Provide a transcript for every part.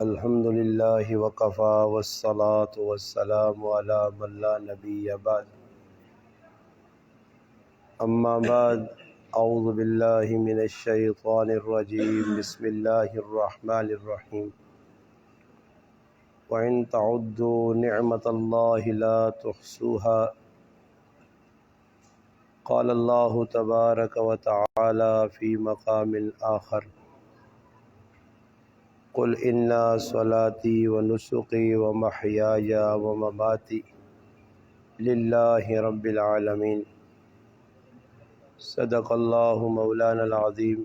الحمد للہ وکفا والصلاة والسلام علی من لا نبی بعد اما بعد اعوذ باللہ من الشیطان الرجیم بسم اللہ الرحمن الرحیم وَإِن تَعُدُّوا نِعْمَةَ اللَّهِ لَا تُحْصُوهَا قال اللہ تبارک وتعالی فی مقام آخر قل ان صلاتي ونسكي ومحياي ومماتي لله رب العالمين صدق اللہ مولانا العظیم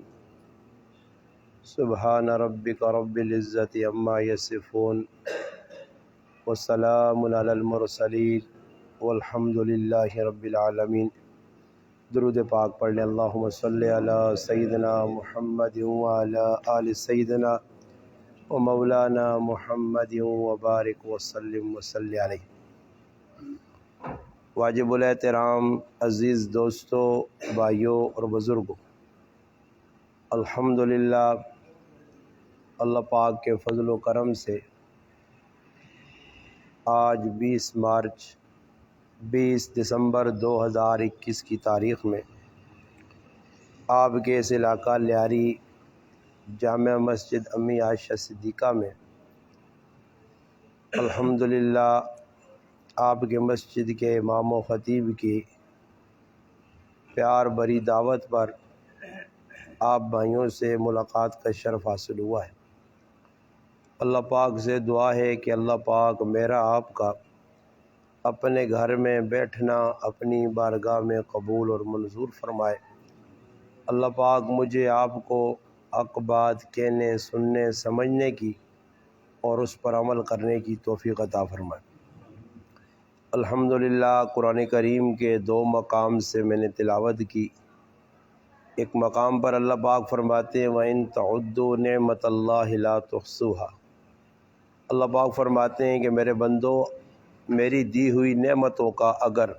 سبحان ربک رب العزت عما یصفون وسلام علی المرسلین والحمد للہ رب العالمین۔ درود پاک پڑھ لیں۔ اللہم صلی علی سیدنا محمد وعلی آل سیدنا و مولانا محمد وبارک وسلم وصلی علیہ۔ واجب الاحترام عزیز دوستو، بھائیوں اور بزرگوں، الحمدللہ اللہ پاک کے فضل و کرم سے آج 20 دسمبر 2021 کی تاریخ میں آپ کے اس علاقہ لیاری جامع مسجد امی عائشہ صدیقہ میں الحمدللہ آپ کے مسجد کے امام و خطیب کی پیار بری دعوت پر آپ بھائیوں سے ملاقات کا شرف حاصل ہوا ہے۔ اللہ پاک سے دعا ہے کہ اللہ پاک میرا آپ کا اپنے گھر میں بیٹھنا اپنی بارگاہ میں قبول اور منظور فرمائے۔ اللہ پاک مجھے آپ کو حق بات کہنے، سننے، سمجھنے کی اور اس پر عمل کرنے کی توفیق عطا فرمائے۔ الحمدللہ قرآن کریم کے 2 مقام سے میں نے تلاوت کی۔ ایک مقام پر اللہ پاک فرماتے ہیں وَإِن تَعُدُّوا نِعْمَةَ اللَّهِ لَا تُحْصُوهَا۔ اللہ پاک فرماتے ہیں کہ میرے بندو، میری دی ہوئی نعمتوں کا اگر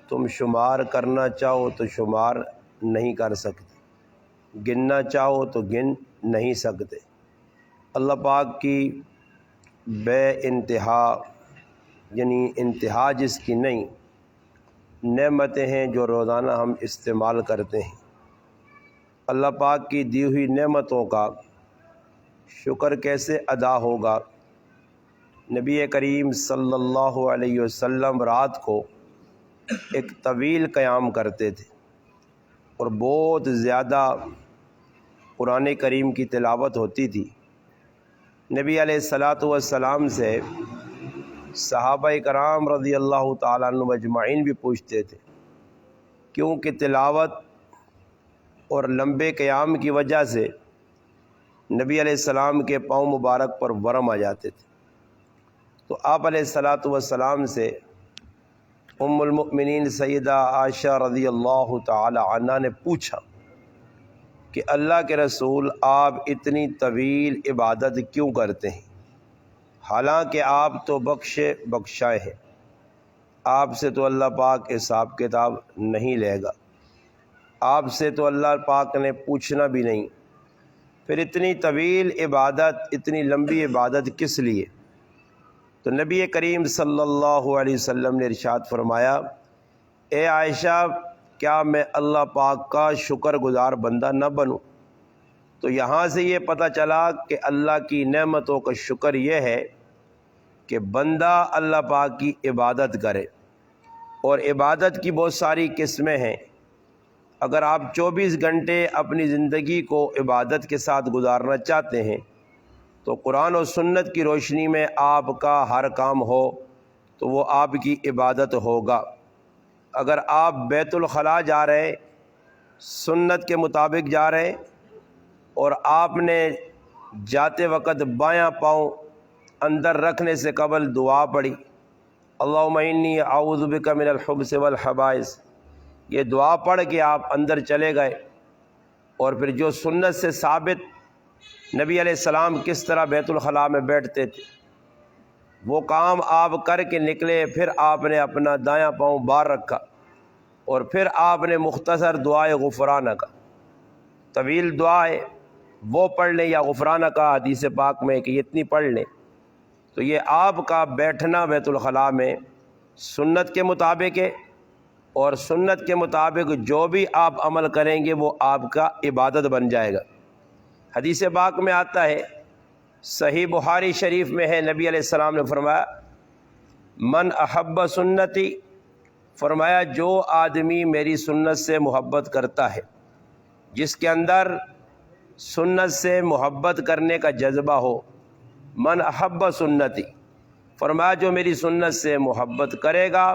تم شمار کرنا چاہو تو شمار نہیں کر سکتے، گننا چاہو تو گن نہیں سکتے۔ اللہ پاک کی بے انتہا، یعنی انتہا جس کی نہیں، نعمتیں ہیں جو روزانہ ہم استعمال کرتے ہیں۔ اللہ پاک کی دی ہوئی نعمتوں کا شکر کیسے ادا ہوگا؟ نبی کریم صلی اللہ علیہ وسلم رات کو ایک طویل قیام کرتے تھے اور بہت زیادہ قرآن کریم کی تلاوت ہوتی تھی۔ نبی علیہ الصلاۃ والسلام سے صحابہ کرام رضی اللہ تعالیٰ عنہ اجمعین بھی پوچھتے تھے، کیونکہ تلاوت اور لمبے قیام کی وجہ سے نبی علیہ السلام کے پاؤں مبارک پر ورم آ جاتے تھے۔ تو آپ علیہ الصلاۃ والسلام سے ام المؤمنین سیدہ عائشہ رضی اللہ تعالی عنہ نے پوچھا کہ اللہ کے رسول، آپ اتنی طویل عبادت کیوں کرتے ہیں؟ حالانکہ آپ تو بخشائے ہیں، آپ سے تو اللہ پاک حساب کتاب نہیں لے گا، آپ سے تو اللہ پاک نے پوچھنا بھی نہیں، پھر اتنی طویل عبادت، اتنی لمبی عبادت کس لیے؟ تو نبی کریم صلی اللہ علیہ وسلم نے ارشاد فرمایا، اے عائشہ، کیا میں اللہ پاک کا شکر گزار بندہ نہ بنوں؟ تو یہاں سے یہ پتہ چلا کہ اللہ کی نعمتوں کا شکر یہ ہے کہ بندہ اللہ پاک کی عبادت کرے، اور عبادت کی بہت ساری قسمیں ہیں۔ اگر آپ 24 گھنٹے اپنی زندگی کو عبادت کے ساتھ گزارنا چاہتے ہیں تو قرآن و سنت کی روشنی میں آپ کا ہر کام ہو تو وہ آپ کی عبادت ہوگا۔ اگر آپ بیت الخلاء جا رہے، سنت کے مطابق جا رہے، اور آپ نے جاتے وقت بایاں پاؤں اندر رکھنے سے قبل دعا پڑھی، اللہم انی اعوذ بک من الخبث والخبائث، یہ دعا پڑھ کے آپ اندر چلے گئے، اور پھر جو سنت سے ثابت نبی علیہ السلام کس طرح بیت الخلاء میں بیٹھتے تھے وہ کام آپ کر کے نکلے، پھر آپ نے اپنا دایاں پاؤں باہر رکھا اور پھر آپ نے مختصر دعائے غفرانہ کا، طویل دعا ہے، وہ پڑھ لیں، یا غفرانہ کا حدیث پاک میں کہ اتنی پڑھ لیں، تو یہ آپ کا بیٹھنا بیت الخلاء میں سنت کے مطابق ہے، اور سنت کے مطابق جو بھی آپ عمل کریں گے وہ آپ کا عبادت بن جائے گا۔ حدیث پاک میں آتا ہے، صحیح بخاری شریف میں ہے، نبی علیہ السلام نے فرمایا من احب سنتی، فرمایا جو آدمی میری سنت سے محبت کرتا ہے، جس کے اندر سنت سے محبت کرنے کا جذبہ ہو، من احب سنتی، فرمایا جو میری سنت سے محبت کرے گا،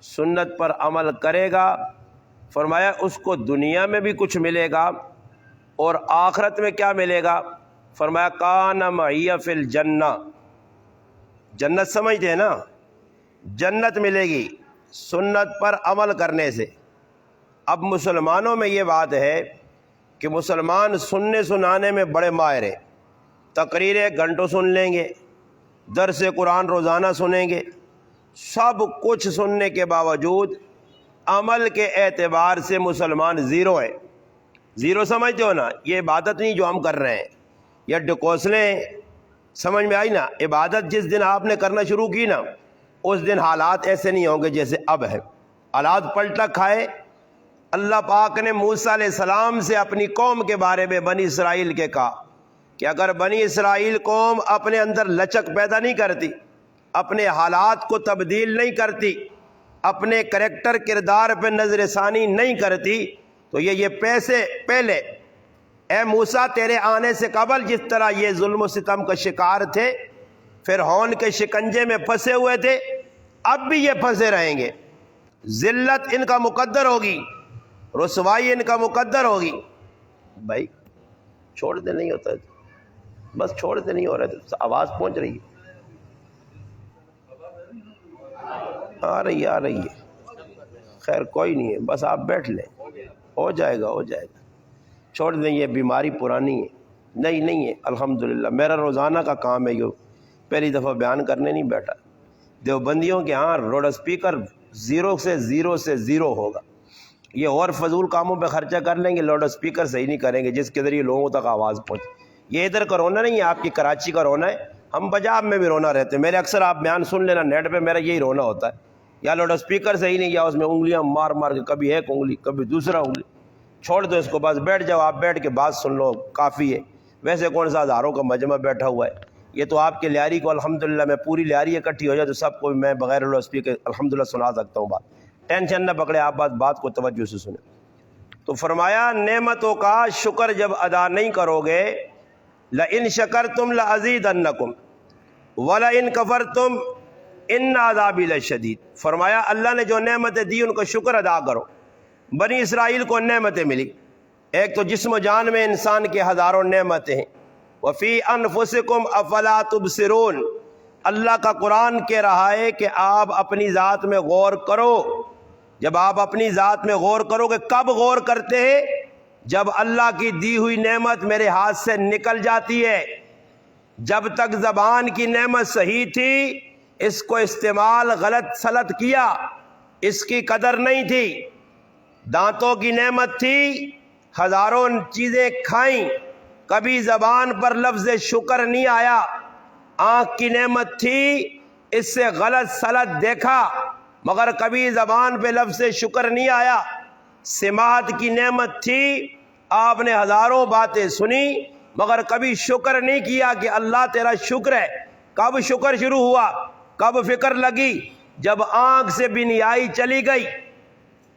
سنت پر عمل کرے گا، فرمایا اس کو دنیا میں بھی کچھ ملے گا اور آخرت میں کیا ملے گا؟ فرمایا کان معی فی الجنہ، جنت سمجھتے ہیں نا، جنت ملے گی سنت پر عمل کرنے سے۔ اب مسلمانوں میں یہ بات ہے کہ مسلمان سننے سنانے میں بڑے ماہر ہیں، تقریریں گھنٹوں سن لیں گے، درس قرآن روزانہ سنیں گے، سب کچھ سننے کے باوجود عمل کے اعتبار سے مسلمان زیرو ہے۔ زیرو سمجھتے ہو نا، یہ عبادت نہیں جو ہم کر رہے ہیں، یہ ڈکوسلیں، سمجھ میں آئی نا؟ عبادت جس دن آپ نے کرنا شروع کی نا، اس دن حالات ایسے نہیں ہوں گے جیسے اب ہے، حالات پلٹا کھائے۔ اللہ پاک نے موسیٰ علیہ السلام سے اپنی قوم کے بارے میں بنی اسرائیل کے کہا کہ اگر بنی اسرائیل قوم اپنے اندر لچک پیدا نہیں کرتی، اپنے حالات کو تبدیل نہیں کرتی، اپنے کریکٹر کردار پہ نظر ثانی نہیں کرتی، تو یہ پیسے پہلے اے موسیٰ تیرے آنے سے قبل جس طرح یہ ظلم و ستم کا شکار تھے، فرعون کے شکنجے میں پھنسے ہوئے تھے، اب بھی یہ پھنسے رہیں گے، ذلت ان کا مقدر ہوگی، رسوائی ان کا مقدر ہوگی۔ بھائی چھوڑتے نہیں ہوتا، بس چھوڑتے نہیں ہو رہے تھے، آواز پہنچ رہی ہے، آ رہی ہے، خیر کوئی نہیں ہے، بس آپ بیٹھ لیں، ہو جائے گا، چھوڑ دیں، یہ بیماری پرانی ہے، نہیں ہے، الحمدللہ میرا روزانہ کا کام ہے، یہ پہلی دفعہ بیان کرنے نہیں بیٹھا۔ دیوبندیوں کے ہاں روڈ اسپیکر زیرو سے زیرو ہوگا، یہ اور فضول کاموں پہ خرچہ کر لیں گے، لاؤڈ اسپیکر صحیح نہیں کریں گے جس کے ذریعے لوگوں تک آواز پہنچے۔ یہ ادھر کا رونا نہیں ہے، آپ کی کراچی کا رونا ہے، ہم پنجاب میں بھی رونا رہتے ہیں، میرے اکثر آپ بیان سن لینا نیٹ پہ، میرا یہی رونا ہوتا ہے، یا لاؤڈ اسپیکر صحیح نہیں، یا اس میں انگلیاں مار کے کبھی ایک انگلی کبھی دوسرا انگلی، چھوڑ دو اس کو، بس بیٹھ جاؤ، آپ بیٹھ کے بات سن لو کافی ہے، ویسے کون سا ہزاروں کا مجمع بیٹھا ہوا ہے، یہ تو آپ کے لیاری کو الحمدللہ میں پوری لیاری اکٹھی ہو جائے تو سب کو میں بغیر لاؤڈ اسپیکر الحمدللہ سنا سکتا ہوں بات، ٹینشن نہ پکڑے آپ، بات کو توجہ سے سنیں۔ تو فرمایا نعمتوں کا شکر جب ادا نہیں کرو گے، لئن شکرتم لازیدنکم ولئن کفرتم ان عذابی لشدید، فرمایا اللہ نے جو نعمتیں دی ان کا شکر ادا کرو۔ بنی اسرائیل کو نعمتیں ملی، ایک تو جسم و جان میں انسان کے ہزاروں نعمتیں ہیں، وفی انفسکم افلا تبصرون، اللہ کا قرآن کہہ رہا ہے کہ آپ اپنی ذات میں غور کرو۔ جب آپ اپنی ذات میں غور کرو گے، کب غور کرتے ہیں؟ جب اللہ کی دی ہوئی نعمت میرے ہاتھ سے نکل جاتی ہے۔ جب تک زبان کی نعمت صحیح تھی، اس کو استعمال غلط سلط کیا، اس کی قدر نہیں تھی۔ دانتوں کی نعمت تھی، ہزاروں چیزیں کھائیں، کبھی زبان پر لفظ شکر نہیں آیا۔ آنکھ کی نعمت تھی، اس سے غلط سلط دیکھا مگر کبھی زبان پہ لفظ شکر نہیں آیا۔ سماعت کی نعمت تھی، آپ نے ہزاروں باتیں سنی مگر کبھی شکر نہیں کیا کہ اللہ تیرا شکر ہے۔ کب شکر شروع ہوا؟ کب فکر لگی؟ جب آنکھ سے بینیائی چلی گئی،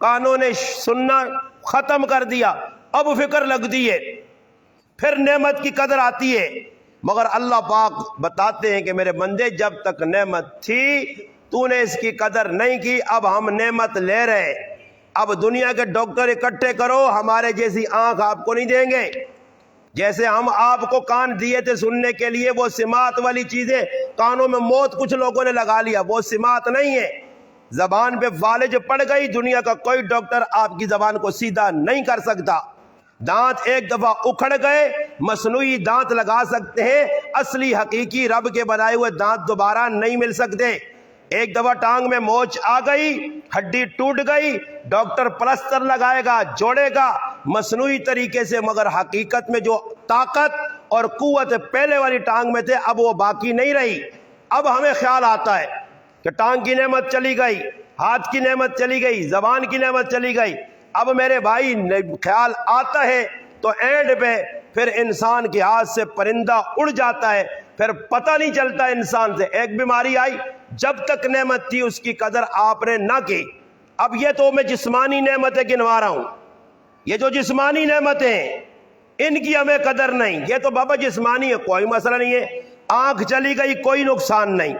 کانوں نے سننا ختم کر دیا، اب فکر لگتی ہے، پھر نعمت کی قدر آتی ہے۔ مگر اللہ پاک بتاتے ہیں کہ میرے بندے جب تک نعمت تھی تو نے اس کی قدر نہیں کی، اب ہم نعمت لے رہے، اب دنیا کے ڈاکٹر اکٹھے کرو، ہمارے جیسی آنکھ آپ کو نہیں دیں گے۔ جیسے ہم آپ کو کان دیے تھے سننے کے لیے، وہ سماعت والی چیزیں کانوں میں موت کچھ لوگوں نے لگا لیا، وہ سماعت نہیں ہے۔ زبان پہ فالج پڑ گئی، دنیا کا کوئی ڈاکٹر آپ کی زبان کو سیدھا نہیں کر سکتا۔ دانت ایک دفعہ اکھڑ گئے، مصنوعی دانت لگا سکتے ہیں، اصلی حقیقی رب کے بنائے ہوئے دانت دوبارہ نہیں مل سکتے۔ ایک دفعہ ٹانگ میں موچ آ گئی، ہڈی ٹوٹ گئی، ڈاکٹر پلستر لگائے گا، جوڑے گا مصنوعی طریقے سے، مگر حقیقت میں جو طاقت اور قوت پہلے والی ٹانگ میں تھے، اب وہ باقی نہیں رہی۔ اب ہمیں خیال آتا ہے کہ ٹانگ کی نعمت چلی گئی، ہاتھ کی نعمت چلی گئی، زبان کی نعمت چلی گئی۔ اب میرے بھائی خیال آتا ہے تو اینڈ پہ پھر انسان کے ہاتھ سے پرندہ اڑ جاتا ہے، پھر پتہ نہیں چلتا انسان سے۔ ایک بیماری آئی، جب تک نعمت تھی اس کی قدر آپ نے نہ کی۔ اب یہ تو میں جسمانی نعمتیں گنوا رہا ہوں، یہ جو جسمانی نعمتیں ہیں ان کی ہمیں قدر نہیں، یہ تو بابا جسمانی ہے، کوئی مسئلہ نہیں ہے۔ آنکھ چلی گئی کوئی نقصان نہیں،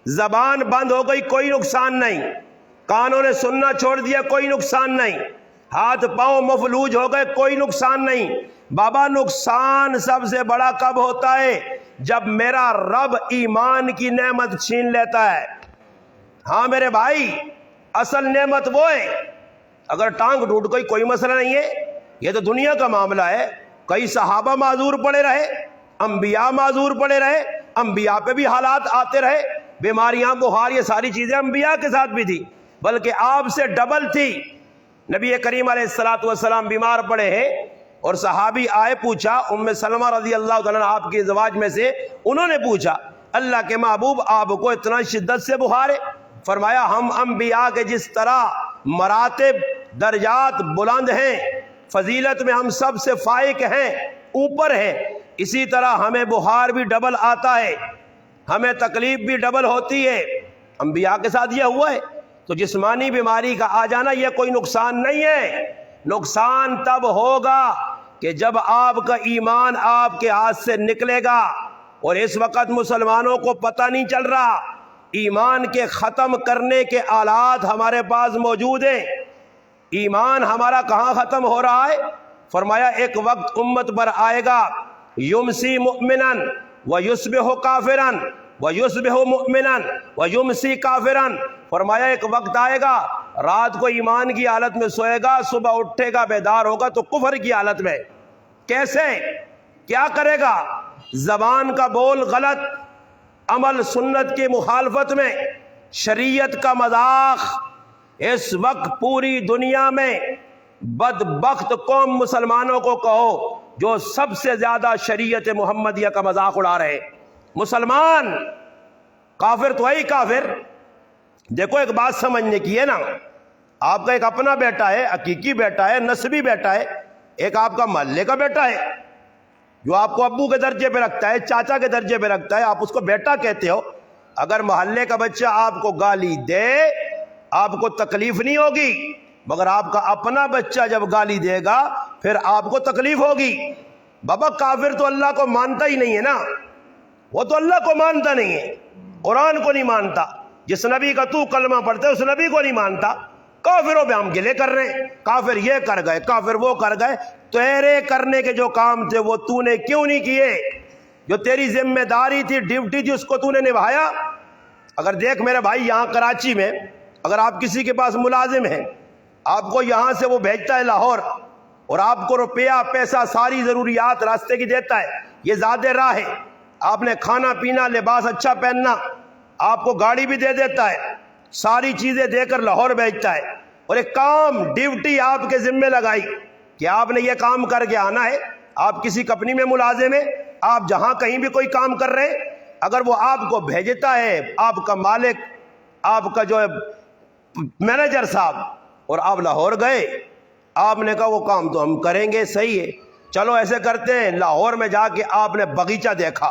زبان بند ہو گئی کوئی نقصان نہیں، کانوں نے سننا چھوڑ دیا کوئی نقصان نہیں، ہاتھ پاؤں مفلوج ہو گئے کوئی نقصان نہیں۔ بابا نقصان سب سے بڑا کب ہوتا ہے؟ جب میرا رب ایمان کی نعمت چھین لیتا ہے۔ ہاں میرے بھائی، اصل نعمت وہ ہے۔ اگر ٹانگ ٹوٹ گئی کوئی مسئلہ نہیں ہے، یہ تو دنیا کا معاملہ ہے۔ کئی صحابہ معذور پڑے رہے، انبیاء معذور پڑے رہے، انبیاء پہ بھی حالات آتے رہے، بیماریاں بخار یہ ساری چیزیں انبیاء کے ساتھ بھی تھی، بلکہ آپ سے ڈبل تھی۔ نبی کریم علیہ الصلوۃ والسلام بیمار پڑے ہیں اور صحابی آئے، پوچھا، ام سلمہ رضی اللہ تعالیٰ عنہ آپ کی ازواج میں سے، انہوں نے پوچھا اللہ کے محبوب آپ کو اتنا شدت سے بخار ہے؟ فرمایا ہم انبیاء کے جس طرح مراتب درجات بلند ہیں، فضیلت میں ہم سب سے فائق ہیں، اوپر ہیں، اسی طرح ہمیں بخار بھی ڈبل آتا ہے، ہمیں تکلیف بھی ڈبل ہوتی ہے۔ انبیاء کے ساتھ یہ ہوا ہے۔ تو جسمانی بیماری کا آ جانا یہ کوئی نقصان نہیں ہے۔ نقصان تب ہوگا کہ جب آپ کا ایمان آپ کے ہاتھ سے نکلے گا، اور اس وقت مسلمانوں کو پتہ نہیں چل رہا۔ ایمان کے ختم کرنے کے آلات ہمارے پاس موجود ہیں۔ ایمان ہمارا کہاں ختم ہو رہا ہے؟ فرمایا ایک وقت امت پر آئے گا، یمسی مؤمنا ویصبح کافرا ویصبح مؤمنا ویمسی کافرا۔ فرمایا ایک وقت آئے گا، رات کو ایمان کی حالت میں سوئے گا، صبح اٹھے گا بیدار ہوگا تو کفر کی حالت میں۔ کیسے؟ کیا کرے گا؟ زبان کا بول غلط، عمل سنت کی مخالفت میں، شریعت کا مذاق۔ اس وقت پوری دنیا میں بدبخت قوم مسلمانوں کو کہو جو سب سے زیادہ شریعت محمدیہ کا مذاق اڑا رہے۔ مسلمان کافر تو ہے ہی کافر۔ دیکھو ایک بات سمجھنے کی ہے نا، آپ کا ایک اپنا بیٹا ہے، حقیقی بیٹا ہے، نسبی بیٹا ہے، ایک آپ کا محلے کا بیٹا ہے جو آپ کو ابو کے درجے پہ رکھتا ہے، چاچا کے درجے پہ رکھتا ہے، آپ اس کو بیٹا کہتے ہو۔ اگر محلے کا بچہ آپ کو گالی دے آپ کو تکلیف نہیں ہوگی، مگر آپ کا اپنا بچہ جب گالی دے گا پھر آپ کو تکلیف ہوگی۔ بابا کافر تو اللہ کو مانتا ہی نہیں ہے نا، وہ تو اللہ کو مانتا نہیں ہے، قرآن کو نہیں مانتا، جس نبی کا تو کلمہ پڑھتے اس نبی کو نہیں مانتا۔ کافروں پہ ہم گلے کر رہے ہیں، کافر یہ کر گئے، کافر وہ کر گئے۔ تیرے کرنے کے جو کام تھے وہ تو نے کیوں نہیں کیے؟ جو تیری ذمہ داری تھی، ڈیوٹی تھی، اس کو تو نے نبھایا؟ اگر دیکھ میرے بھائی، یہاں کراچی میں اگر آپ کسی کے پاس ملازم ہیں، آپ کو یہاں سے وہ بھیجتا ہے لاہور، اور آپ کو روپیہ پیسہ ساری ضروریات راستے کی دیتا ہے، یہ زیادہ راہ ہے، آپ نے کھانا پینا لباس اچھا پہننا، آپ کو گاڑی بھی دے دیتا ہے، ساری چیزیں دے کر لاہور بھیجتا ہے، اور ایک کام ڈیوٹی آپ کے ذمہ لگائی کہ آپ نے یہ کام کر کے آنا ہے۔ آپ کسی کمپنی میں ملازم ہیں، آپ جہاں کہیں بھی کوئی کام کر رہے ہیں، اگر وہ آپ کو بھیجتا ہے آپ کا مالک، آپ کا جو ہے مینیجر صاحب، اور آپ لاہور گئے، آپ نے کہا وہ کام تو ہم کریں گے، صحیح ہے، چلو ایسے کرتے ہیں۔ لاہور میں جا کے آپ نے باغیچہ دیکھا،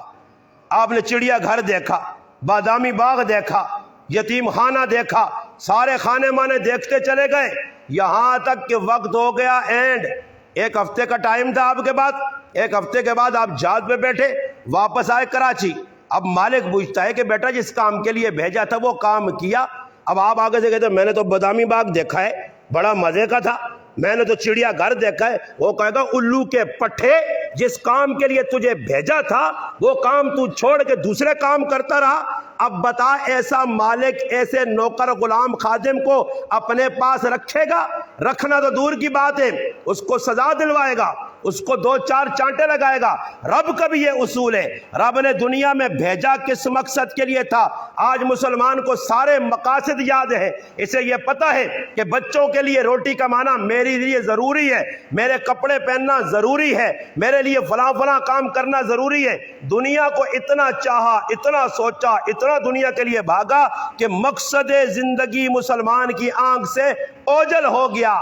آپ نے چڑیا گھر دیکھا، بادامی باغ دیکھا، یتیم خانہ دیکھا، سارے خانے مانے دیکھتے چلے گئے، یہاں تک کہ وقت ہو گیا اینڈ، ایک ہفتے کا ٹائم تھا آپ کے پاس، ایک ہفتے کے بعد آپ جہاز پہ بیٹھے واپس آئے کراچی۔ اب مالک پوچھتا ہے کہ بیٹا جس کام کے لیے بھیجا تھا وہ کام کیا؟ اب آپ آگے سے کہتے ہیں میں نے تو بادامی باغ دیکھا ہے، بڑا مزے کا تھا، میں نے تو چڑیا گھر دیکھا ہے۔ وہ کہے گا الو کے پٹھے، جس کام کے لیے تجھے بھیجا تھا وہ کام تو چھوڑ کے دوسرے کام کرتا رہا۔ اب بتا ایسا مالک ایسے نوکر غلام خادم کو اپنے پاس رکھے گا؟ رکھنا تو دور کی بات ہے، اس کو سزا دلوائے گا، اس کو 2-4 چانٹے لگائے گا۔ رب کا بھی یہ اصول ہے، رب نے دنیا میں بھیجا کس مقصد کے لیے تھا۔ آج مسلمان کو سارے مقاصد یاد ہے، اسے یہ پتا ہے کہ بچوں کے لیے روٹی کمانا میرے لیے ضروری ہے، میرے کپڑے پہننا ضروری ہے، میرے لیے فلاں فلاں کام کرنا ضروری ہے۔ دنیا کو اتنا چاہا، اتنا سوچا، اتنا دنیا کے لیے بھاگا کہ مقصد زندگی مسلمان کی آنکھ سے اوجھل ہو گیا،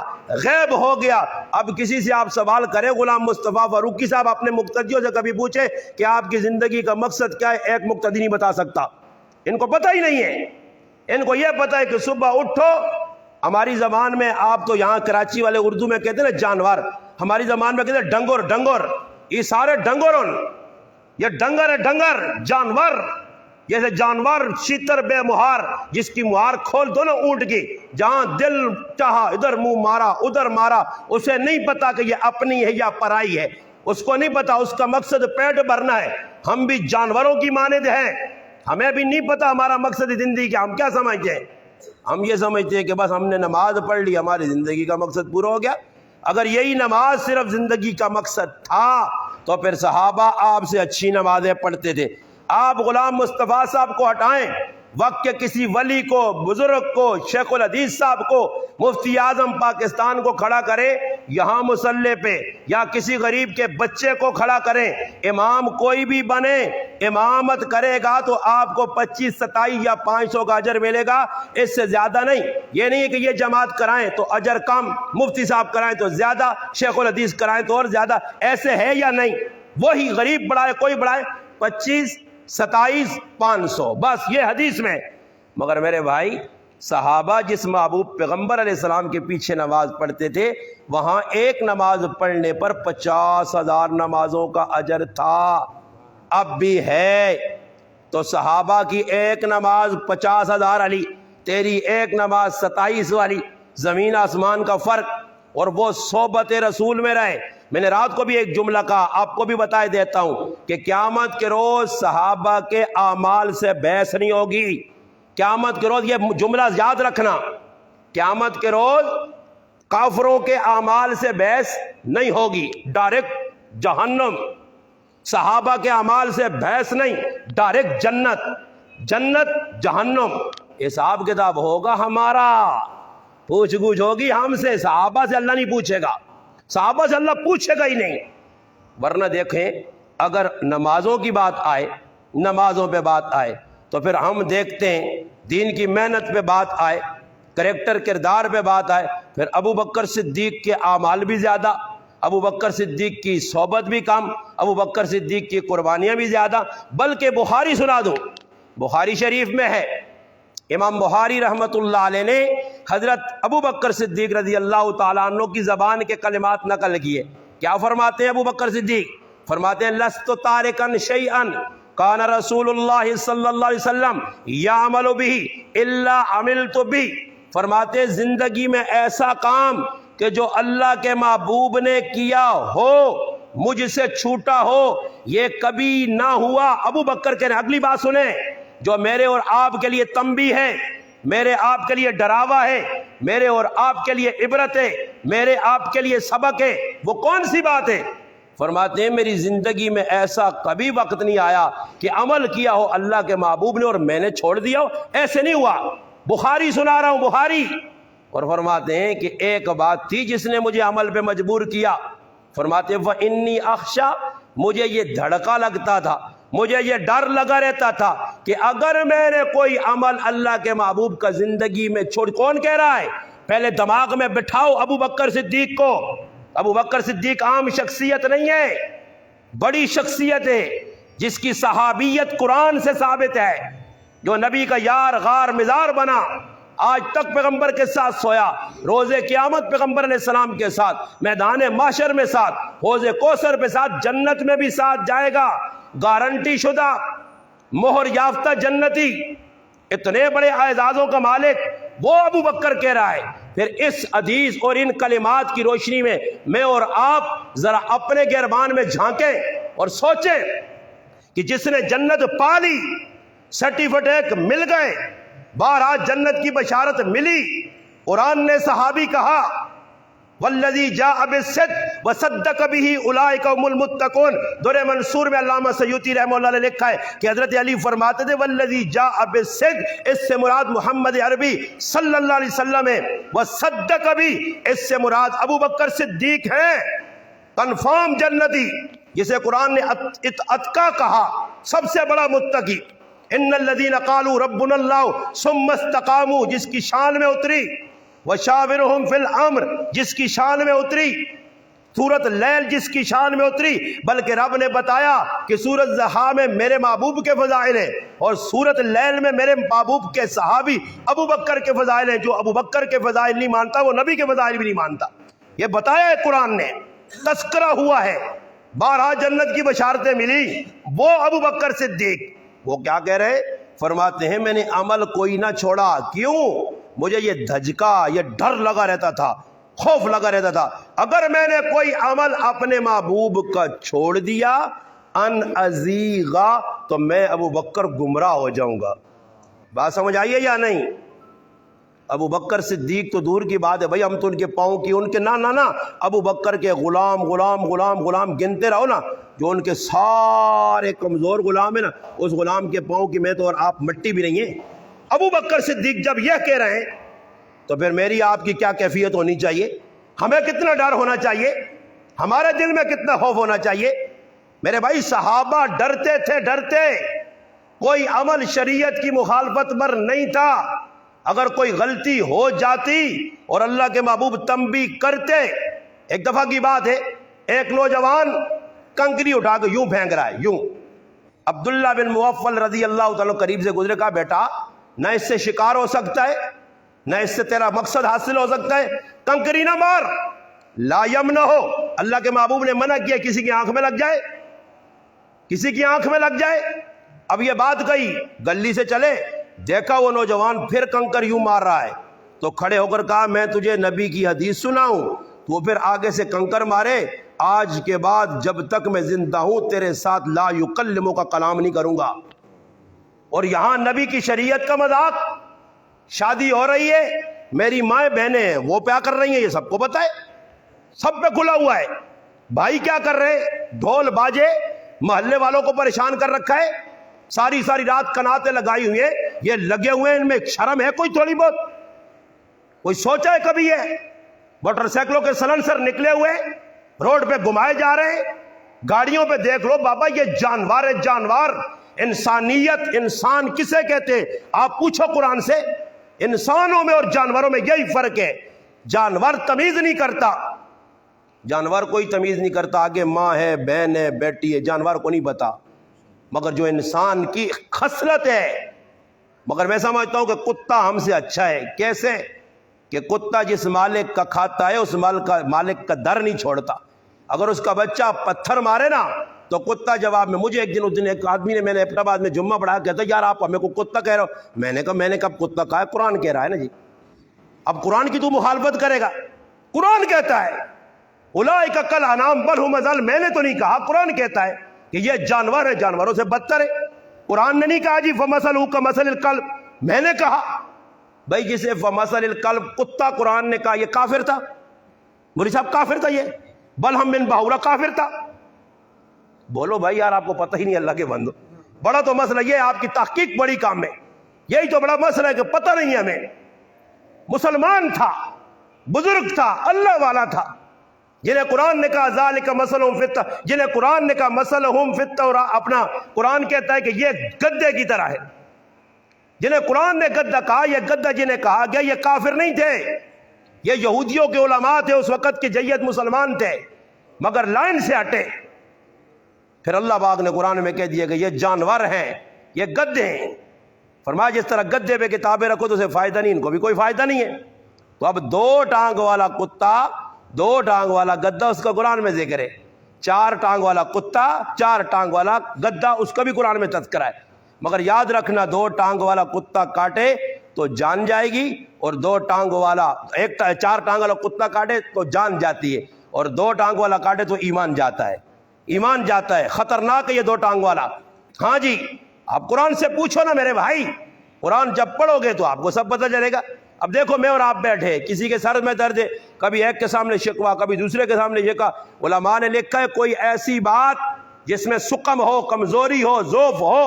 غائب ہو گیا۔ اب کسی سے آپ سوال کریں، غلام مصطفیٰ فاروقی صاحب اپنے مقتدیوں سے کبھی پوچھے کہ آپ کی زندگی کا مقصد کیا ہے، ایک مقتدی نہیں بتا سکتا۔ ان کو پتہ ہی نہیں ہے۔ ان کو یہ پتہ ہے کہ صبح اٹھو، ہماری زبان میں، آپ تو یہاں کراچی والے اردو میں کہتے ہیں نا جانور، ہماری زبان میں کہتے ہیں ڈنگر، ڈنگر، یہ سارے ڈنگرون، یہ ڈنگر ہے، ڈنگر، جانور، جیسے جانور شیتر بے مہار، جس کی مہار کھول دو نا اونٹ کی، جہاں دل چاہا ادھر منہ مارا، ادھر مارا، اسے نہیں پتا کہ یہ اپنی ہے یا پرائی ہے، اس کو نہیں پتا، اس کا مقصد پیٹ بھرنا ہے۔ ہم بھی جانوروں کی مانند ہیں، ہمیں بھی نہیں پتا ہمارا مقصد زندگی کیا۔ ہم کیا سمجھتے ہیں؟ ہم یہ سمجھتے ہیں کہ بس ہم نے نماز پڑھ لی، ہماری زندگی کا مقصد پورا ہو گیا۔ اگر یہی نماز صرف زندگی کا مقصد تھا تو پھر صحابہ آپ سے اچھی نمازیں پڑھتے تھے۔ آپ غلام مصطفیٰ صاحب کو ہٹائیں، وقت کے کسی ولی کو، بزرگ کو، شیخ الحدیث صاحب کو، مفتی اعظم پاکستان کو کھڑا کریں یہاں مصلی پہ، یا کسی غریب کے بچے کو کھڑا کریں، امام کوئی بھی بنے، امامت کرے گا تو آپ کو 25، 27 یا 500 کا اجر ملے گا، اس سے زیادہ نہیں۔ یہ نہیں ہے کہ یہ جماعت کرائیں تو اجر کم، مفتی صاحب کرائیں تو زیادہ، شیخ الحدیث کرائیں تو اور زیادہ، ایسے ہے یا نہیں؟ وہی غریب بڑھائے، کوئی بڑھائے 25، 27، 500، بس یہ حدیث میں۔ مگر میرے بھائی، صحابہ جس محبوب پیغمبر علیہ السلام کے پیچھے نماز پڑھتے تھے، وہاں ایک نماز پڑھنے پر 50,000 نمازوں کا اجر تھا، اب بھی ہے۔ تو صحابہ کی ایک نماز 50,000 والی، تیری ایک نماز 27 والی، زمین آسمان کا فرق، اور وہ صحبت رسول میں رہے۔ میں نے رات کو بھی ایک جملہ کہا، آپ کو بھی بتائے دیتا ہوں کہ قیامت کے روز صحابہ کے اعمال سے بحث نہیں ہوگی۔ قیامت کے روز یہ جملہ یاد رکھنا، قیامت کے روز کافروں کے اعمال سے بحث نہیں ہوگی، ڈائریکٹ جہنم۔ صحابہ کے اعمال سے بحث نہیں، ڈائریکٹ جنت، جنت جہنم۔ حساب کتاب ہوگا ہمارا، پوچھ گچھ ہوگی ہم سے، صحابہ سے اللہ نہیں پوچھے گا، صحابہ سے اللہ پوچھے گا ہی نہیں۔ ورنہ دیکھیں، اگر نمازوں کی بات آئے، نمازوں پہ بات آئے تو پھر ہم دیکھتے ہیں، دین کی محنت پہ بات آئے، کریکٹر کردار پہ بات آئے، پھر ابو بکر صدیق کے اعمال بھی زیادہ، ابو بکر صدیق کی صحبت بھی کم، ابو بکر صدیق کی قربانیاں بھی زیادہ۔ بلکہ بخاری سنا دوں، بخاری شریف میں ہے، امام بخاری رحمت اللہ علیہ نے حضرت ابو بکر صدیق رضی اللہ تعالیٰ عنہ کی زبان کے کلمات نقل کیے۔ کیا فرماتے ہیں ابو بکر صدیق؟ فرماتے ہیں لست تارکن شیئا کان رسول اللہ صلی اللہ علیہ وسلم یعمل به الا عملت به۔ فرماتے زندگی میں ایسا کام کہ جو اللہ کے محبوب نے کیا ہو، مجھ سے چھوٹا ہو، یہ کبھی نہ ہوا۔ ابو بکر کہنے، اگلی بات سنیں، جو میرے اور آپ کے لیے تنبیہ ہے، میرے آپ کے لیے ڈراوا ہے، میرے اور آپ کے لیے عبرت ہے، میرے آپ کے لیے سبق ہے، وہ کون سی بات ہے؟ فرماتے ہیں میری زندگی میں ایسا کبھی وقت نہیں آیا کہ عمل کیا ہو اللہ کے محبوب نے اور میں نے چھوڑ دیا ہو، ایسے نہیں ہوا۔ بخاری سنا رہا ہوں، بخاری۔ اور فرماتے ہیں کہ ایک بات تھی جس نے مجھے عمل پہ مجبور کیا۔ فرماتے ہیں وَإِنِّي أَخْشَىٰ، مجھے یہ دھڑکا لگتا تھا، مجھے یہ ڈر لگا رہتا تھا کہ اگر میں نے کوئی عمل اللہ کے محبوب کا زندگی میں چھوڑ، کون کہہ رہا ہے؟ پہلے دماغ میں بٹھاؤ ابو بکر صدیق کو۔ ابو بکر صدیق عام شخصیت نہیں ہے، بڑی شخصیت ہے جس کی صحابیت قرآن سے ثابت ہے، جو نبی کا یار غار مزار بنا، آج تک پیغمبر کے ساتھ سویا، روز قیامت پیغمبر علیہ السلام کے ساتھ، میدان محشر میں ساتھ، حوض کوثر پہ ساتھ، جنت میں بھی ساتھ جائے گا، گارنٹی شدہ، مہر یافتہ جنتی، اتنے بڑے اعزازوں کا مالک وہ ابو بکر کہہ رہا ہے۔ پھر اس حدیث اور ان کلمات کی روشنی میں اور آپ ذرا اپنے گربان میں جھانکیں اور سوچیں کہ جس نے جنت پا لی، سرٹیفکیٹ مل گئے، بارہ جنت کی بشارت ملی، قرآن نے صحابی کہا والذی جاء بالصدق وصدق به اولئک هم المتقون۔ درہ منصور میں علامہ سیوطی رحمہ اللہ نے لکھا ہے کہ حضرت علی فرماتے تھے والذی جاء بالصدق، اس سے مراد محمد عربی صلی اللہ علیہ وسلم ہے، وصدق به، اس سے مراد ابو بکر صدیق ہیں، کنفرم جنتی، جسے قرآن نے اتقا کہا، سب سے بڑا متقی۔ ان الذین قالوا ربنا اللہ ثم استقاموا، جس کی شان میں اتری، وشاورہم فی الامر، جس کی شان میں اتری، سورۃ اللیل جس کی شان میں اتری، بلکہ رب نے بتایا کہ سورۃ ضحیٰ میں میرے محبوب کے فضائل ہیں اور سورۃ اللیل میں میرے محبوب کے صحابی ابو بکر کے فضائل ہیں۔ جو ابو بکر کے فضائل نہیں مانتا وہ نبی کے فضائل بھی نہیں مانتا، یہ بتایا ہے قرآن نے، تذکرہ ہوا ہے، 12 جنت کی بشارتیں ملی۔ وہ ابو بکر صدیق وہ کیا کہہ رہے، فرماتے ہیں میں نے عمل کوئی نہ چھوڑا، کیوں؟ مجھے یہ دھجکا، یہ ڈر لگا رہتا تھا، خوف لگا رہتا تھا، اگر میں نے کوئی عمل اپنے محبوب کا چھوڑ دیا ان ازیغا تو میں ابو بکر گمراہ ہو جاؤں گا۔ بات سمجھ آئیے یا نہیں؟ ابو بکر صدیق تو دور کی بات ہے بھائی، ہم تو ان کے پاؤں کی، ان کے نا ابو بکر کے غلام غلام غلام غلام گنتے رہو نا، جو ان کے سارے کمزور غلام ہیں نا، اس غلام کے پاؤں کی میں تو اور آپ مٹی بھی نہیں ہے۔ ابو بکر صدیق جب یہ کہہ رہے ہیں تو پھر میری آپ کی کیا کیفیت ہونی چاہیے؟ ہمیں کتنا ڈر ہونا چاہیے؟ ہمارے دل میں کتنا خوف ہونا چاہیے؟ میرے بھائی صحابہ ڈرتے تھے، ڈرتے، کوئی عمل شریعت کی مخالفت پر نہیں تھا، اگر کوئی غلطی ہو جاتی اور اللہ کے محبوب تنبیہ کرتے۔ ایک دفعہ کی بات ہے، ایک نوجوان کنکری اٹھا کے یوں پھینک رہا ہے، یوں، عبداللہ بن مغفل رضی اللہ تعالیٰ قریب سے گزرے، کہا بیٹا نہ اس سے شکار ہو سکتا ہے نہ اس سے تیرا مقصد حاصل ہو سکتا ہے، کنکری نہ مار، لا یمنہ ہو، اللہ کے محبوب نے منع کیا کسی کی آنکھ میں لگ جائے، کسی کی آنکھ میں لگ جائے۔ اب یہ بات کہی، گلی سے چلے، دیکھا وہ نوجوان پھر کنکر یوں مار رہا ہے، تو کھڑے ہو کر کہا میں تجھے نبی کی حدیث سناؤں؟ تو وہ پھر آگے سے کنکر مارے، آج کے بعد جب تک میں زندہ ہوں تیرے ساتھ لا یکلموں کا کلام نہیں کروں گا۔ اور یہاں نبی کی شریعت کا مذاق، شادی ہو رہی ہے، میری مائیں بہنیں ہیں وہ کیا کر رہی ہیں یہ سب کو پتہ ہے، سب پہ کھلا ہوا ہے، بھائی کیا کر رہے ہیں، ڈھول باجے محلے والوں کو پریشان کر رکھا ہے، ساری رات کناتیں لگائی ہوئی ہیں، یہ لگے ہوئے ہیں، ان میں شرم ہے کوئی تھوڑی بہت؟ کوئی سوچا ہے کبھی؟ ہے موٹر سائیکلوں کے سلنسر نکلے ہوئے، روڈ پہ گھمائے جا رہے ہیں، گاڑیوں پہ دیکھ لو بابا، یہ جانور ہے، جانور۔ انسانیت، انسان کسے کہتے؟ آپ پوچھو قرآن سے، انسانوں میں اور جانوروں میں یہی فرق ہے، جانور تمیز نہیں کرتا، جانور کوئی تمیز نہیں کرتا، آگے ماں ہے، بہن ہے، بیٹی ہے، جانور کو نہیں پتا، مگر جو انسان کی خصلت ہے، مگر میں سمجھتا ہوں کہ کتا ہم سے اچھا ہے۔ کیسے؟ کہ کتا جس مالک کا کھاتا ہے اس مالک کا در نہیں چھوڑتا، اگر اس کا بچہ پتھر مارے نا تو کتا جواب میں، مجھے ایک دن ایک آدمی نے، میں نے اپنا بعد میں جمعہ پڑھا، کہتا یار آپ ہمیں کو کتا کہہ رہے ہو، میں نے کہا میں نے کب کتا کہا ہے، قرآن کہہ رہا ہے نا جی، اب قرآن کی تو مخالفت کرے گا، قرآن کہتا ہے اولئک کالانعام بل ھم اضل، میں نے تو نہیں کہا، قرآن کہتا ہے کہ یہ جانور ہے، جانوروں سے بدتر ہے، قرآن نے نہیں کہا جی فمثلہ کمثل الکلب، میں نے کہا بھائی جسے فمثل الکلب کتا قرآن نے کہا یہ کافر تھا، مولوی صاحب کافر تھا، یہ بل ہم من باورا کافر تھا۔ بولو بھائی یار آپ کو پتہ ہی نہیں اللہ کے بندو، بڑا تو مسئلہ یہ ہے، آپ کی تحقیق بڑی کام میں، یہی تو بڑا مسئلہ ہے کہ پتہ نہیں ہے ہمیں۔ مسلمان تھا، بزرگ تھا، اللہ والا تھا، جنہیں قرآن نے کہا ذالک مثلہم فی التوراۃ، جنہیں قرآن نے کہا مثلہم فی التوراۃ، اپنا قرآن کہتا ہے کہ یہ گدے کی طرح ہے، جنہیں قرآن نے گدہ کہا، یہ گدہ جنہیں کہا گیا یہ کافر نہیں تھے، یہ یہودیوں کے علماء تھے، اس وقت کے جید مسلمان تھے، مگر لائن سے ہٹے، پھر اللہ پاک نے قرآن میں کہہ دیا کہ یہ جانور ہیں، یہ گدے ہیں، فرمایا جس طرح گدے پہ کتابیں رکھو تو اسے فائدہ نہیں، ان کو بھی کوئی فائدہ نہیں ہے۔ تو اب 2 ٹانگ والا کتا، 2 ٹانگ والا گدہ، اس کا قرآن میں ذکر ہے، 4 ٹانگ والا کتا، 4 ٹانگ والا گدہ، اس کا بھی قرآن میں تذکرہ ہے، مگر یاد رکھنا 2 ٹانگ والا کتا کاٹے تو جان جائے گی، اور 2 ٹانگ والا 4 ٹانگ والا کتا کاٹے تو جان جاتی ہے، اور 2 ٹانگ والا کاٹے تو ایمان جاتا ہے، ایمان جاتا ہے، خطرناک ہے یہ 2 ٹانگ والا۔ ہاں جی، آپ قرآن سے پوچھو نا میرے بھائی، قرآن جب پڑھو گے تو آپ کو سب پتہ چلے گا۔ اب دیکھو میں اور آپ بیٹھے، کسی کے سر میں درد ہے، کبھی ایک کے سامنے شکوہ، کبھی دوسرے کے سامنے شکوہ. علماء نے لکھا ہے کوئی ایسی بات جس میں سقم ہو، کمزوری ہو، ضعف ہو،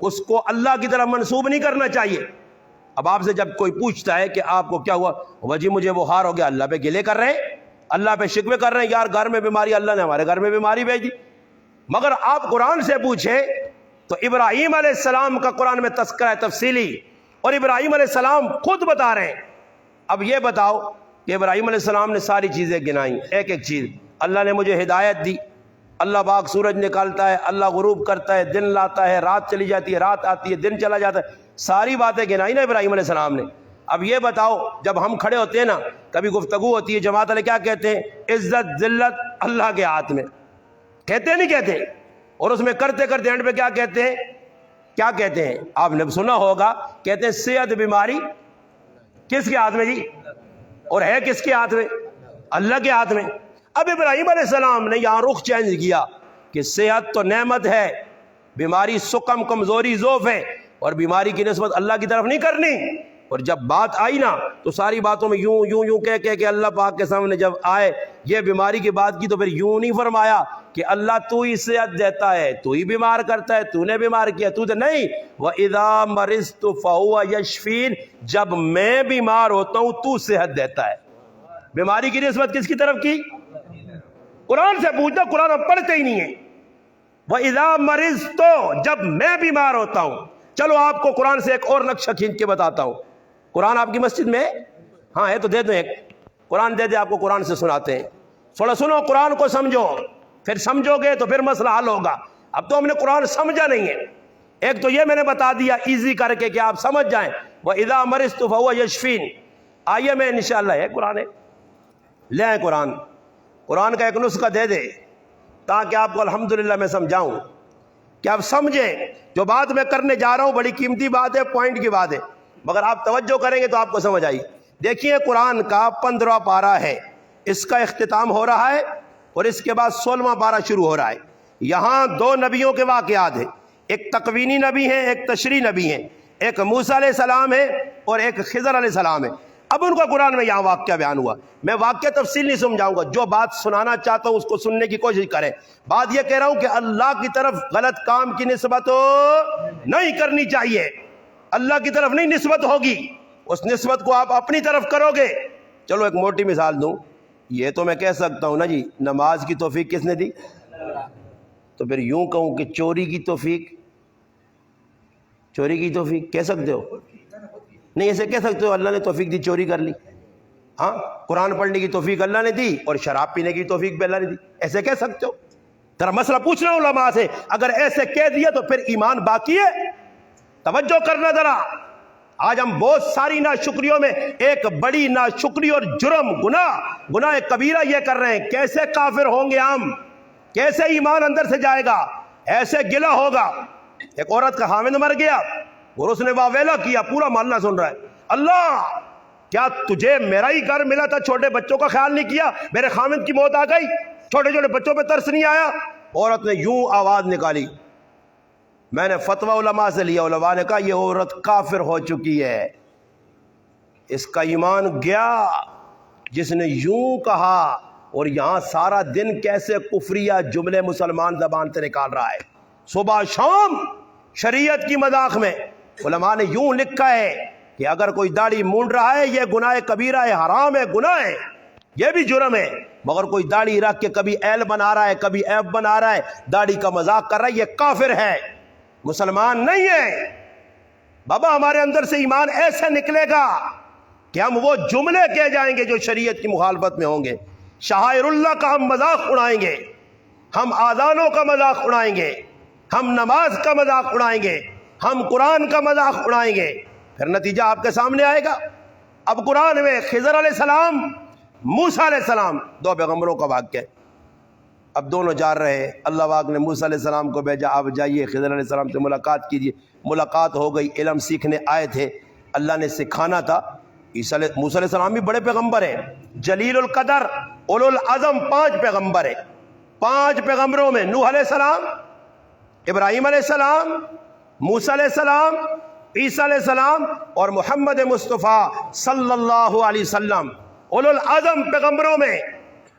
اس کو اللہ کی طرف منسوب نہیں کرنا چاہیے. اب آپ سے جب کوئی پوچھتا ہے کہ آپ کو کیا ہوا، وجی مجھے بخار ہو گیا، اللہ پہ گلے کر رہے ہیں، اللہ پہ شکوے کر رہے ہیں، یار گھر میں بیماری، اللہ نے ہمارے گھر میں بیماری بھیج دی. مگر آپ قرآن سے پوچھیں تو ابراہیم علیہ السلام کا قرآن میں تذکرہ ہے تفصیلی، اور ابراہیم علیہ السلام خود بتا رہے ہیں. اب یہ بتاؤ کہ ابراہیم علیہ السلام نے ساری چیزیں گنائیں، ایک ایک چیز. اللہ نے مجھے ہدایت دی، اللہ پاک سورج نکالتا ہے، اللہ غروب کرتا ہے، دن لاتا ہے، رات چلی جاتی ہے، رات آتی ہے، دن چلا جاتا ہے، ساری باتیں گنائی نا ابراہیم علیہ السلام نے. اب یہ بتاؤ جب ہم کھڑے ہوتے ہیں نا، کبھی گفتگو ہوتی ہے، جماعت والے کیا کہتے ہیں؟ عزت ذلت اللہ کے ہاتھ میں، کہتے ہیں نہیں کہتے؟ اور اس میں کرتے کرتے اینڈ پہ کیا کہتے ہیں؟ کیا کہتے ہیں؟ آپ نے سنا ہوگا، کہتے ہیں صحت بیماری کس کے ہاتھ میں جی؟ اور ہے کس کے ہاتھ میں؟ اللہ کے ہاتھ میں. اب ابراہیم علیہ السلام نے یہاں رخ چینج کیا کہ صحت تو نعمت ہے، بیماری سقم کمزوری ضعف ہے، اور بیماری کی نسبت اللہ کی طرف نہیں کرنی. اور جب بات آئی نا تو ساری باتوں میں یوں یوں یوں کہہ کہ اللہ پاک کے سامنے جب آئے یہ بیماری کی بات کی تو پھر یوں نہیں فرمایا کہ اللہ تو ہی صحت دیتا ہے، تو ہی بیمار کرتا ہے، تو نے بیمار کیا، تو نہیں. وَإِذَا مَرِضْتُ فَهُوَ يَشْفِينِ، جب میں بیمار ہوتا ہوں تو صحت دیتا ہے. بیماری کی نسبت کس کی طرف کی؟ قرآن سے پوچھنا، قرآن ہم پڑھتے ہی نہیں ہیں. وَإِذَا مَرِضْتُ، جب میں بیمار ہوتا ہوں. چلو آپ کو قرآن سے ایک اور نقشہ کھینچ کے بتاتا ہوں. قرآن آپ کی مسجد میں ہاں ہے تو دے دو، ایک قرآن دے دے، آپ کو قرآن سے سناتے ہیں. تھوڑا سنو، قرآن کو سمجھو، پھر سمجھو گے تو پھر مسئلہ حل ہوگا. اب تو ہم نے قرآن سمجھا نہیں ہے. ایک تو یہ میں نے بتا دیا ایزی کر کے کہ آپ سمجھ جائیں، وَإِذَا مَرِضْتُ فَهُوَ يَشْفِينِ. آئیے میں انشاءاللہ ہے قرآن ہے، لے آئیں قرآن. قرآن کا ایک نسخہ دے دے تاکہ آپ کو الحمدللہ میں سمجھاؤں کہ آپ سمجھیں. جو بات میں کرنے جا رہا ہوں بڑی قیمتی بات ہے، پوائنٹ کی بات ہے، مگر آپ توجہ کریں گے تو آپ کو سمجھ آئی. دیکھیے قرآن کا 15واں پارہ ہے، اس کا اختتام ہو رہا ہے اور اس کے بعد 16واں پارہ شروع ہو رہا ہے. یہاں دو نبیوں کے واقعات ہیں، ایک تکوینی نبی ہیں، ایک تشریعی نبی ہیں. ایک موسیٰ علیہ السلام ہے اور ایک خضر علیہ السلام ہے. اب ان کا قرآن میں یہاں واقعہ بیان ہوا. میں واقعہ تفصیل نہیں سمجھاؤں گا، جو بات سنانا چاہتا ہوں اس کو سننے کی کوشش کریں. بات یہ کہہ رہا ہوں کہ اللہ کی طرف غلط کام کی نسبت نہیں کرنی چاہیے، اللہ کی طرف نہیں نسبت ہوگی، اس نسبت کو آپ اپنی طرف کرو گے. چلو ایک موٹی مثال دوں. یہ تو میں کہہ سکتا ہوں نا جی نماز کی توفیق کس نے دی؟ تو پھر یوں کہوں کہ چوری کی توفیق کہہ سکتے ہو؟ نہیں ایسے کہہ سکتے ہو اللہ نے توفیق دی چوری کر لی. ہاں قرآن پڑھنے کی توفیق اللہ نے دی اور شراب پینے کی توفیق بھی اللہ نے دی، ایسے کہہ سکتے ہو؟ ذرا مسئلہ پوچھنا علماء سے، اگر ایسے کہہ دیا تو پھر ایمان باقی ہے؟ توجہ کرنا ذرا. آج ہم بہت ساری ناشکریوں میں ایک بڑی ناشکری اور جرم گناہ کبیرہ یہ کر رہے ہیں. کیسے کافر ہوں گے ہم؟ کیسے ایمان اندر سے جائے گا؟ ایسے گلہ ہوگا. ایک عورت کا خاوند مر گیا اور اس نے واویلا کیا، پورا محلہ سن رہا ہے، اللہ کیا تجھے میرا ہی گھر ملا تھا، چھوٹے بچوں کا خیال نہیں کیا؟ میرے خاوند کی موت آ گئی، چھوٹے چھوٹے بچوں پہ ترس نہیں آیا؟ عورت نے یوں آواز نکالی. میں نے فتویٰ علماء سے لیا، علماء نے کہا یہ عورت کافر ہو چکی ہے، اس کا ایمان گیا جس نے یوں کہا. اور یہاں سارا دن کیسے کفریہ جملے مسلمان زبان سے نکال رہا ہے، صبح شام شریعت کی مذاق میں. علماء نے یوں لکھا ہے کہ اگر کوئی داڑھی مونڈ رہا ہے یہ گناہ کبیرہ ہے، حرام ہے، گناہ ہے، یہ بھی جرم ہے. مگر کوئی داڑھی رکھ کے کبھی ایل بنا رہا ہے، کبھی ایب بنا رہا ہے، داڑھی کا مذاق کر رہا ہے، یہ کافر ہے، مسلمان نہیں ہے. بابا ہمارے اندر سے ایمان ایسے نکلے گا کہ ہم وہ جملے کہہ جائیں گے جو شریعت کی مخالفت میں ہوں گے. شعائر اللہ کا ہم مذاق اڑائیں گے، ہم آذانوں کا مذاق اڑائیں گے، ہم نماز کا مذاق اڑائیں گے، ہم قرآن کا مذاق اڑائیں گے. پھر نتیجہ آپ کے سامنے آئے گا. اب قرآن میں خضر علیہ السلام، موسیٰ علیہ السلام، دو پیغمبروں کا واقعہ ہے. اب دونوں جا رہے ہیں، اللہ پاک نے موسیٰ علیہ السلام کو بھیجا، آپ جائیے خضر علیہ السلام سے ملاقات کیجیے. ملاقات ہو گئی، علم سیکھنے آئے تھے، اللہ نے سکھانا تھا. موسیٰ علیہ السلام بھی بڑے پیغمبر ہیں، جلیل القدر اولو العزم، 5 پیغمبر ہیں. 5 پیغمبروں میں نوح علیہ السلام، ابراہیم علیہ السلام، موسیٰ علیہ السلام عیسیٰ علیہ السلام اور محمد مصطفیٰ صلی اللہ علیہ وسلم اولو العزم پیغمبروں میں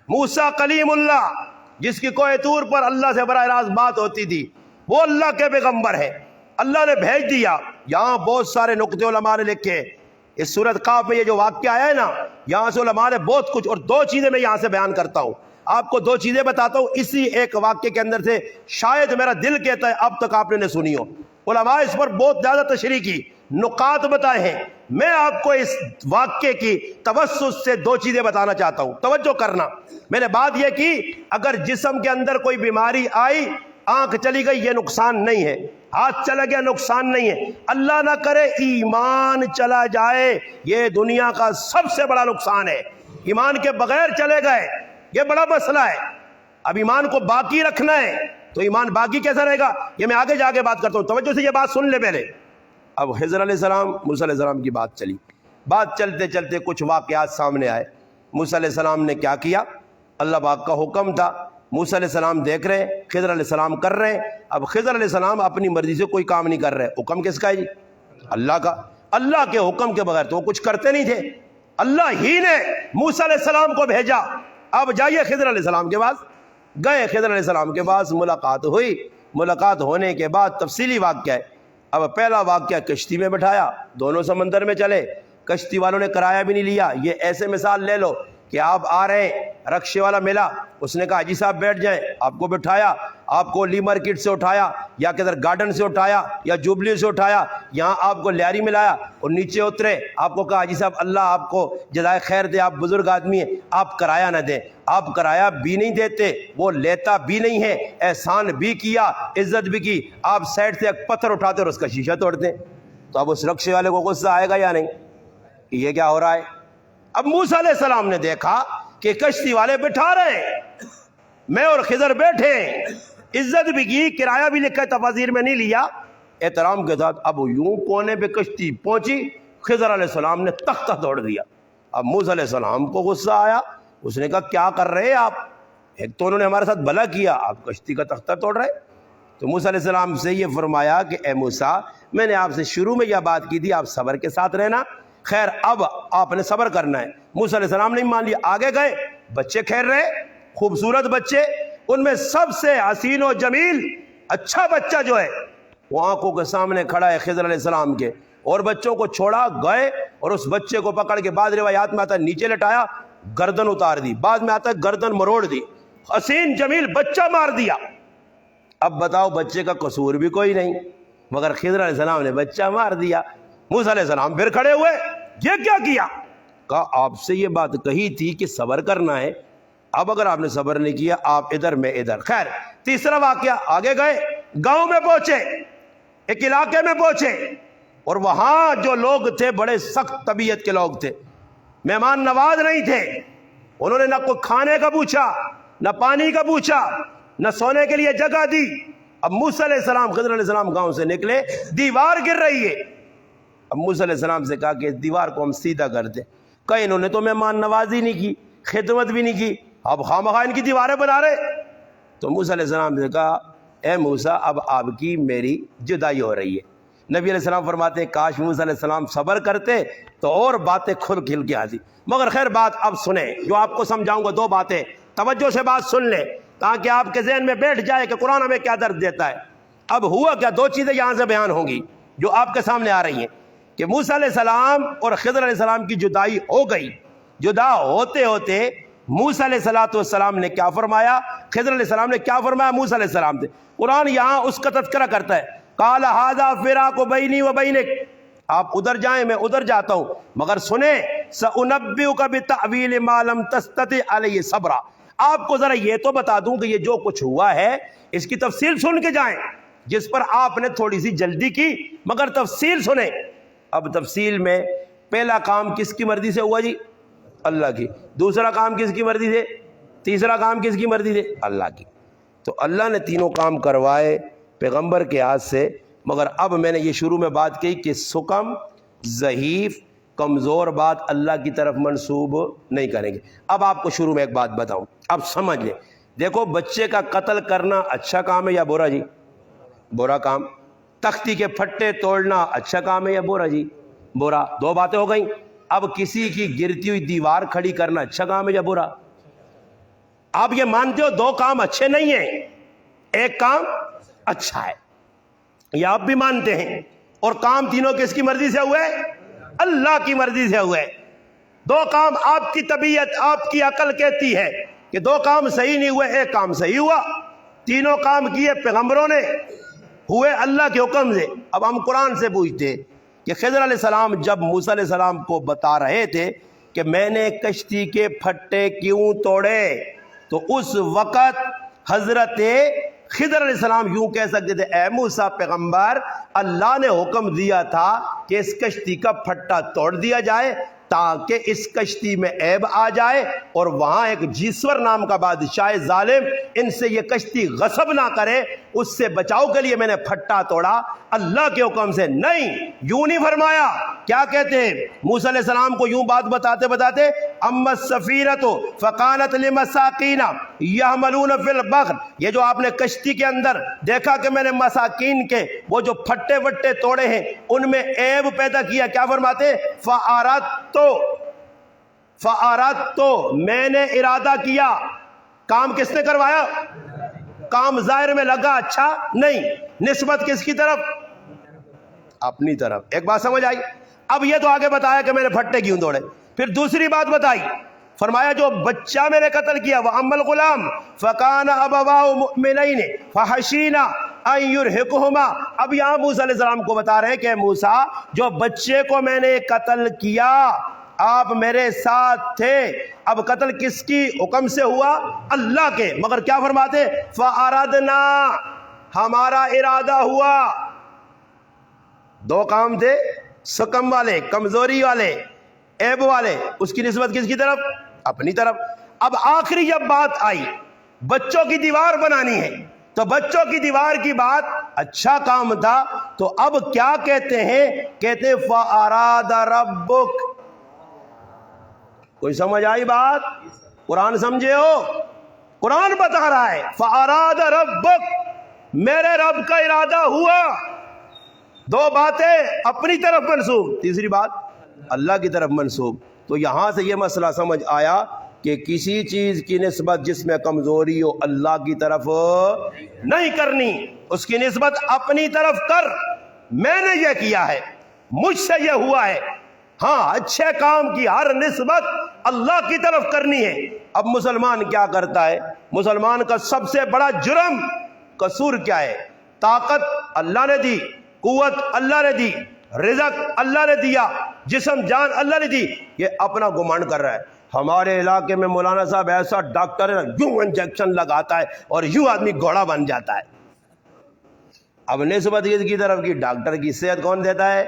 موسیٰ کلیم اللہ جس کی کوہ طور پر اللہ سے براہ راست بات ہوتی تھی، وہ اللہ کے پیغمبر ہے، اللہ نے بھیج دیا۔ یہاں بہت سارے نقطے علماء نے لکھے، اس سورۃ قاف میں یہ جو واقعہ آیا ہے نا، یہاں سے علماء نے بہت کچھ، اور دو چیزیں میں یہاں سے بیان کرتا ہوں، آپ کو دو چیزیں بتاتا ہوں اسی ایک واقعے کے اندر سے، شاید میرا دل کہتا ہے اب تک آپ نے سنی ہو۔ علماء اس پر بہت زیادہ تشریح کی، نکات بتائے ہیں، میں آپ کو اس واقعے کی توسط سے دو چیزیں بتانا چاہتا ہوں، توجہ کرنا۔ میں نے بات یہ کی اگر جسم کے اندر کوئی بیماری آئی، آنکھ چلی گئی، یہ نقصان نہیں ہے، ہاتھ چلا گیا نقصان نہیں ہے، اللہ نہ کرے ایمان چلا جائے، یہ دنیا کا سب سے بڑا نقصان ہے۔ ایمان کے بغیر چلے گئے یہ بڑا مسئلہ ہے، اب ایمان کو باقی رکھنا ہے تو ایمان باقی کیسا رہے گا، یہ میں آگے جا کے بات کرتا ہوں، توجہ سے یہ بات سن لے پہلے۔ اب خضر علیہ السلام موسیٰ علیہ السلام کی بات چلی، بات چلتے چلتے کچھ واقعات سامنے آئے۔ موسیٰ علیہ السلام نے کیا کیا، اللہ پاک کا حکم تھا، موسیٰ علیہ السلام دیکھ رہے ہیں، خضر علیہ السلام کر رہے ہیں۔ اب خضر علیہ السلام اپنی مرضی سے کوئی کام نہیں کر رہے، حکم کس کا ہے جی؟ اللہ کا۔ اللہ کے حکم کے بغیر تو وہ کچھ کرتے نہیں تھے، اللہ ہی نے موسیٰ علیہ السلام کو بھیجا۔ اب جائیے خضر علیہ السلام کے پاس، گئے خضر علیہ السلام کے پاس، ملاقات ہوئی، ملاقات ہونے کے بعد تفصیلی واقعہ ہے۔ اب پہلا واقعہ کشتی میں بٹھایا، دونوں سمندر میں چلے، کشتی والوں نے کرایہ بھی نہیں لیا۔ یہ ایسے مثال لے لو کہ آپ آ رہے ہیں، رکشے والا ملا، اس نے کہا حاجی صاحب بیٹھ جائیں، آپ کو بٹھایا، آپ کو لی مارکیٹ سے اٹھایا یا کدھر گارڈن سے اٹھایا یا جوبلی سے اٹھایا، یہاں آپ کو لیاری ملایا اور نیچے اترے، آپ کو کہا حاجی صاحب اللہ آپ کو جزائے خیر دے، آپ بزرگ آدمی ہیں، آپ کرایہ نہ دیں۔ آپ کرایہ بھی نہیں دیتے، وہ لیتا بھی نہیں ہے، احسان بھی کیا، عزت بھی کی، آپ سائڈ سے ایک پتھر اٹھاتے اور اس کا شیشہ توڑتے، تو اب اس رکشے والے کو غصہ آئے گا یا نہیں کہ یہ کیا ہو رہا ہے؟ اب موسیٰ علیہ السلام نے دیکھا کہ کشتی والے بٹھا رہے ہیں، میں اور خضر بیٹھے ہیں، عزت بھی کی، کرایہ بھی لکھا ہے، تفاسیر میں نہیں لیا، احترام کے ساتھ۔ اب یوں کونے پہ کشتی پہنچی، خضر علیہ السلام نے تختہ توڑ دیا۔ اب موسیٰ علیہ السلام کو غصہ آیا، اس نے کہا کیا کر رہے ہیں آپ، ایک تو انہوں نے ہمارے ساتھ بھلا کیا، آپ کشتی کا تختہ توڑ رہے۔ تو موسیٰ علیہ السلام سے یہ فرمایا کہ اے موسیٰ، میں نے آپ سے شروع میں یہ بات کی تھی، آپ صبر کے ساتھ رہنا، خیر اب آپ نے صبر کرنا ہے۔ موسیٰ علیہ السلام نے مان لیا، آگے گئے، بچے کھیل رہے، خوبصورت بچے، ان میں سب سے حسین و جمیل اچھا بچہ جو ہے وہ آنکھوں کے سامنے کھڑا ہے خضر علیہ السلام کے، اور بچوں کو چھوڑا، گئے اور اس بچے کو پکڑ کے، بعض روایات میں آتا ہے نیچے لٹایا، گردن اتار دی، بعد میں آتا ہے گردن مروڑ دی، حسین جمیل بچہ مار دیا۔ اب بتاؤ بچے کا قصور بھی کوئی نہیں، مگر خضر علیہ السلام نے بچہ مار دیا۔ موسیٰ علیہ السلام پھر کھڑے ہوئے، یہ کیا کیا؟ کہا آپ سے یہ بات کہی تھی کہ صبر کرنا ہے، اب اگر آپ نے صبر نہیں کیا، آپ ادھر میں ادھر۔ خیر تیسرا واقعہ، آگے گئے، گاؤں میں پہنچے، ایک علاقے میں پہنچے، اور وہاں جو لوگ تھے بڑے سخت طبیعت کے لوگ تھے، مہمان نواز نہیں تھے، انہوں نے نہ کوئی کھانے کا پوچھا، نہ پانی کا پوچھا، نہ سونے کے لیے جگہ دی۔ اب موسیٰ علیہ السلام، خضر علیہ السلام گاؤں سے نکلے، دیوار گر رہی ہے، اب موسیٰ علیہ السلام سے کہا کہ اس دیوار کو ہم سیدھا کر دیں۔ کہ انہوں نے تو مہمان نوازی نہیں کی، خدمت بھی نہیں کی، اب خواہ ان کی دیواریں بنا رہے۔ تو موسیٰ علیہ السلام نے کہا اے موسیٰ اب آپ کی میری جدائی ہو رہی ہے۔ نبی علیہ السلام فرماتے ہیں کاش موسیٰ علیہ السلام صبر کرتے تو اور باتیں کھل کھل کے آتی، مگر خیر بات اب سنیں، جو آپ کو سمجھاؤں گا دو باتیں، توجہ سے بات سن لیں تاکہ آپ کے ذہن میں بیٹھ جائے کہ قرآن ہمیں کیا درد دیتا ہے۔ اب ہوا کیا، دو چیزیں یہاں سے بیان ہوں گی جو آپ کے سامنے آ رہی ہیں کہ موسیٰ علیہ السلام اور خضر علیہ السلام کی جدائی ہو گئی۔ جدا ہوتے ہوتے موسیٰ علیہ السلام نے کیا فرمایا، خضر علیہ السلام نے کیا فرمایا موسیٰ علیہ السلام سے۔ قرآن یہاں اس کا تذکرہ کرتا ہے، قال ھذا فراق بینی و بینک، آپ ادھر جائیں میں ادھر جاتا ہوں، مگر سنیں سأنبئک بتأویل ما لم تستطع علیہ صبرا، آپ کو ذرا یہ تو بتا دوں کہ یہ جو کچھ ہوا ہے اس کی تفصیل سن کے جائیں، جس پر آپ نے تھوڑی سی جلدی کی، مگر تفصیل سنیں۔ اب تفصیل میں پہلا کام کس کی مرضی سے ہوا جی؟ اللہ کی۔ دوسرا کام کس کی مرضی سے؟ تیسرا کام کس کی مرضی سے؟ اللہ کی۔ تو اللہ نے تینوں کام کروائے پیغمبر کے ہاتھ سے، مگر اب میں نے یہ شروع میں بات کی کہ سکم، ضعیف، کمزور بات اللہ کی طرف منسوب نہیں کریں گے۔ اب آپ کو شروع میں ایک بات بتاؤں، اب سمجھ لیں۔ دیکھو بچے کا قتل کرنا اچھا کام ہے یا برا جی؟ برا کام۔ تختی کے پھٹے توڑنا اچھا کام ہے یا برا؟ جی برا. دو باتیں ہو گئیں. اب کسی کی گرتی ہوئی دیوار کھڑی کرنا اچھا کام ہے یا برا؟ آپ یہ مانتے ہو دو کام اچھے نہیں ہیں، ایک کام اچھا ہے، یہ آپ بھی مانتے ہیں. اور کام تینوں کس کی مرضی سے ہوئے؟ اللہ کی مرضی سے ہوئے. دو کام آپ کی طبیعت، آپ کی عقل کہتی ہے کہ دو کام صحیح نہیں ہوئے، ایک کام صحیح ہوا. تینوں کام کیے پیغمبروں نے، ہوئے اللہ کے حکم سے. اب ہم قرآن سے پوچھتے کہ خضر علیہ السلام جب موسیٰ علیہ السلام کو بتا رہے تھے کہ میں نے کشتی کے پھٹے کیوں توڑے، تو اس وقت حضرت خضر علیہ السلام یوں کہہ سکتے تھے اے موسیٰ پیغمبر، اللہ نے حکم دیا تھا کہ اس کشتی کا پھٹا توڑ دیا جائے تاکہ اس کشتی میں عیب آ جائے اور وہاں ایک جیسور نام کا بادشاہ ظالم ان سے یہ کشتی غصب نہ کرے، اس سے بچاؤ کے لیے میں نے پھٹا توڑا اللہ کے حکم سے. نہیں، یوں نہیں فرمایا. کیا کہتے ہیں موسیٰ علیہ السلام کو یوں بات بتاتے بتاتے اما السفینۃ فکانت لمساکین یحملون فی البحر، یہ جو آپ نے کشتی کے اندر دیکھا کہ میں نے مساکین کے وہ جو پھٹے وٹے توڑے ہیں ان میں عیب پیدا کیا. کیا فرماتے؟ فَأَرَدْتُ میں نے ارادہ کیا. کام کس نے کروایا؟ کام ظاہر میں لگا اچھا نہیں، نسبت کس کی طرف؟ اپنی طرف. ایک بات سمجھ آئی؟ اب یہ تو آگے بتایا کہ میں نے پھٹے کیوں توڑے، پھر دوسری بات بتائی، فرمایا جو بچہ میں نے قتل کیا وَأَمَّا الْغُلَامُ فَكَانَ أَبَوَاهُ مُؤْمِنَيْنِ فَخَشِينَا أَن يُرْهِقُهُمَا. اب یہاں موسیٰ علیہ السلام کو بتا رہے کہ موسیٰ جو بچے کو میں نے قتل کیا آپ میرے ساتھ تھے. اب قتل کس کی حکم سے ہوا؟ اللہ کے. مگر کیا فرماتے؟ فَأَرَدْنَا ہمارا ارادہ ہوا. دو کام تھے، سکم والے، کمزوری والے، عیب والے، اس کی نسبت کس کی طرف؟ اپنی طرف. اب آخری جب بات آئی بچوں کی دیوار بنانی ہے تو بچوں کی دیوار کی بات اچھا کام تھا، تو اب کیا کہتے ہیں؟ کہتے ہیں فَأَرَادَ رَبُّكَ. کوئی سمجھ آئی بات؟ قرآن سمجھے ہو؟ قرآن بتا رہا ہے فَأَرَادَ رَبُّكَ میرے رب کا ارادہ ہوا. دو باتیں اپنی طرف منسوب، تیسری بات اللہ کی طرف منسوب. تو یہاں سے یہ مسئلہ سمجھ آیا کہ کسی چیز کی نسبت جس میں کمزوری ہو اللہ کی طرف نہیں کرنی، اس کی نسبت اپنی طرف کر. میں نے یہ کیا ہے، مجھ سے یہ ہوا ہے. ہاں، اچھے کام کی ہر نسبت اللہ کی طرف کرنی ہے. اب مسلمان کیا کرتا ہے؟ مسلمان کا سب سے بڑا جرم، قصور کیا ہے؟ طاقت اللہ نے دی، قوت اللہ نے دی، رزق اللہ نے دیا، جسم جان اللہ نے دی، یہ اپنا گمان کر رہا ہے. ہمارے علاقے میں مولانا صاحب ایسا ڈاکٹر ہے، یوں انجیکشن لگاتا ہے اور یوں آدمی گھوڑا بن جاتا ہے. اب نسبت کس کی طرف کی؟ ڈاکٹر کی. صحت کون دیتا ہے؟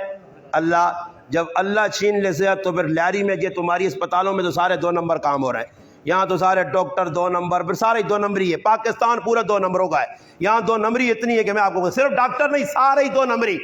اللہ. جب اللہ چھین لے صحت تو پھر لیاری میں یہ تمہاری اسپتالوں میں تو سارے دو نمبر کام ہو رہے ہیں. یہاں تو سارے ڈاکٹر دو نمبر، پھر سارے دو نمبری ہے. پاکستان پورا دو نمبروں کا ہے. یہاں دو نمبری اتنی ہے کہ میں آپ کو صرف ڈاکٹر نہیں، سارے ہی دو نمبری.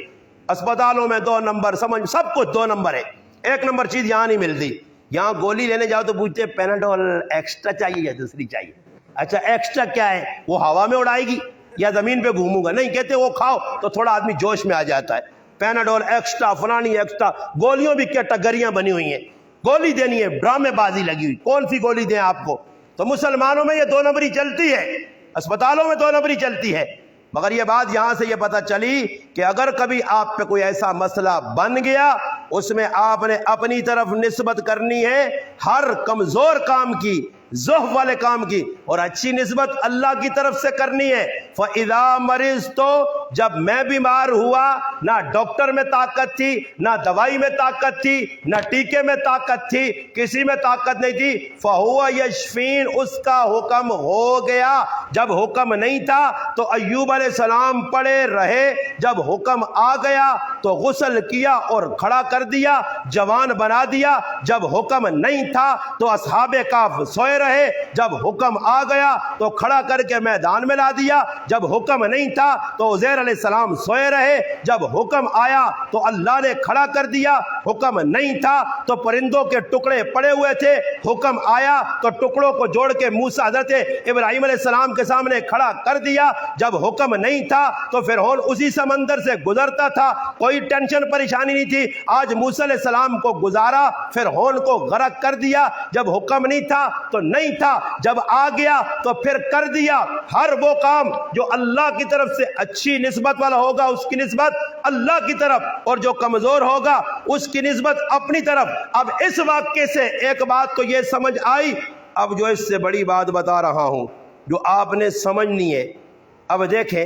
اسپتالوں میں دو نمبر، سمجھ سب کچھ دو نمبر ہے. ایک نمبر چیز یہاں نہیں ملتی. یہاں گولی لینے جاؤ تو پوچھتے پیناڈول ایکسٹرا چاہیے یا دوسری چاہیے. اچھا ایکسٹرا کیا ہے؟ وہ ہوا میں اڑائے گی یا زمین پہ گھوموں گا؟ نہیں، کہتے وہ کھاؤ تو تھوڑا آدمی جوش میں آ جاتا ہے. پیناڈول ایکسٹرا، فلانی ایکسٹرا. گولیوں بھی کیٹیگریاں بنی ہوئی ہیں. گولی دینی ہے، ڈرامے بازی لگی ہوئی. کون سی گولی دیں آپ کو؟ تو مسلمانوں میں یہ دو نمبری چلتی ہے، اسپتالوں میں دو نمبری چلتی ہے. مگر یہ بات یہاں سے یہ پتہ چلی کہ اگر کبھی آپ پہ کوئی ایسا مسئلہ بن گیا اس میں آپ نے اپنی طرف نسبت کرنی ہے ہر کمزور کام کی، ضعف والے کام کی، اور اچھی نسبت اللہ کی طرف سے کرنی ہے. فَإِذَا مَرِضْتُ جب میں بیمار ہوا، نہ ڈاکٹر میں طاقت تھی، نہ دوائی میں طاقت تھی، نہ ٹیکے میں طاقت تھی، کسی میں طاقت نہیں تھی. فَهُوَ يَشْفِينِ اس کا حکم ہو گیا. جب حکم نہیں تھا تو ایوب علیہ السلام پڑے رہے، جب حکم آ گیا تو غسل کیا اور کھڑا کر دیا، جوان بنا دیا. جب حکم نہیں تھا تو اصحاب کہف سوئے رہے، جب حکم آ گیا تو کھڑا کر کے میدان میں لا دیا. جب حکم نہیں تھا تو عزیر علیہ السلام سوئے رہے، جب حکم آیا تو اللہ نے کھڑا کر دیا، حکم نہیں تھا تو پرندوں کے ٹکڑے پڑے ہوئے تھے، حکم آیا تو ٹکڑوں کو جوڑ کے موسیٰ حضرت ابراہیم علیہ السلام کے سامنے کھڑا کر دیا، جب حکم نہیں تھا تو فرعون اسی سمندر سے گزرتا تھا، کوئی ٹینشن پریشانی نہیں تھی، آج موسیٰ علیہ السلام کو گزارا، فرعون کو غرق کر دیا، جب حکم نہیں تھا تو نہیں تھا، جب آ گیا تو پھر کر دیا۔ ہر وہ کام جو اللہ کی طرف سے اچھی نسبت والا ہوگا اس کی نسبت اللہ کی طرف، اور جو کمزور ہوگا اس کی نسبت اپنی طرف۔ اب اس واقعے سے ایک بات تو یہ سمجھ آئی، اب جو اس سے بڑی بات بتا رہا ہوں جو آپ نے سمجھنی ہے۔ اب دیکھیں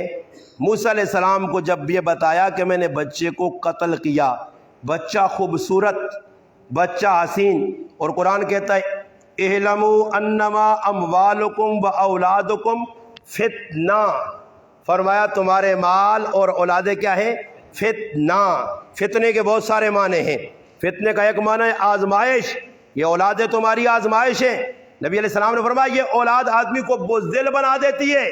موسیٰ علیہ السلام کو جب یہ بتایا کہ میں نے بچے کو قتل کیا، بچہ خوبصورت، بچہ حسین، اور قرآن کہتا ہے اعلموا انما اموالکم و اولادکم فتنہ، فرمایا تمہارے مال اور اولادیں کیا ہیں؟ فتنہ۔ فتنے کے بہت سارے معنی ہیں، فتنے کا ایک معنی ہے آزمائش، یہ اولادیں تمہاری آزمائش ہیں۔ نبی علیہ السلام نے فرمایا یہ اولاد آدمی کو بزدل بنا دیتی ہے،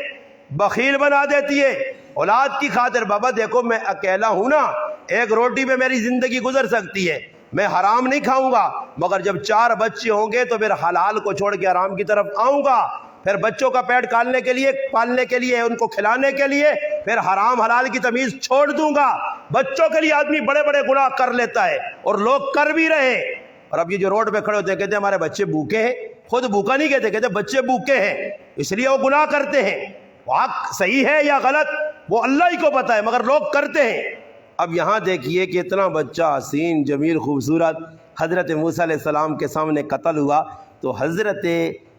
بخیل بنا دیتی ہے۔ اولاد کی خاطر بابا دیکھو میں اکیلا ہوں نا، ایک روٹی پہ میری زندگی گزر سکتی ہے، میں حرام نہیں کھاؤں گا، مگر جب 4 بچے ہوں گے تو پھر حلال کو چھوڑ کے حرام کی طرف آؤں گا، پھر بچوں کا پیٹ پالنے کے لیے ان کو کھلانے کے لیے پھر حرام حلال کی تمیز چھوڑ دوں گا۔ بچوں کے لیے آدمی بڑے بڑے گناہ کر لیتا ہے اور لوگ کر بھی رہے۔ اور اب یہ جو روڈ پہ کھڑے ہوتے ہیں کہتے ہیں ہمارے بچے بھوکے ہیں، خود بھوکا نہیں کہتے، کہتے بچے بھوکے ہیں اس لیے وہ گناہ کرتے ہیں۔ واقع صحیح ہے یا غلط وہ اللہ ہی کو پتہ ہے، مگر لوگ کرتے ہیں۔ اب یہاں دیکھیے کہ اتنا بچہ حسین جمیل خوبصورت حضرت موسیٰ علیہ السلام کے سامنے قتل ہوا، تو حضرت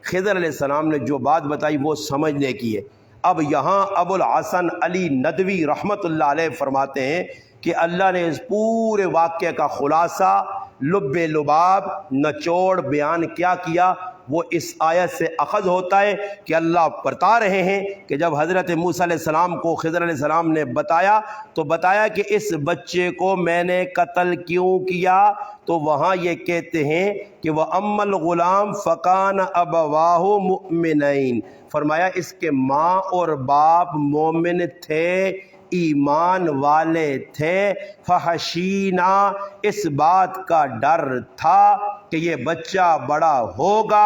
خضر علیہ السلام نے جو بات بتائی وہ سمجھنے کی ہے۔ اب یہاں ابو الحسن علی ندوی رحمۃ اللہ علیہ فرماتے ہیں کہ اللہ نے اس پورے واقعے کا خلاصہ لب لباب نچوڑ بیان کیا وہ اس آیت سے اخذ ہوتا ہے کہ اللہ بتا رہے ہیں کہ جب حضرت موسیٰ علیہ السلام کو خضر علیہ السلام نے بتایا تو بتایا کہ اس بچے کو میں نے قتل کیوں کیا، تو وہاں یہ کہتے ہیں کہ وَأَمَّا الْغُلَامُ فَكَانَ أَبَوَاهُ مُؤْمِنَيْنِ، فرمایا اس کے ماں اور باپ مومن تھے، ایمان والے تھے، فحشینا اس بات کا ڈر تھا کہ یہ بچہ بڑا ہوگا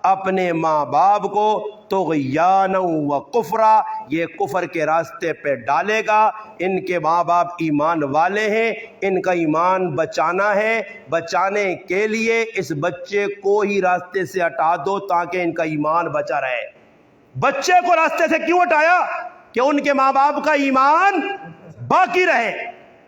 اپنے ماں باپ کو طغیانا و کفرا، یہ کفر کے راستے پہ ڈالے گا۔ ان کے ماں باپ ایمان والے ہیں، ان کا ایمان بچانا ہے، بچانے کے لیے اس بچے کو ہی راستے سے ہٹا دو تاکہ ان کا ایمان بچا رہے۔ بچے کو راستے سے کیوں ہٹایا؟ کہ ان کے ماں باپ کا ایمان باقی رہے۔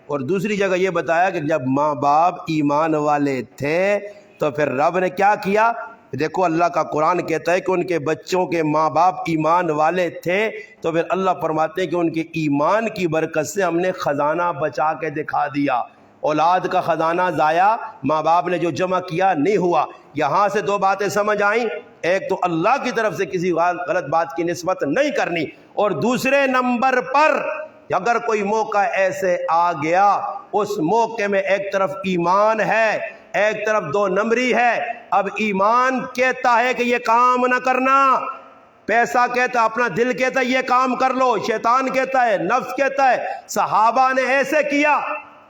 اور دوسری جگہ یہ بتایا کہ جب ماں باپ ایمان والے تھے تو پھر رب نے کیا کیا؟ دیکھو اللہ کا قرآن کہتا ہے کہ ان کے بچوں کے ماں باپ ایمان والے تھے، تو پھر اللہ فرماتے ہیں کہ ان کے ایمان کی برکت سے ہم نے خزانہ بچا کے دکھا دیا۔ اولاد کا خزانہ ضائع ماں باپ نے جو جمع کیا نہیں ہوا۔ یہاں سے 2 باتیں سمجھ آئیں، ایک تو اللہ کی طرف سے کسی غلط بات کی نسبت نہیں کرنی، اور دوسرے نمبر پر اگر کوئی موقع ایسے آ گیا اس موقع میں ایک طرف ایمان ہے ایک طرف 2 نمبری ہے۔ اب ایمان کہتا ہے کہ یہ کام نہ کرنا، پیسہ کہتا ہے، اپنا دل کہتا ہے یہ کام کر لو، شیطان کہتا ہے، نفس کہتا ہے۔ صحابہ نے ایسے کیا۔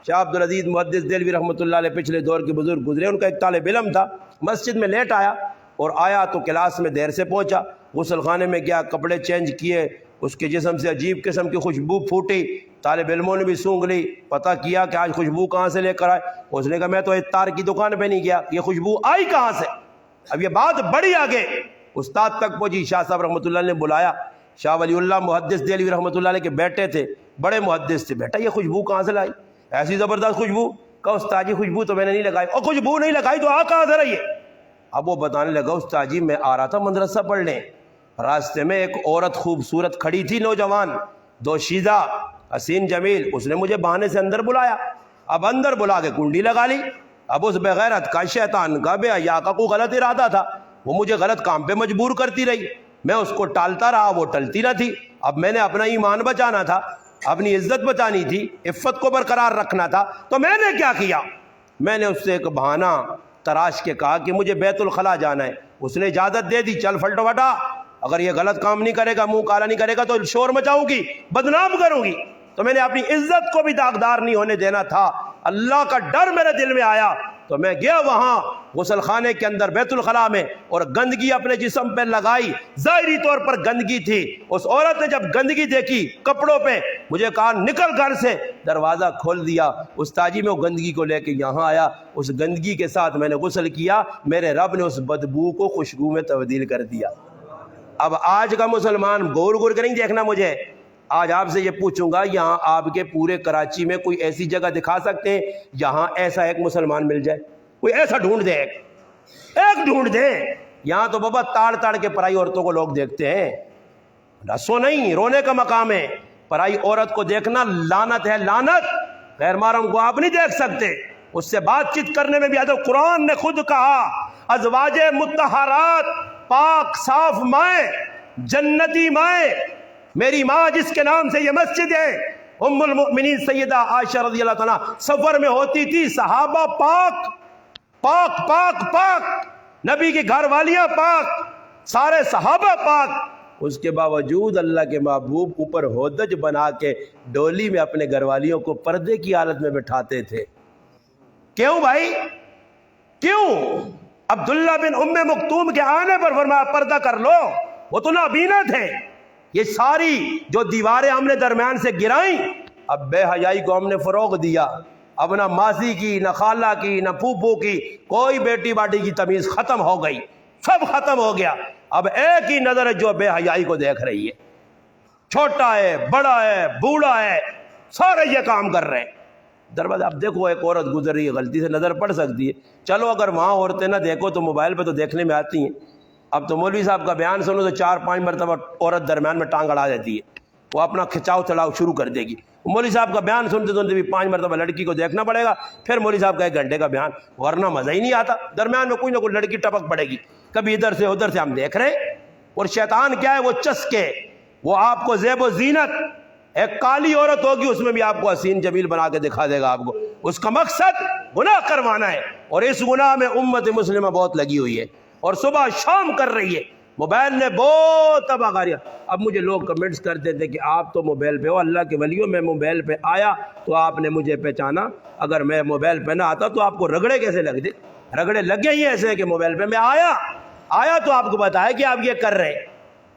شاہ عبدالعزیز محدث دہلوی رحمۃ اللہ علیہ پچھلے دور کے بزرگ گزرے، ان کا ایک طالب علم تھا، مسجد میں لیٹ آیا تو کلاس میں دیر سے پہنچا، غسل خانے میں گیا، کپڑے چینج کیے، اس کے جسم سے عجیب قسم کی خوشبو پھوٹی، طالب علموں نے بھی سونگھ لی، پتہ کیا کہ آج خوشبو کہاں سے لے کر آئے۔ اس نے کہا میں تو عطار کی دکان پہ نہیں گیا، یہ خوشبو آئی کہاں سے؟ اب یہ بات بڑی آگے استاد تک پہنچی۔ شاہ صاحب رحمۃ اللہ نے بلایا، شاہ ولی اللہ محدث دہلوی رحمۃ اللہ علیہ کے بیٹے تھے، بڑے محدث تھے، بیٹا یہ خوشبو کہاں سے لائی، ایسی زبردست خوشبو؟ کہا استاد جی خوشبو تو میں نے نہیں لگائی۔ اور خوشبو نہیں لگائی تو آ کہاں سے رہی ہے؟ اب وہ بتانے لگا استاد جی میں آ رہا تھا مدرسہ پڑھنے، راستے میں ایک عورت خوبصورت کھڑی تھی، نوجوان، دوشیزہ حسین جمیل، اس نے مجھے بہانے سے اندر بلایا۔ اب اندر بلا کے کنڈی لگا لی۔ اب اس بغیرت کا، شیطان کا، بے حیا کا کوئی غلط ارادہ تھا، وہ مجھے غلط کام پہ مجبور کرتی رہی، میں اس کو ٹالتا رہا، وہ ٹلتی نہ تھی۔ اب میں نے اپنا ایمان بچانا تھا، اپنی عزت بچانی تھی، عفت کو برقرار رکھنا تھا، تو میں نے کیا کیا؟ میں نے اس سے ایک بہانہ تراش کے کہا کہ مجھے بیت الخلاء جانا ہے۔ اس نے اجازت دے دی، چل پھلٹو بٹا، اگر یہ غلط کام نہیں کرے گا، منہ کالا نہیں کرے گا تو شور مچاؤں گی، بدنام کروں گی۔ تو میں نے اپنی عزت کو بھی داغدار نہیں ہونے دینا تھا. اللہ کا ڈر میرے دل میں آیا تو میں گیا وہاں غسل خانے کے اندر بیت الخلاء میں, اور گندگی اپنے جسم پہ لگائی. ظاہری طور پر گندگی تھی. اس عورت نے جب گندگی دیکھی کپڑوں پہ, مجھے کہا نکل گھر سے. دروازہ کھول دیا, استاجی میں وہ گندگی کو لے کے یہاں آیا. اس گندگی کے ساتھ میں نے غسل کیا. میرے رب نے اس بدبو کو خوشبو میں تبدیل کر دیا. اب آج کا مسلمان غور غور کے نہیں دیکھنا مجھے, آج آپ سے یہ پوچھوں گا, یہاں آپ کے پورے کراچی میں کوئی ایسی جگہ دکھا سکتے ہیں یہاں ایسا ایک مسلمان مل جائے؟ کوئی ایسا ڈھونڈ دے, ایک ڈھونڈ دے. یہاں تو بابا تاڑ تاڑ کے پرائی عورتوں کو لوگ دیکھتے ہیں. رسو نہیں, رونے کا مقام ہے. پرائی عورت کو دیکھنا لعنت ہے, لعنت. غیر محرم کو آپ نہیں دیکھ سکتے. اس سے بات چیت کرنے میں بھی ادب. قرآن نے خود کہا ازواج مطہرات, پاک صاف مائیں, جنتی مائیں. میری ماں جس کے نام سے یہ مسجد ہے, ام المؤمنین سیدہ عائشہ رضی اللہ تعالیٰ, سفر میں ہوتی تھی, صحابہ پاک پاک پاک پاک, نبی کی گھر والیاں پاک, سارے صحابہ پاک. اس کے باوجود اللہ کے محبوب اوپر ہودج بنا کے ڈولی میں اپنے گھر والیوں کو پردے کی حالت میں بٹھاتے تھے. کیوں بھائی, کیوں؟ عبداللہ بن ام مکتوم کے آنے پر فرمایا پردہ کر لو, وہ تو نابینا تھے. یہ ساری جو دیواریں ہم نے درمیان سے گرائیں, اب بے حیائی کو ہم نے فروغ دیا. اب نہ ماسی کی, نہ خالہ کی, نہ پھوپھو کی, کوئی بیٹی باٹی کی تمیز ختم ہو گئی, سب ختم ہو گیا. اب ایک ہی نظر ہے جو بے حیائی کو دیکھ رہی ہے. چھوٹا ہے, بڑا ہے, بوڑھا ہے, سارے یہ کام کر رہے ہیں. دروازہ اب دیکھو ایک عورت گزر رہی ہے, غلطی سے نظر پڑ سکتی ہے. چلو اگر وہاں عورتیں نہ دیکھو تو موبائل پہ تو دیکھنے میں آتی ہیں. اب تو مولوی صاحب کا بیان سنو تو 4-5 مرتبہ عورت درمیان میں ٹانگ اڑا دیتی ہے, وہ اپنا کھچاؤ چلاؤ شروع کر دے گی. مولوی صاحب کا بیان سنتے سنتے بھی 5 مرتبہ لڑکی کو دیکھنا پڑے گا, پھر مولوی صاحب کا 1 گھنٹے کا بیان, ورنہ مزہ ہی نہیں آتا. درمیان میں کوئی نہ کوئی لڑکی ٹپک پڑے گی, کبھی ادھر سے ادھر سے, ہم دیکھ رہے ہیں. اور شیطان کیا ہے, وہ چسکے, وہ آپ کو زیب و زینت, ایک کالی عورت ہوگی اس میں بھی آپ کو حسین جمیل بنا کے دکھا دے گا آپ کو. اس کا مقصد گناہ کروانا ہے, اور اس گناہ میں امت مسلمہ بہت لگی ہوئی ہے اور صبح شام کر رہی ہے. موبائل نے بہت تباہ کر دیا. اب مجھے لوگ کمنٹس کرتے تھے کہ آپ تو موبائل پہ ہو, اللہ کے ولیوں, میں موبائل پہ آیا تو آپ نے مجھے پہچانا, اگر میں موبائل پہ نہ آتا تو آپ کو رگڑے کیسے لگتے؟ رگڑے لگے ہی ایسے ہیں کہ موبائل پہ میں آیا تو آپ کو بتایا کہ آپ یہ کر رہے ہیں.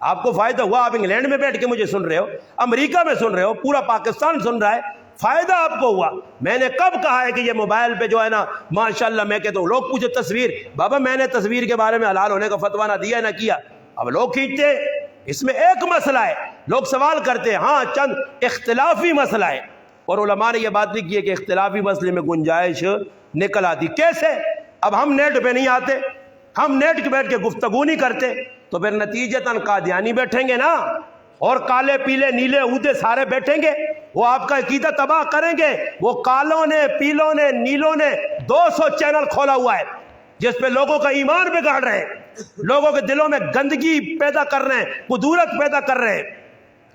آپ کو فائدہ ہوا, آپ انگلینڈ میں بیٹھ کے مجھے سن رہے ہو, امریکہ میں سن رہے ہو, پورا پاکستان سن رہا ہے, فائدہ آپ کو ہوا. میں نے کب کہا ہے کہ یہ موبائل پہ جو ہے نا ماشاءاللہ, میں کہتا ہوں لوگ پوچھے تصویر, بابا میں نے تصویر کے بارے میں حلال ہونے کا فتویٰ نہ دیا نہ کیا. اب لوگ کھینچتے, اس میں ایک مسئلہ ہے, لوگ سوال کرتے ہیں, ہاں چند اختلافی مسئلہ ہے, اور علماء نے یہ بات نہیں کی ہے کہ اختلافی مسئلے میں گنجائش نکل آتی. کیسے؟ اب ہم نیٹ پہ نہیں آتے, ہم نیٹ کے بیٹھ کے گفتگو نہیں کرتے, تو پھر نتیجتاً قادیانی بیٹھیں گے نا, اور کالے پیلے نیلے عہدے سارے بیٹھیں گے, وہ آپ کا عقیدہ تباہ کریں گے. وہ کالوں نے, پیلوں نے, نیلوں نے 200 چینل کھولا ہوا ہے جس پہ لوگوں کا ایمان بگاڑ رہے ہیں, لوگوں کے دلوں میں گندگی پیدا کر رہے ہیں, قدورت پیدا کر رہے ہیں.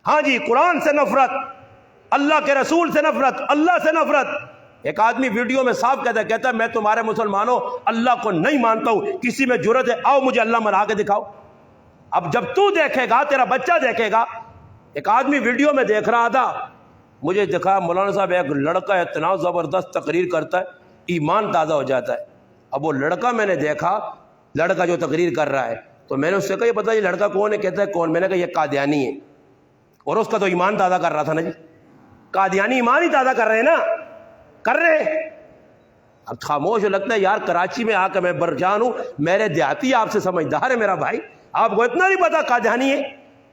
ہاں جی, قرآن سے نفرت, اللہ کے رسول سے نفرت, اللہ سے نفرت. ایک آدمی ویڈیو میں صاف کہتا ہے میں تمہارے مسلمانوں اللہ کو نہیں مانتا ہوں, کسی میں جرت ہے آؤ مجھے اللہ منا کے دکھاؤ. اب جب تو دیکھے گا, تیرا بچہ دیکھے گا. ایک آدمی ویڈیو میں دیکھ رہا تھا, مجھے دکھا مولانا صاحب ایک لڑکا اتنا زبردست تقریر کرتا ہے, ایمان تازہ ہو جاتا ہے. اب وہ لڑکا میں نے دیکھا, لڑکا جو تقریر کر رہا ہے, تو میں نے اس سے کہا یہ پتا یہ لڑکا کون ہے؟ کہتا ہے کون؟ میں نے کہا یہ قادیانی ہے. اور اس کا تو ایمان تازہ کر رہا تھا نا جی, قادیانی ایمان ہی تازہ کر رہے ہیں نا, کر رہے ہیں. اب خاموش لگتا ہے یار, کراچی میں آ کے میں برجان ہوں, میرے دیہاتی آپ سے سمجھدار ہے میرا بھائی, آپ کو اتنا نہیں پتا قادیانی ہے,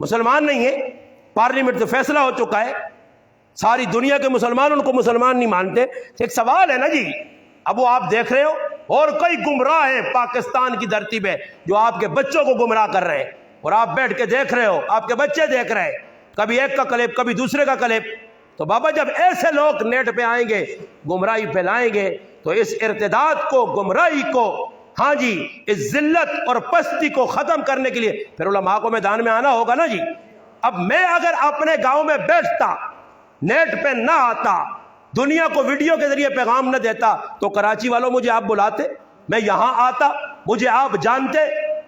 مسلمان نہیں ہے. پارلیمنٹ سے فیصلہ ہو چکا ہے, ساری دنیا کے مسلمان ان کو مسلمان نہیں مانتے. ایک سوال ہے نا جی, اب وہ آپ دیکھ رہے ہو, اور کئی گمراہ ہیں پاکستان کی دھرتی پہ جو آپ کے بچوں کو گمراہ کر رہے ہیں, اور آپ بیٹھ کے دیکھ رہے ہو, آپ کے بچے دیکھ رہے ہیں, کبھی ایک کا کلپ کبھی دوسرے کا کلپ. تو بابا جب ایسے لوگ نیٹ پہ آئیں گے, گمراہی پھیلائیں گے, تو اس ارتداد کو, گمراہی کو, ہاں جی اس ذلت اور پستی کو ختم کرنے کے لیے پھر علماء کو میدان میں آنا ہوگا نا جی. اب میں اگر اپنے گاؤں میں بیٹھتا, نیٹ پہ نہ آتا, دنیا کو ویڈیو کے ذریعے پیغام نہ دیتا, تو کراچی والوں مجھے آپ بلاتے, میں یہاں آتا, مجھے آپ جانتے,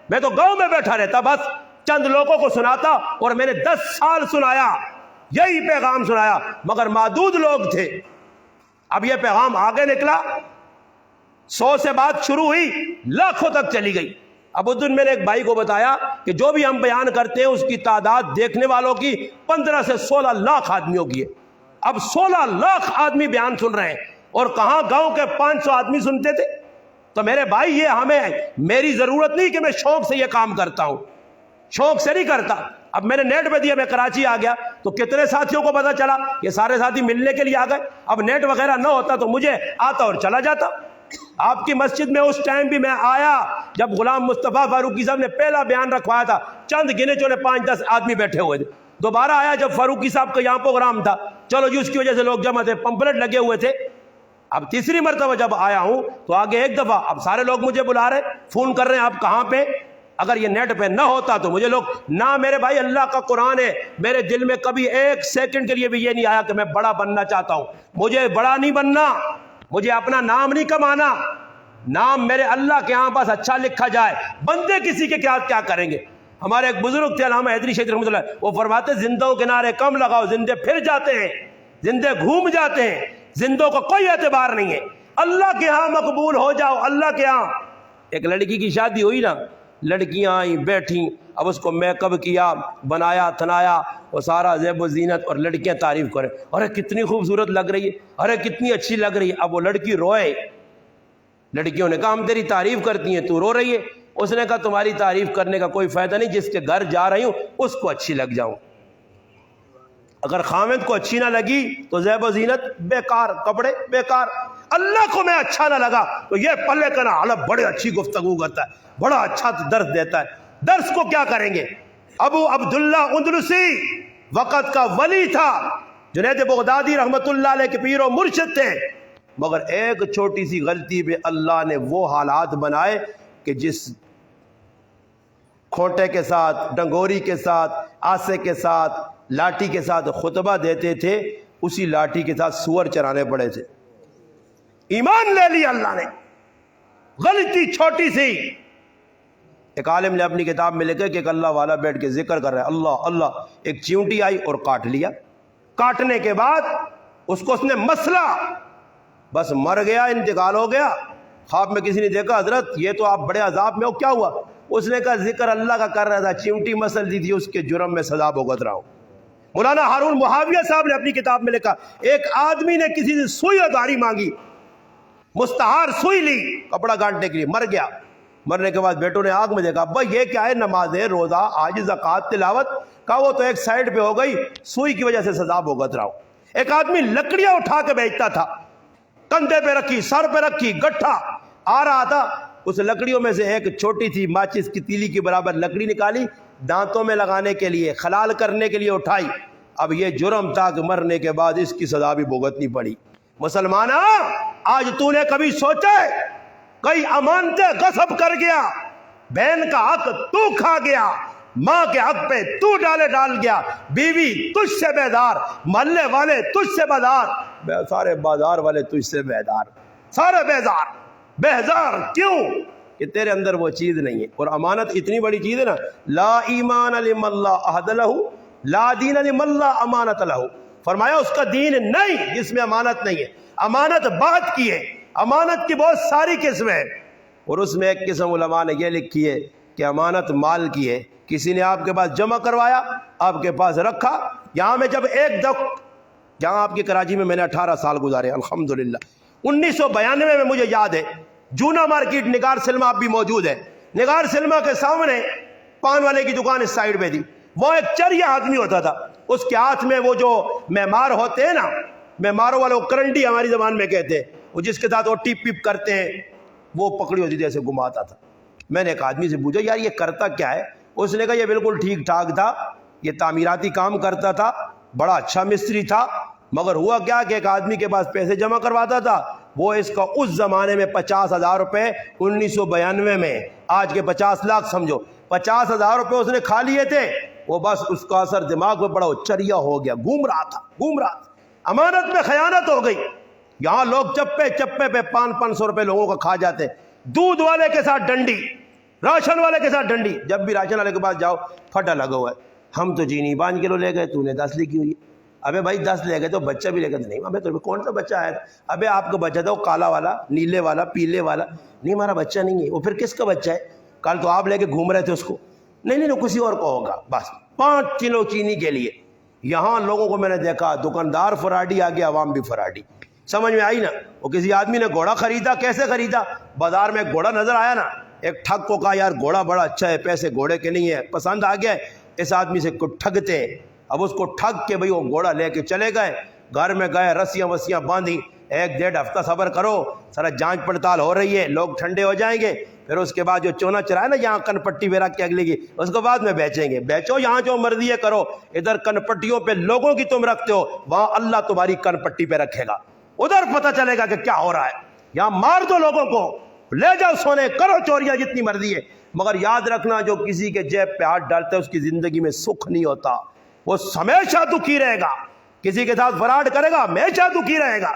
میں تو گاؤں میں بیٹھا رہتا, بس چند لوگوں کو سناتا, اور میں نے 10 سال سنایا. یہی پیغام سنایا، مگر معدود لوگ تھے۔ اب یہ پیغام آگے نکلا، 100 سے بات شروع ہوئی، لاکھوں تک چلی گئی۔ اب اس دن میں نے ایک بھائی کو بتایا کہ جو بھی ہم بیان کرتے ہیں اس کی تعداد دیکھنے والوں کی 15 سے 16 لاکھ آدمیوں کی ہے۔ اب 16 لاکھ آدمی بیان سن رہے ہیں، اور کہاں گاؤں کے 500 آدمی سنتے تھے۔ تو میرے بھائی یہ میری ضرورت نہیں کہ میں شوق سے یہ کام کرتا ہوں، شوق سے نہیں کرتا۔ اب میں نے نیٹ پہ دیا، میں کراچی آ گیا تو کتنے ساتھیوں کو پتا چلا، یہ سارے ساتھی ملنے کے لیے آ گئے۔ اب نیٹ وغیرہ نہ ہوتا تو مجھے آتا اور چلا جاتا۔ آپ کی مسجد میں اس ٹائم بھی میں آیا جب غلام مصطفیٰ فاروقی صاحب نے پہلا بیان رکھوایا تھا، چند گنے چونے 5-10 آدمی بیٹھے ہوئے تھے۔ دوبارہ آیا جب فاروقی صاحب کا یہاں پروگرام تھا، چلو جی اس کی وجہ سے لوگ جمع تھے، پمپلیٹ لگے ہوئے تھے۔ اب تیسری مرتبہ جب آیا ہوں تو آگے ایک دفعہ اب سارے لوگ مجھے بلا رہے، فون کر رہے ہیں آپ کہاں پہ۔ اگر یہ نیٹ پہ نہ ہوتا تو مجھے لوگ نہ، میرے بھائی اللہ کا قرآن ہے، میرے دل میں کبھی ایک سیکنڈ کے لیے بھی یہ نہیں آیا کہ میں بڑا بننا چاہتا ہوں۔ مجھے بڑا نہیں بننا، مجھے اپنا نام نہیں کمانا، نام میرے اللہ کے ہاں بس اچھا لکھا جائے، بندے کسی کے کیا کریں گے۔ ہمارے ایک بزرگ تھے علامہ حیدری شیخ رحمۃ اللہ، وہ فرماتے زندوں کے نعرے کم لگاؤ، زندے پھر جاتے ہیں، زندے گھوم جاتے ہیں، زندوں کو کوئی اعتبار نہیں ہے۔ اللہ کے ہاں مقبول ہو جاؤ، اللہ کے ہاں۔ ایک لڑکی کی شادی ہوئی نا، لڑکیاں آئیں بیٹھیں، اب اس کو میک اپ کیا، بنایا تھنایا، وہ سارا زیب و زینت، اور لڑکیاں تعریف کریں، ارے کتنی خوبصورت لگ رہی ہے، ارے کتنی اچھی لگ رہی ہے۔ اب وہ لڑکی روئے، لڑکیوں نے کہا ہم تیری تعریف کرتی ہیں، تو رو رہی ہے۔ اس نے کہا تمہاری تعریف کرنے کا کوئی فائدہ نہیں، جس کے گھر جا رہی ہوں اس کو اچھی لگ جاؤں۔ اگر خاوند کو اچھی نہ لگی تو زیب و زینت بیکار، کپڑے بیکار۔ اللہ کو میں اچھا نہ لگا تو یہ پلے کا نا حلب بڑے اچھی گفتگو کرتا ہے، بڑا اچھا درس دیتا ہے۔ درس کو کیا کریں گے؟ ابو عبداللہ اندلسی وقت کا ولی تھا، جنید بغدادی رحمت اللہ علیہ کے پیر و مرشد تھے، مگر ایک چھوٹی سی غلطی پہ اللہ نے وہ حالات بنائے کہ جس کھوٹے کے ساتھ، ڈنگوری کے ساتھ، آسے کے ساتھ، لاٹھی کے ساتھ خطبہ دیتے تھے، اسی لاٹھی کے ساتھ سور چرانے پڑے تھے۔ ایمان لے لیا اللہ نے، غلطی چھوٹی سی۔ ایک عالم نے اپنی کتاب میں لکھا کہ ایک اللہ والا بیٹھ کے ذکر کر رہا ہے، اللہ اللہ، ایک چیونٹی آئی اور کاٹ لیا۔ کاٹنے کے بعد اس کو اس نے مسلا، بس مر گیا، انتقال ہو گیا۔ خواب میں کسی نے دیکھا حضرت یہ تو آپ بڑے عذاب میں ہو، کیا ہوا؟ اس نے کہا ذکر اللہ کا کر رہا تھا، چیونٹی مسل دی تھی، اس کے جرم میں سزا بھگت رہا ہوں۔ مولانا ہارون معاویہ صاحب نے اپنی کتاب میں لکھا ایک آدمی نے کسی سے سوئی اداری مانگی، مستعار سوئی لی کپڑا گانٹنے کے لیے، مر گیا۔ مرنے کے بعد بیٹوں نے آگ میں دیکھا، ابا یہ کیا ہے؟ نمازیں، روزہ، حج، زکوٰۃ، تلاوت۔ کہا وہ تو ایک سائڈ پہ ہو گئی، سوئی کی وجہ سے سزا بھگت رہا ہوں۔ ایک آدمی لکڑیاں اٹھا کے بیچتا تھا، کندھے پہ رکھی، سر پہ رکھی، گٹھا آ رہا تھا، اس لکڑیوں میں سے ایک چھوٹی سی ماچس کی تیلی کی برابر لکڑی نکالی، دانتوں میں لگانے کے لیے، خلال کرنے کے لیے اٹھائی۔ اب یہ جرم تھا کہ مرنے کے بعد اس کی سزا بھی بھگتنی پڑی۔ مسلمانہ، آج تو نے کبھی سوچا ہے کئی امانتیں غصب کر گیا، بہن کا حق تو کھا گیا، ماں کے حق پہ تو ڈال گیا، بیوی تجھ سے بیدار، محلے والے تجھ سے بیدار، سارے بازار والے تجھ سے بیدار، سارے بیزار کیوں؟ کہ تیرے اندر وہ چیز نہیں ہے۔ اور امانت اتنی بڑی چیز ہے نا، لا ایمان لمن لا عہد لہ، لا دین لمن لا امانت لہ۔ فرمایا اس کا دین نہیں جس میں امانت نہیں ہے۔ امانت بات کی ہے، امانت کی بہت ساری قسمیں ہیں، اور اس میں ایک قسم علماء نے یہ لکھی ہے کہ امانت مال کی ہے۔ کسی نے آپ کے پاس جمع کروایا، آپ کے پاس رکھا۔ یہاں میں جب ایک دفعہ، جہاں آپ کی کراچی میں نے 18 سال گزارے الحمدللہ، 1992 میں مجھے یاد ہے، جونا مارکیٹ نگار سلمہ اب بھی موجود ہے، نگار سلمہ کے سامنے پان والے کی دکان اس سائیڈ پہ تھی۔ وہ ایک چریا آدمی ہوتا تھا، اس کے ہاتھ میں وہ جو معمار ہوتے ہیں نا، معماروں والے، وہ کرنڈی ہماری زبان میں کہتے ہیں، وہ جس کے ساتھ وہ ٹپ پپ کرتے ہیں، وہ پکڑی ہوتی تھی، ایسے گھماتا تھا۔ میں نے ایک آدمی سے پوچھا یار یہ کرتا کیا ہے؟ اس نے کہا یہ بالکل ٹھیک ٹھاک تھا، یہ تعمیراتی کام کرتا تھا، بڑا اچھا مستری تھا، مگر ہوا کیا کہ ایک آدمی کے پاس پیسے جمع کرواتا تھا، وہ اس کا اس زمانے میں 50,000 روپے 1992 میں، آج کے 50 لاکھ سمجھو، 50,000 روپے اس نے کھا لیے تھے۔ وہ بس اس کا اثر دماغ میں پڑا، وہ چریا ہو گیا، گھوم رہا تھا۔ امانت میں خیانت ہو گئی۔ یہاں لوگ چپے چپے پہ 500 روپے لوگوں کا کھا جاتے، دودھ والے کے ساتھ ڈنڈی، راشن والے کے ساتھ ڈنڈی۔ جب بھی راشن والے کے پاس جاؤ، پھٹا لگا ہوا ہے، ہم تو چینی 5 کلو لے گئے، تو نے 10 لکھی ہوئی ہے، ابے بھائی 10 لے گئے تو بچہ بھی لے گئے. نہیں ابے تو کون سا بچہ آیا تھا؟ ابے آپ کا بچہ تھا وہ کالا والا، نیلے والا، پیلے والا. نہیں ہمارا بچہ نہیں ہے. وہ پھر کس کا بچہ ہے؟ کل تو آپ لے کے گھوم رہے تھے اس کو. نہیں کسی اور کو ہوگا. بس 5 کلو چینی کے لیے یہاں لوگوں کو میں نے دیکھا، دکاندار فراڈی آگے، عوام بھی فراڈی. سمجھ میں آئی نا؟ وہ کسی آدمی نے گھوڑا خریدا. کیسے خریدا؟ بازار میں گھوڑا نظر آیا نا، ایک ٹھگ کو کہا یار گھوڑا بڑا اچھا ہے، پیسے گھوڑے کے نہیں ہے، پسند آ گیا اس آدمی سے کو ٹھگتے. اب اس کو ٹھگ کے بھئی وہ گھوڑا لے کے چلے گئے، گھر میں گئے، رسیاں وسیاں باندھی. 1-1.5 ہفتہ صبر کرو، سارا جانچ پڑتال ہو رہی ہے، لوگ ٹھنڈے ہو جائیں گے. پھر اس کے بعد جو چونا چرائے نا یہاں کن پٹی ویرا کے اگلے کی، اس کو بعد میں بیچیں گے. بیچو یہاں جو مرضی ہے کرو. ادھر کن پٹیوں پہ لوگوں کی تم رکھتے ہو، وہاں اللہ تمہاری کن پٹی پہ رکھے گا. ادھر پتہ چلے گا کہ کیا ہو رہا ہے. یہاں مار دو لوگوں کو، لے جاؤ سونے، کرو چوریاں جتنی مرضی ہے. مگر یاد رکھنا جو کسی کے جیب پہ ہاتھ ڈالتا ہے اس کی زندگی میں سکھ نہیں ہوتا، وہ ہمیشہ دکھی رہے گا. کسی کے ساتھ فراڈ کرے گا ہمیشہ دکھی رہے گا.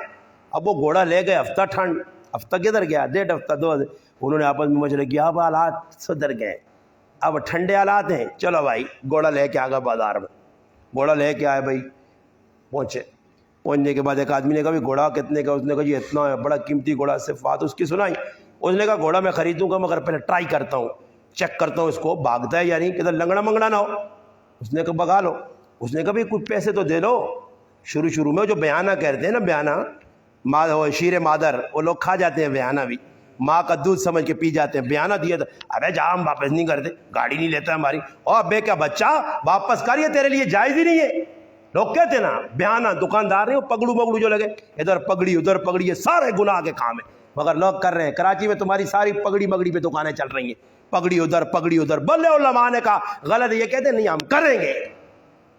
اب وہ گھوڑا لے گئے، ہفتہ ٹھنڈ، ہفتہ کدھر گیا، 1.5 ہفتہ 2 ہفتے. انہوں نے آپس میں مشورہ کیا، اب حالات سدھر گئے، اب ٹھنڈے حالات ہیں، چلو بھائی گھوڑا لے کے آ گئے بازار میں. گھوڑا لے کے آئے بھائی، پہنچنے کے بعد ایک آدمی نے کہا بھی گھوڑا کتنے کا؟ اس نے کہا جی اتنا ہے، بڑا قیمتی گھوڑا. صفات اس کی سنائی. اس نے کہا گھوڑا میں خریدوں گا مگر پہلے ٹرائی کرتا ہوں، چیک کرتا ہوں اس کو بھاگتا ہے یا نہیں، کدھر لنگڑا منگڑا نہ ہو. اس نے کہا بگا لو. اس نے کہا بھی کچھ پیسے تو دے لو. شروع میں جو بیانہ کہتے ہیں نا، بیانہ شیر مادر، وہ لوگ کھا جاتے ہیں بیانہ بھی، ماں کا دودھ سمجھ کے پی جاتے ہیں. بیانہ دیا تھا، ارے جا ہم واپس نہیں کرتے، گاڑی نہیں لیتا ہماری. اور بے کیا بچہ واپس کر، یہ تیرے لیے جائز ہی نہیں ہے. لوگ کہتے ہیں نا بیانہ، دکاندار نہیں وہ پگڑو مگڑو جو لگے، ادھر پگڑی ادھر پگڑی، یہ سارے گناہ کے کام ہے. مگر لوگ کر رہے ہیں. کراچی میں تمہاری ساری پگڑی مگڑی پہ دکانیں چل رہی ہیں، پگڑی ادھر پگڑی ادھر. بلے علماء نے کہا غلط ہے، یہ کہتے ہیں نہیں ہم کریں گے.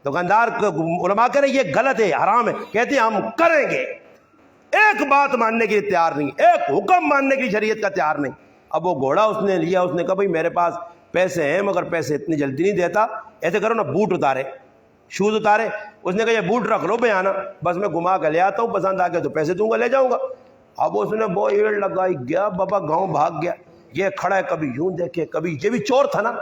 دکاندار علماء کہہ رہے ہیں یہ غلط ہے، حرام ہے، کہتے ہیں ہم کریں گے. ایک بات ماننے کے لیے تیار نہیں، ایک حکم ماننے کی شریعت کا تیار نہیں. اب وہ گھوڑا اس نے لیا. اس نے کہا بھائی میرے پاس پیسے ہیں مگر پیسے اتنی جلدی نہیں دیتا. ایسے کرو نا، بوٹ اتارے، شوز اتارے. اس نے کہا یہ بوٹ رکھ لو بیانہ، بس میں گھما کے لے آتا ہوں، پسند آ گیا تو پیسے دوں گا، لے جاؤں گا. اب اس نے وہ ایڑ لگائی، گیا بابا گاؤں بھاگ گیا. یہ کھڑا ہے، کبھی یوں دیکھے کبھی، یہ بھی چور تھا نا،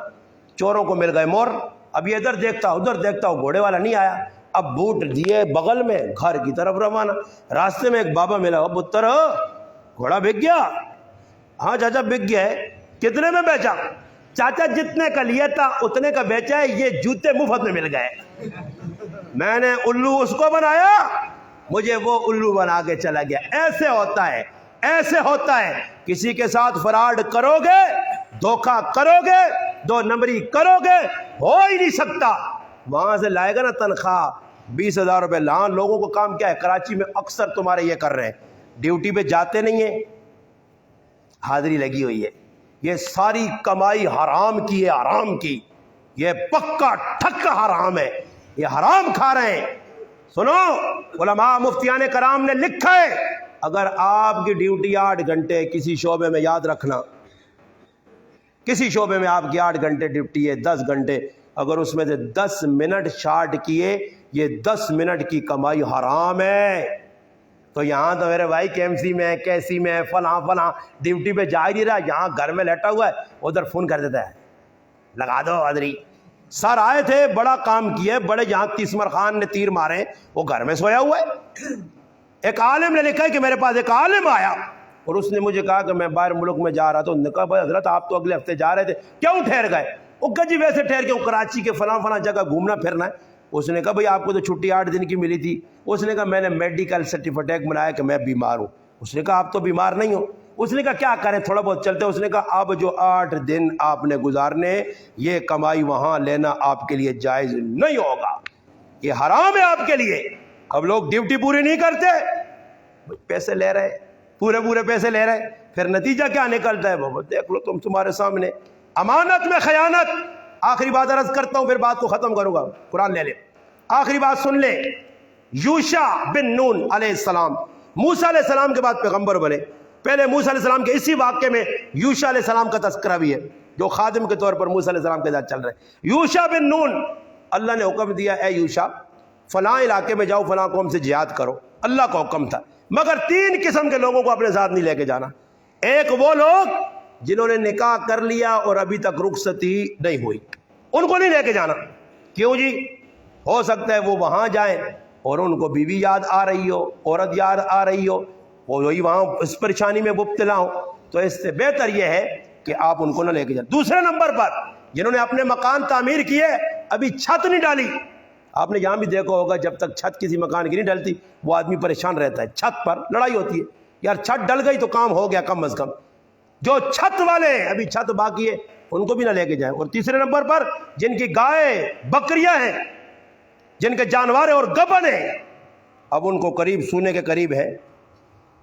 چوروں کو مل گئے مور. اب یہ ادھر دیکھتا ادھر دیکھتا، گھوڑے والا نہیں آیا. اب بوٹ دیے بغل میں، گھر کی طرف روانہ. راستے میں ایک بابا ملا، اب پتر گھوڑا بک گیا؟ ہاں چاچا بک گیا ہے. کتنے میں بیچا؟ چاچا جتنے کا لیا تھا اتنے کا بیچا ہے، یہ جوتے مفت میں مل گئے. میں نے الو اس کو بنایا، مجھے وہ الو بنا کے چلا گیا. ایسے ہوتا ہے، ایسے ہوتا ہے. کسی کے ساتھ فراڈ کرو گے، دھوکہ کرو گے، 2 نمبری کرو گے، ہو ہی نہیں سکتا. وہاں سے لائے گا نا تنخواہ 20,000 روپے. لہاں لوگوں کو کام کیا ہے؟ کراچی میں اکثر تمہارے یہ کر رہے ہیں، ڈیوٹی پہ جاتے نہیں ہیں، حاضری لگی ہوئی ہے. یہ ساری کمائی حرام کی ہے، حرام کی. یہ پکا ٹھکا حرام ہے، یہ حرام کھا رہے ہیں. سنو، علماء مفتیان کرام نے لکھا ہے اگر آپ کی ڈیوٹی 8 گھنٹے کسی شعبے میں، یاد رکھنا کسی شعبے میں آپ کی 8 گھنٹے ڈیوٹی ہے، 10 گھنٹے، اگر اس میں سے 10 منٹ شارٹ کیے، یہ 10 منٹ کی کمائی حرام ہے. تو یہاں تو میرے بھائی KMC میں، کیسی میں، فلاں فلاں ڈیوٹی پہ جا ہی نہیں رہا، یہاں گھر میں لیٹا ہوا ہے، ادھر فون کر دیتا ہے لگا دو حاضری. سر آئے تھے، بڑا کام کیا، بڑے جہاں تیسمر خان نے تیر مارے، وہ گھر میں سویا ہوا ہے. ایک عالم نے لکھا ہے کہ میرے پاس ایک عالم آیا اور اس نے مجھے کہا کہ میں باہر ملک میں جا رہا تھا. انہوں نے کہا بھائی حضرت آپ تو اگلے ہفتے جا رہے تھے، کیوں ٹھہر گئے؟ وہ کہا جی ویسے ٹھہر کے کراچی کے فلاں فلاں جگہ گھومنا پھرنا ہے. اس نے کہا بھائی آپ کو تو چھٹی 8 دن کی ملی تھی. اس نے کہا میں نے میڈیکل سرٹیفکیٹ بنایا کہ میں بیمار ہوں. اس نے کہا آپ تو بیمار نہیں ہو. اس نے کہا کیا کریں، تھوڑا بہت چلتے. اس نے کہا اب جو 8 دن آپ نے گزارنے، یہ کمائی وہاں لینا آپ کے لیے جائز نہیں ہوگا، یہ حرام ہے آپ کے لیے. اب لوگ ڈیوٹی پوری نہیں کرتے، پیسے لے رہے، پورے پیسے لے رہے، پھر نتیجہ کیا نکلتا ہے بابا دیکھ لو تم، تمہارے سامنے. امانت میں خیانت. آخری بات عرض کرتا ہوں پھر بات کو ختم کروں گا، قرآن لے لے. آخری بات سن لے. یوشع بن نون علیہ السلام موسیٰ علیہ السلام کے بعد پیغمبر بنے. پہلے موسیٰ علیہ السلام کے اسی واقعے میں یوشع علیہ السلام کا تذکرہ بھی ہے، جو خادم کے طور پر موسیٰ علیہ السلام کے ساتھ چل رہے. یوشع بن نون، اللہ نے حکم دیا اے یوشع فلاں علاقے میں جاؤ، فلاں قوم سے جہاد کرو. اللہ کا حکم تھا، مگر 3 قسم کے لوگوں کو اپنے ساتھ نہیں لے کے جانا. ایک وہ لوگ جنہوں نے نکاح کر لیا اور ابھی تک رخصتی نہیں ہوئی، ان کو نہیں لے کے جانا. کیوں جی؟ ہو سکتا ہے وہ وہاں جائیں، اور ان کو بیوی یاد آ رہی ہو، عورت یاد آ رہی ہو، اور وہی وہاں اس پریشانی میں مبتلا ہو، تو اس سے بہتر یہ ہے کہ آپ ان کو نہ لے کے جائیں۔ دوسرے نمبر پر جنہوں نے اپنے مکان تعمیر کیے ابھی چھت نہیں ڈالی، آپ نے یہاں بھی دیکھا ہوگا جب تک چھت کسی مکان کی نہیں ڈلتی وہ آدمی پریشان رہتا ہے، چھت پر لڑائی ہوتی ہے، یار چھت ڈل گئی تو کام ہو گیا کم از کم۔ جو چھت والے ہیں ابھی چھت باقی ہے ان کو بھی نہ لے کے جائیں۔ اور تیسرے نمبر پر جن کی گائے بکریاں ہیں، جن کے جانور اور گبن ہیں، اب ان کو قریب سونے کے قریب ہے،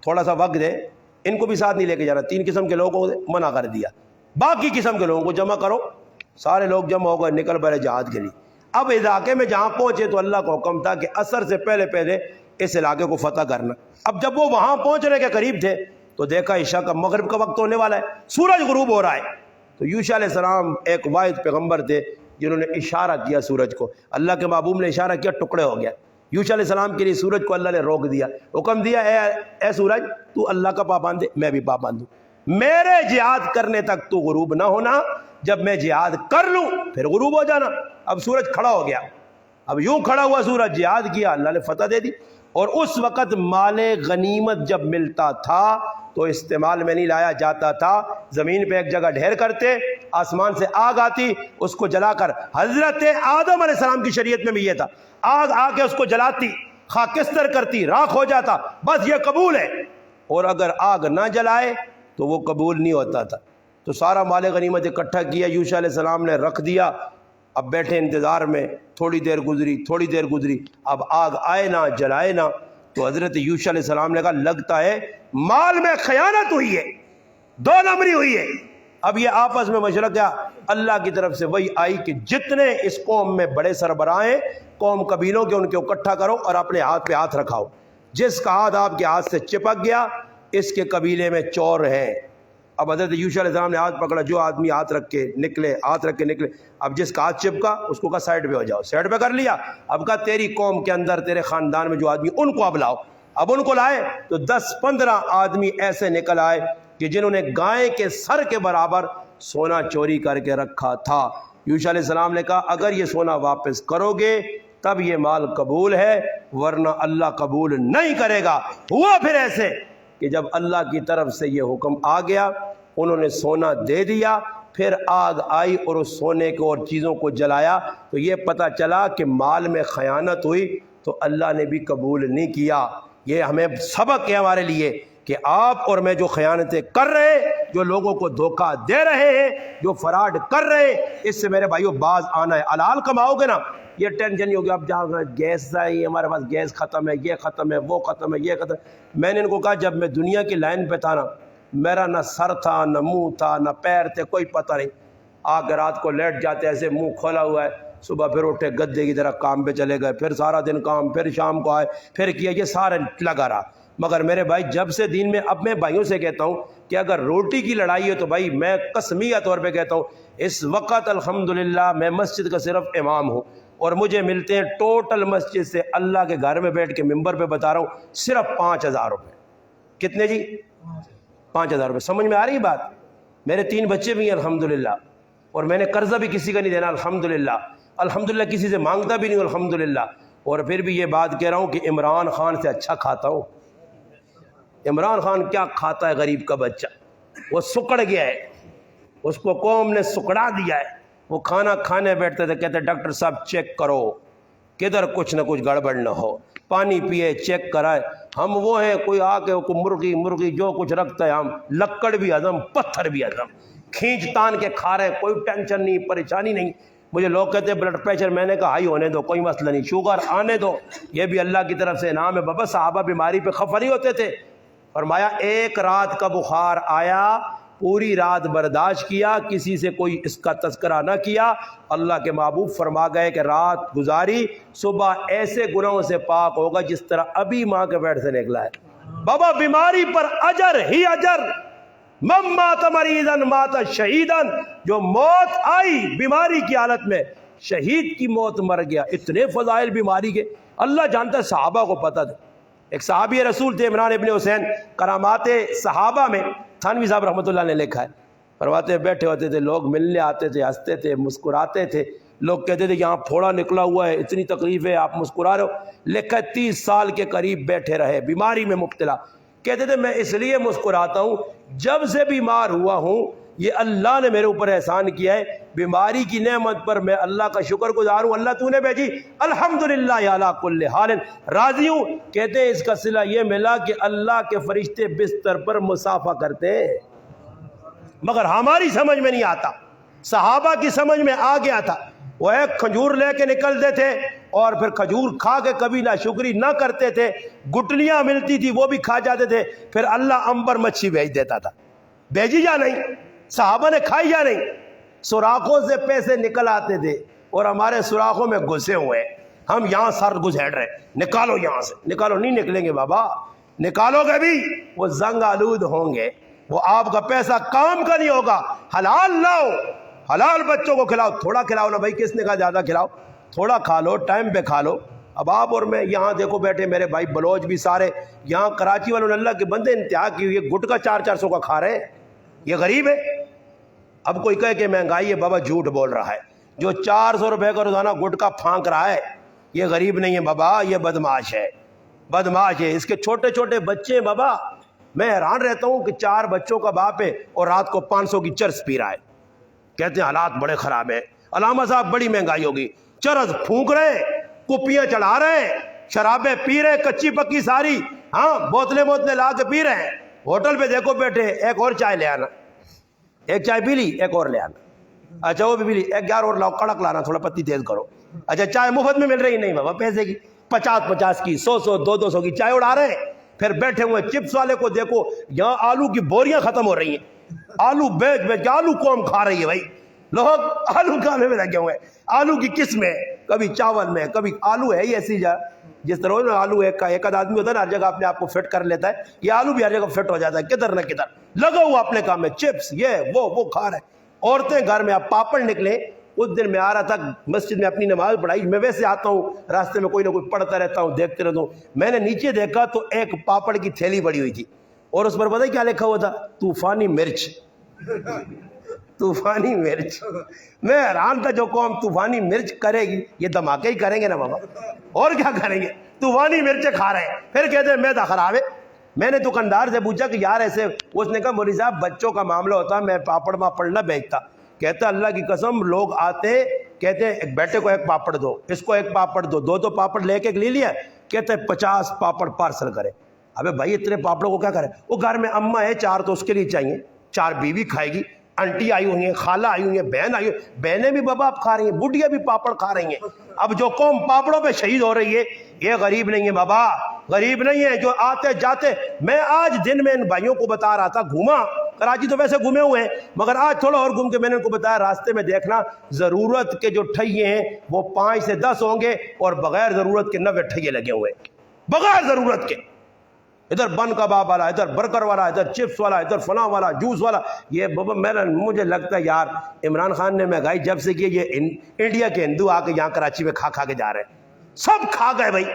تھوڑا سا وقت ہے، ان کو بھی ساتھ نہیں لے کے جانا۔ 3 قسم کے لوگوں کو منع کر دیا، باقی قسم کے لوگوں کو جمع کرو، سارے لوگ جمع ہو گئے، نکل پڑے جہاد کے لیے۔ اب علاقے میں جہاں پہنچے تو اللہ کا حکم تھا کہ عصر سے پہلے پہلے اس علاقے کو فتح کرنا۔ اب جب وہ وہاں پہنچنے کے قریب تھے تو دیکھا عشاء کا مغرب کا وقت ہونے والا ہے، سورج غروب ہو رہا ہے۔ تو یوشع علیہ السلام ایک واحد پیغمبر تھے جنہوں نے اشارہ کیا سورج کو، اللہ کے محبوب نے اشارہ کیا، ٹکڑے ہو گیا۔ یوشع علیہ السلام کے لیے سورج کو اللہ نے روک دیا، حکم دیا اے سورج تو اللہ کا پابند ہے، میں بھی پابند ہوں، میرے جہاد کرنے تک تو غروب نہ ہونا، جب میں جہاد کر لوں پھر غروب ہو جانا۔ اب سورج کھڑا ہو گیا، اب یوں کھڑا ہوا سورج، جہاد کیا، اللہ نے فتح دے دی۔ اور اس وقت مال غنیمت جب ملتا تھا تو استعمال میں نہیں لایا جاتا تھا، زمین پہ ایک جگہ ڈھیر کرتے، آسمان سے آگ آتی، اس کو جلا کر، حضرت آدم علیہ السلام کی شریعت میں بھی یہ تھا، آگ آ کے اس کو جلاتی، خاکستر کرتی، راکھ ہو جاتا، بس یہ قبول ہے۔ اور اگر آگ نہ جلائے تو وہ قبول نہیں ہوتا تھا۔ تو سارا مال غنیمت اکٹھا کیا، یوشع علیہ السلام نے رکھ دیا، اب بیٹھے انتظار میں، تھوڑی دیر گزری، اب آگ آئے نہ جلائے نہ، تو حضرت یوشع علیہ السلام نے کہا لگتا ہے مال میں خیانت ہوئی ہے، 2 نمبری ہوئی ہے۔ اب یہ آپس میں مشورہ کیا، اللہ کی طرف سے وہی آئی کہ جتنے اس قوم میں بڑے سربراہ ہیں، قوم قبیلوں کے، ان کے اکٹھا کرو اور اپنے ہاتھ پہ ہاتھ رکھاؤ، جس کا ہاتھ آپ کے ہاتھ سے چپک گیا اس کے قبیلے میں چور ہے۔ اب حضرت یوشع علیہ السلام نے ہاتھ پکڑا، جو آدمی ہاتھ رکھ کے نکلے، اب جس کا ہاتھ چپکا اس کو کہا سائڈ پہ ہو جاؤ، سائڈ پہ کر لیا۔ اب کہا تیری قوم کے اندر، تیرے خاندان میں جو آدمی، ان کو اب لاؤ۔ اب ان کو لائے تو 10-15 آدمی ایسے نکل آئے کہ جنہوں نے گائے کے سر کے برابر سونا چوری کر کے رکھا تھا۔ یوشع علیہ السلام نے کہا اگر یہ سونا واپس کرو گے تب یہ مال قبول ہے، ورنہ اللہ قبول نہیں کرے گا۔ ہوا پھر ایسے کہ جب اللہ کی طرف سے یہ حکم آ گیا، انہوں نے سونا دے دیا، پھر آگ آئی اور اس سونے کو اور چیزوں کو جلایا، تو یہ پتہ چلا کہ مال میں خیانت ہوئی تو اللہ نے بھی قبول نہیں کیا۔ یہ ہمیں سبق ہے ہمارے لیے کہ آپ اور میں جو خیانتیں کر رہے ہیں، جو لوگوں کو دھوکہ دے رہے ہیں، جو فراڈ کر رہے ہیں، اس سے میرے بھائیوں باز آنا ہے۔ حلال کماؤ گے نا، یہ ٹینشن نہیں ہوگی اب جہاں گیس آئی، ہمارے پاس گیس ختم ہے، یہ ختم ہے، وہ ختم ہے، یہ ختم ہے۔ میں نے ان کو کہا جب میں دنیا کی لائن پہ تھا نا، میرا نہ سر تھا، نہ منہ تھا، نہ پیر تھے، کوئی پتہ نہیں۔ آ کے رات کو لیٹ جاتے ایسے منہ کھولا ہوا ہے، صبح پھر اٹھے گدے کی طرح کام پہ چلے گئے، پھر سارا دن کام، پھر شام کو آئے، پھر کیا، یہ سارے لگا رہا۔ مگر میرے بھائی جب سے دین میں، اب میں بھائیوں سے کہتا ہوں کہ اگر روٹی کی لڑائی ہے تو بھائی میں قسمیہ طور پہ کہتا ہوں اس وقت الحمدللہ میں مسجد کا صرف امام ہوں، اور مجھے ملتے ہیں ٹوٹل مسجد سے، اللہ کے گھر میں بیٹھ کے ممبر پہ بتا رہا ہوں، صرف 5000 روپے۔ کتنے جی؟ 5000 روپے۔ سمجھ میں آ رہی بات؟ میرے 3 بچے بھی ہیں الحمدللہ، اور میں نے قرضہ بھی کسی کا نہیں دینا الحمدللہ، کسی سے مانگتا بھی نہیں الحمدللہ۔ اور پھر بھی یہ بات کہہ رہا ہوں کہ عمران خان سے اچھا کھاتا ہوں۔ عمران خان کیا کھاتا ہے غریب کا بچہ، وہ سکڑ گیا ہے، اس کو قوم نے سکڑا دیا ہے۔ وہ کھانا کھانے بیٹھتے تھے، کہتے ڈاکٹر صاحب چیک کرو کدھر کچھ نہ کچھ گڑبڑ نہ ہو، پانی پیے، چیک کرائے۔ ہم وہ ہیں کوئی آ کے مرغی جو کچھ رکھتا ہے، ہم لکڑ بھی ہضم، پتھر بھی ہضم، کھینچ تان کے کھا رہے، کوئی ٹینشن نہیں، پریشانی نہیں۔ مجھے لوگ کہتے ہیں بلڈ پریشر، میں نے کہا ہائی ہونے دو، کوئی مسئلہ نہیں، شوگر آنے دو، یہ بھی اللہ کی طرف سے انعام ہے۔ بابا صحابہ بیماری پہ خفا نہیں ہوتے تھے، فرمایا ایک رات کا بخار آیا، پوری رات برداشت کیا، کسی سے کوئی اس کا تذکرہ نہ کیا، اللہ کے محبوب فرما گئے کہ رات گزاری، صبح ایسے گناہوں سے پاک ہوگا جس طرح ابھی ماں کے پیٹ سے نکلا ہے۔ بابا بیماری پر اجر ہی اجر، من مات مریضاً مات شہیداً، جو موت آئی بیماری کی حالت میں، شہید کی موت مر گیا۔ اتنے فضائل بیماری کے اللہ جانتا ہے، صحابہ کو پتہ تھا۔ ایک صحابی رسول تھے عمران ابن حسین، کرامات صحابہ میں تھانوی صاحب رحمۃ اللہ نے لکھا ہے، فرماتے بیٹھے ہوتے تھے، لوگ ملنے آتے تھے، ہنستے تھے، مسکراتے تھے، لوگ کہتے تھے یہاں پھوڑا نکلا ہوا ہے، اتنی تکلیف ہے، آپ مسکرا رہے ہو۔ لکھا 30 سال کے قریب بیٹھے رہے بیماری میں مبتلا، کہتے تھے میں اس لیے مسکراتا ہوں جب سے بیمار ہوا ہوں یہ اللہ نے میرے اوپر احسان کیا ہے، بیماری کی نعمت پر میں اللہ کا شکر گزار ہوں، اللہ تو نے بھیجی الحمدللہ علی کل حال، راضی ہوں۔ کہتے ہیں اس کا صلہ یہ ملا کہ اللہ کے فرشتے بستر پر مسافہ کرتے ہیں، مگر ہماری سمجھ میں نہیں آتا، صحابہ کی سمجھ میں آ گیا تھا۔ وہ ایک کھجور لے کے نکلتے تھے اور پھر کھجور کھا کے کبھی ناشکری نہ کرتے تھے، گٹلیاں ملتی تھی وہ بھی کھا جاتے تھے، پھر اللہ عنبر مچھی بھیج دیتا تھا۔ بھیجی یا نہیں؟ صحابہ نے کھائی یا نہیں؟ سوراخوں سے پیسے نکل آتے تھے اور ہمارے سوراخوں میں گھسے ہوئے، ہم یہاں سر گھسیڑ رہے، نکالو یہاں سے، نکالو، نہیں نکلیں گے بابا، نکالو گے بھی وہ زنگ آلود ہوں گے، وہ آپ کا پیسہ کام کا نہیں ہوگا۔ حلال لاؤ، حلال بچوں کو کھلاؤ، تھوڑا کھلاؤ نا بھائی، کس نے کہا زیادہ کھلاؤ، تھوڑا کھا لو، ٹائم پہ کھا لو۔ اب آپ اور میں یہاں دیکھو بیٹھے، میرے بھائی بلوچ بھی سارے یہاں کراچی والوں نے اللہ کے بندے انتہا کی ہوئی ہے، گٹکا 400 کا کھا رہے ہیں، یہ غریب ہے۔ اب کوئی کہے کہ مہنگائی ہے، بابا جھوٹ بول رہا ہے، جو 400 روپے کا روزانہ گٹکا پھانک رہا ہے یہ غریب نہیں ہے بابا، یہ بدماش ہے، بدماش ہے۔ اس کے چھوٹے چھوٹے بچے ہیں بابا، میں حیران رہتا ہوں کہ 4 بچوں کا باپ ہے اور رات کو 500 کی چرس پی رہا ہے، کہتے ہیں حالات بڑے خراب ہیں، علامہ صاحب بڑی مہنگائی ہوگی، چرس پھونک رہے ہیں، کپیاں چڑھا رہے ہیں، شرابیں پی رہے ہیں کچی پکی ساری، ہاں بوتلیں لا کے پی رہے ہیں۔ ہوٹل پہ دیکھو بیٹھے، ایک اور چائے لے آنا، ایک چائے پی لی، ایک اور لے آنا، اچھا وہ بھی پی لی، ایک یار اور لاؤ، کڑک لانا، تھوڑا پتی تیز کرو، اچھا چائے مفت میں مل رہی نہیں بابا، پیسے کی 50 کی، 100 200 کی چائے اڑا رہے ہیں۔ پھر بیٹھے ہوئے چپس والے کو دیکھو، یہاں آلو کی بوریاں ختم ہو رہی ہیں، آلو بیچ بیچ کے آلو قوم کھا رہی ہے بھائی، لوگ آلو کھانے میں لگے ہوئے ہیں، آلو کی قسمیں، کبھی چاول میں، کبھی آلو ہے ہی ایسی جس طرح آلو ایک آدمی ہوتا ہے نا ہر جگہ اپنے آپ کو فٹ کر لیتا ہے، یہ آلو بھی ہر جگہ فٹ ہو جاتا ہے، کدھر نہ کدھر لگا ہوا اپنے کام میں، چپس یہ وہ کھا رہے ہیں۔ عورتیں گھر میں اب پاپڑ نکلے، اس دن میں آ رہا تھا مسجد میں اپنی نماز پڑھائی، میں ویسے آتا ہوں راستے میں کوئی نہ کوئی پڑھتا رہتا ہوں، دیکھتے رہتا ہوں، میں نے نیچے دیکھا تو ایک پاپڑ کی تھیلی بڑی ہوئی تھی اور اس پر پتہ ہے کیا لکھا ہوا تھا؟ طوفانی مرچ، طوفانی مرچ۔ میں حیران تھا، جو قوم طوفانی مرچ کرے گی یہ دھماکے ہی کریں گے نا بابا، اور کیا کریں گے؟ طوفانی مرچ کھا رہے ہیں، پھر کہتے ہیں میدا خراب ہے۔ میں نے دکاندار سے پوچھا کہ یار ایسے، اس نے کہا مولوی صاحب بچوں کا معاملہ ہوتا، میں پاپڑ نہ بیچتا۔ کہتا اللہ کی قسم، لوگ آتے کہتے ہیں ایک بیٹے کو ایک پاپڑ دو، اس کو ایک پاپڑ دو، 2 پاپڑ لے کے لے لیا، کہتے ہیں 50 پاپڑ پارسل کرے۔ ابے بھائی اتنے پاپڑوں کو کیا کرے؟ وہ گھر میں اماں ہے 4 تو اس کے لیے چاہیے، 4 بیوی کھائے گی، انٹی آئی ہوئی ہیں، خالہ آئی ہوئی ہیں، بہن آئی ہوئی، بہنیں بھی بابا آپ کھا رہی ہیں، بڈھیاں بھی پاپڑ کھا رہی ہیں۔ اب جو قوم پاپڑوں پہ شہید ہو رہی ہے یہ غریب نہیں ہے بابا، غریب نہیں ہے، جو آتے جاتے۔ میں آج دن میں ان بھائیوں کو بتا رہا تھا، گھوما کراچی تو ویسے گھومے ہوئے ہیں مگر آج تھوڑا اور گھوم کے میں نے ان کو بتایا راستے میں دیکھنا ضرورت کے جو ٹھئیے ہیں وہ 5 سے 10 ہوں گے اور بغیر ضرورت کے 90 ٹھئیے لگے ہوئے ہیں، بغیر ضرورت کے، ادھر بن کباب والا، ادھر برگر والا، ادھر چپس والا، ادھر فلاں والا، جوس والا۔ یہ بابا مجھے لگتا ہے یار عمران خان نے مہنگائی جب سے کی یہ انڈیا کے ہندو آ کے یہاں کراچی میں کھا کے جا رہے ہیں، سب کھا گئے بھائی،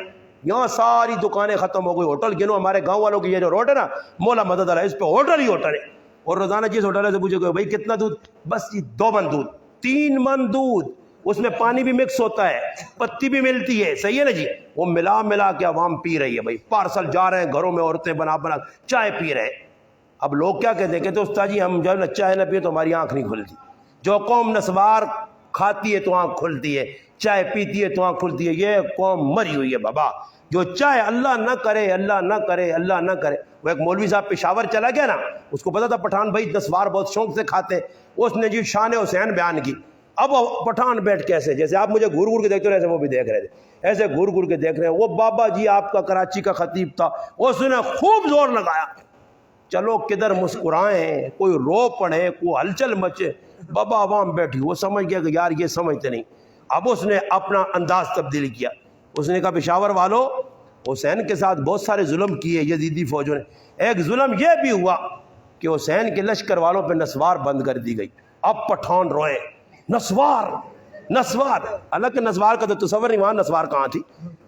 یہاں ساری دکانیں ختم ہو گئی، ہوٹل گنو، ہمارے گاؤں والوں کی یہ جو روڈ ہے نا مولا مدد والا، اس پہ ہوٹل ہی ہوٹل ہے، اور روزانہ جس ہوٹل سے پوچھو کہ بھائی کتنا دودھ، بس یہ 2 من دودھ، 3 من دودھ، اس میں پانی بھی مکس ہوتا ہے، پتی بھی ملتی ہے، صحیح ہے نا جی، وہ ملا کے عوام پی رہی ہے بھائی، پارسل جا رہے ہیں گھروں میں، عورتیں بنا چائے پی رہے ہیں۔ اب لوگ کیا کہتے ہیں؟ کہتے استاد جی ہم جب چائے نہ پیے تو ہماری آنکھ نہیں کھلتی۔ جو قوم نسوار کھاتی ہے تو آنکھ کھلتی ہے، چائے پیتی ہے تو آنکھ کھلتی ہے، یہ قوم مری ہوئی ہے بابا۔ جو چائے اللہ نہ کرے، اللہ نہ کرے، اللہ نہ کرے۔ وہ ایک مولوی صاحب پشاور چلا گیا نا، اس کو پتا تھا پٹھان بھائی نسوار بہت شوق سے کھاتے، اس نے جی شان حسین بیان کی۔ اب پٹھان بیٹھ کے ایسے جیسے آپ مجھے گور کے دیکھتے رہے، ایسے وہ بھی دیکھ رہے تھے، ایسے گور کے دیکھ رہے ہیں۔ وہ بابا جی آپ کا کراچی کا خطیب تھا، اس نے خوب زور لگایا، چلو کدھر مسکرائیں، کوئی رو پڑے، کوئی ہلچل مچے، بابا عوام بیٹھی، وہ سمجھ گیا کہ یار یہ سمجھتے نہیں۔ اب اس نے اپنا انداز تبدیل کیا، اس نے کہا پشاور والو، حسین کے ساتھ بہت سارے ظلم کیے یزیدی فوجوں نے، ایک ظلم یہ بھی ہوا کہ حسین کے لشکر والوں پہ نسوار بند کر دی گئی۔ اب پٹھان روئے، نسوار، حالانکہ نسوار کا تو تصور نہیں، وہاں نسوار کہاں تھی،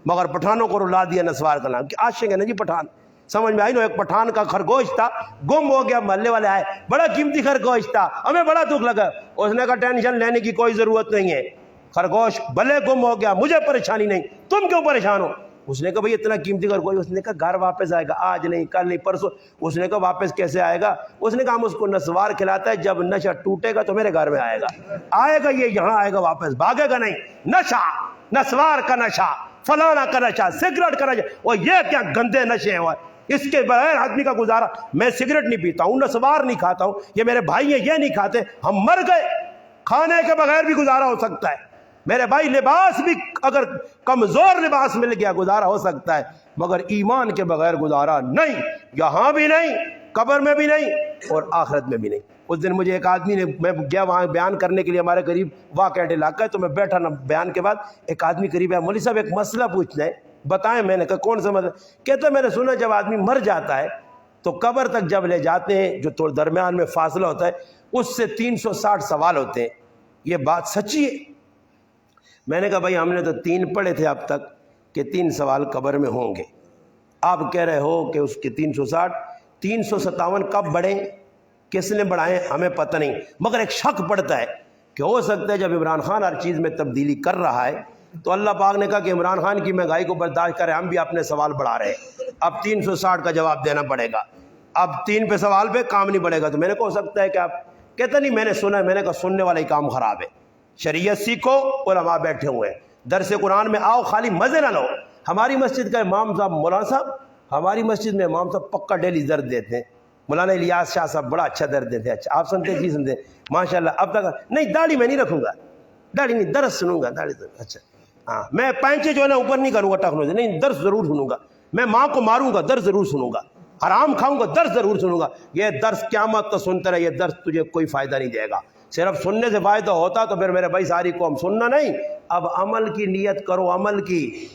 مگر پٹھانوں کو رلا دیا نسوار کا نام، کہ عاشق ہے نا جی پٹھان۔ سمجھ میں آئی نا؟ ایک پٹھان کا خرگوش تھا، گم ہو گیا، محلے والے آئے، بڑا قیمتی خرگوش تھا، ہمیں بڑا دکھ لگا۔ اس نے کہا ٹینشن لینے کی کوئی ضرورت نہیں ہے، خرگوش بھلے گم ہو گیا مجھے پریشانی نہیں، تم کیوں پریشان ہو؟ اس نے کہا بھئی اتنا قیمتی گھر کوئی؟ اس نے کہا گھر واپس آئے گا، آج نہیں، کل نہیں، پرسوں۔ اس نے کہا واپس کیسے آئے گا؟ اس نے کہا ہم اس کو نسوار کھلاتا ہے، جب نشہ ٹوٹے گا تو میرے گھر میں آئے گا، آئے گا یہ یہاں آئے گا واپس، بھاگے گا نہیں۔ نشہ، نسوار کا نشہ، فلانا کا نشہ، سگریٹ کا نشہ، اور یہ کیا گندے نشے ہیں، اس کے بغیر آدمی کا گزارا۔ میں سگریٹ نہیں پیتا ہوں، نسوار نہیں کھاتا ہوں، یہ میرے بھائی ہیں یہ نہیں کھاتے، ہم مر گئے، کھانے کے بغیر بھی گزارا ہو سکتا ہے میرے بھائی، لباس بھی اگر کمزور لباس مل گیا گزارا ہو سکتا ہے، مگر ایمان کے بغیر گزارا نہیں، یہاں بھی نہیں، قبر میں بھی نہیں، اور آخرت میں بھی نہیں۔ اس دن مجھے ایک آدمی نے، میں گیا وہاں بیان کرنے کے لیے، ہمارے قریب واقعہ علاقہ ہے، تو میں بیٹھا نا، بیان کے بعد ایک آدمی قریب ہے، مولوی صاحب ایک مسئلہ پوچھنا ہے، بتائیں۔ میں نے کہا کون سا مسئلہ؟ کہتا میں نے سنا جب آدمی مر جاتا ہے تو قبر تک جب لے جاتے ہیں، جو تھوڑے درمیان میں فاصلہ ہوتا ہے، اس سے 360 سوال ہوتے ہیں، یہ بات سچی ہے؟ میں نے کہا بھائی ہم نے تو 3 پڑھے تھے اب تک کہ 3 سوال قبر میں ہوں گے، آپ کہہ رہے ہو کہ اس کے 360، 357 کب بڑھیں، کس نے بڑھائیں ہمیں پتہ نہیں، مگر ایک شک پڑتا ہے کہ ہو سکتا ہے جب عمران خان ہر چیز میں تبدیلی کر رہا ہے تو اللہ پاک نے کہا کہ عمران خان کی مہنگائی کو برداشت کریں، ہم بھی اپنے سوال بڑھا رہے ہیں، اب 360 کا جواب دینا پڑے گا، اب 3 پہ سوال پہ کام نہیں بڑھے گا۔ تو میں نے کہا ہو سکتا ہے کہ آپ، کہتا نہیں میں نے سنا ہے۔ میں نے کہا سننے والا ہی کام خراب ہے، شریعت سیکھو، علماء بیٹھے ہوئے ہیں، درس قرآن میں آؤ، خالی مزے نہ لو۔ ہماری مسجد کا امام صاحب، مولانا صاحب، ہماری مسجد میں امام صاحب پکا ڈیلی درد دیتے ہیں، مولانا الیاس شاہ صاحب بڑا اچھا درد دیتے ہیں۔ اچھا آپ سنتے ہیں؟ جی سنتے ہیں ماشاءاللہ۔ اب تک نہیں، داڑھی میں نہیں رکھوں گا، داڑھی نہیں، درس سنوں گا، داڑھی تو اچھا ہاں، میں پینچے جو ہے نا اوپر نہیں کروں گا ٹخنوں سے، نہیں، درس ضرور سنوں گا۔ میں ماں کو ماروں گا، درس ضرور سنوں گا، حرام کھاؤں گا، درس ضرور سنوں گا۔ یہ درس قیامت تو سنتے رہے، یہ درس تجھے کوئی فائدہ نہیں دے گا۔ صرف سننے سے فائدہ ہوتا تو پھر میرے بھائی ساری قوم سننا نہیں، اب عمل کی نیت کرو، عمل کی۔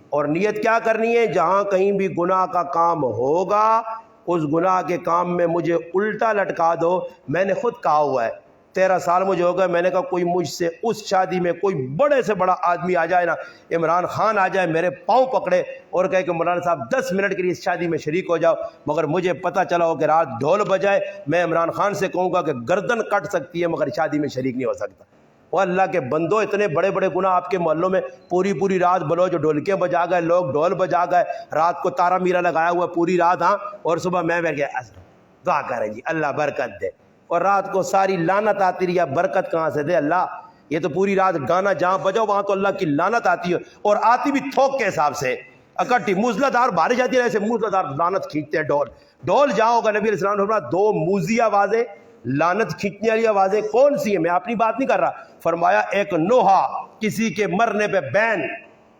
اور نیت کیا کرنی ہے؟ جہاں کہیں بھی گناہ کا کام ہوگا اس گناہ کے کام میں مجھے الٹا لٹکا دو۔ میں نے خود کہا ہوا ہے، 13 سال مجھے ہو گئے، میں نے کہا کوئی مجھ سے اس شادی میں کوئی بڑے سے بڑا آدمی آ جائے نا، عمران خان آ جائے، میرے پاؤں پکڑے اور کہے کہ مولانا صاحب 10 منٹ کے لیے اس شادی میں شریک ہو جاؤ، مگر مجھے پتہ چلا ہو کہ رات ڈھول بجائے، میں عمران خان سے کہوں گا کہ گردن کٹ سکتی ہے مگر شادی میں شریک نہیں ہو سکتا۔ وہ اللہ کے بندو، اتنے بڑے بڑے گناہ آپ کے محلوں میں، پوری رات بلوچ ڈھولکیں بجا گئے، لوگ ڈھول بجا گئے، رات کو تارا میرا لگایا ہوا پوری رات، ہاں، اور صبح میں بیٹھ گیا دعا کریں جی اللہ برکت دے، اور رات کو ساری لعنت آتی رہی ہے، برکت کہاں سے دے اللہ؟ یہ تو پوری رات گانا جہاں بجاؤ وہاں تو اللہ کی لعنت آتی ہے، اور آتی بھی تھوک کے حساب سے اکٹھی، موزلہ دار بارش آتی ہے، ایسے موزلہ دار لعنت کھینچتے ہیں ڈھول جہاں ہوگا۔ نبی علیہ السلام نے فرمایا 2 موزی آوازیں، لعنت کھینچنے والی آوازیں کون سی ہیں؟ میں اپنی بات نہیں کر رہا، فرمایا ایک نوحہ، کسی کے مرنے پہ بین،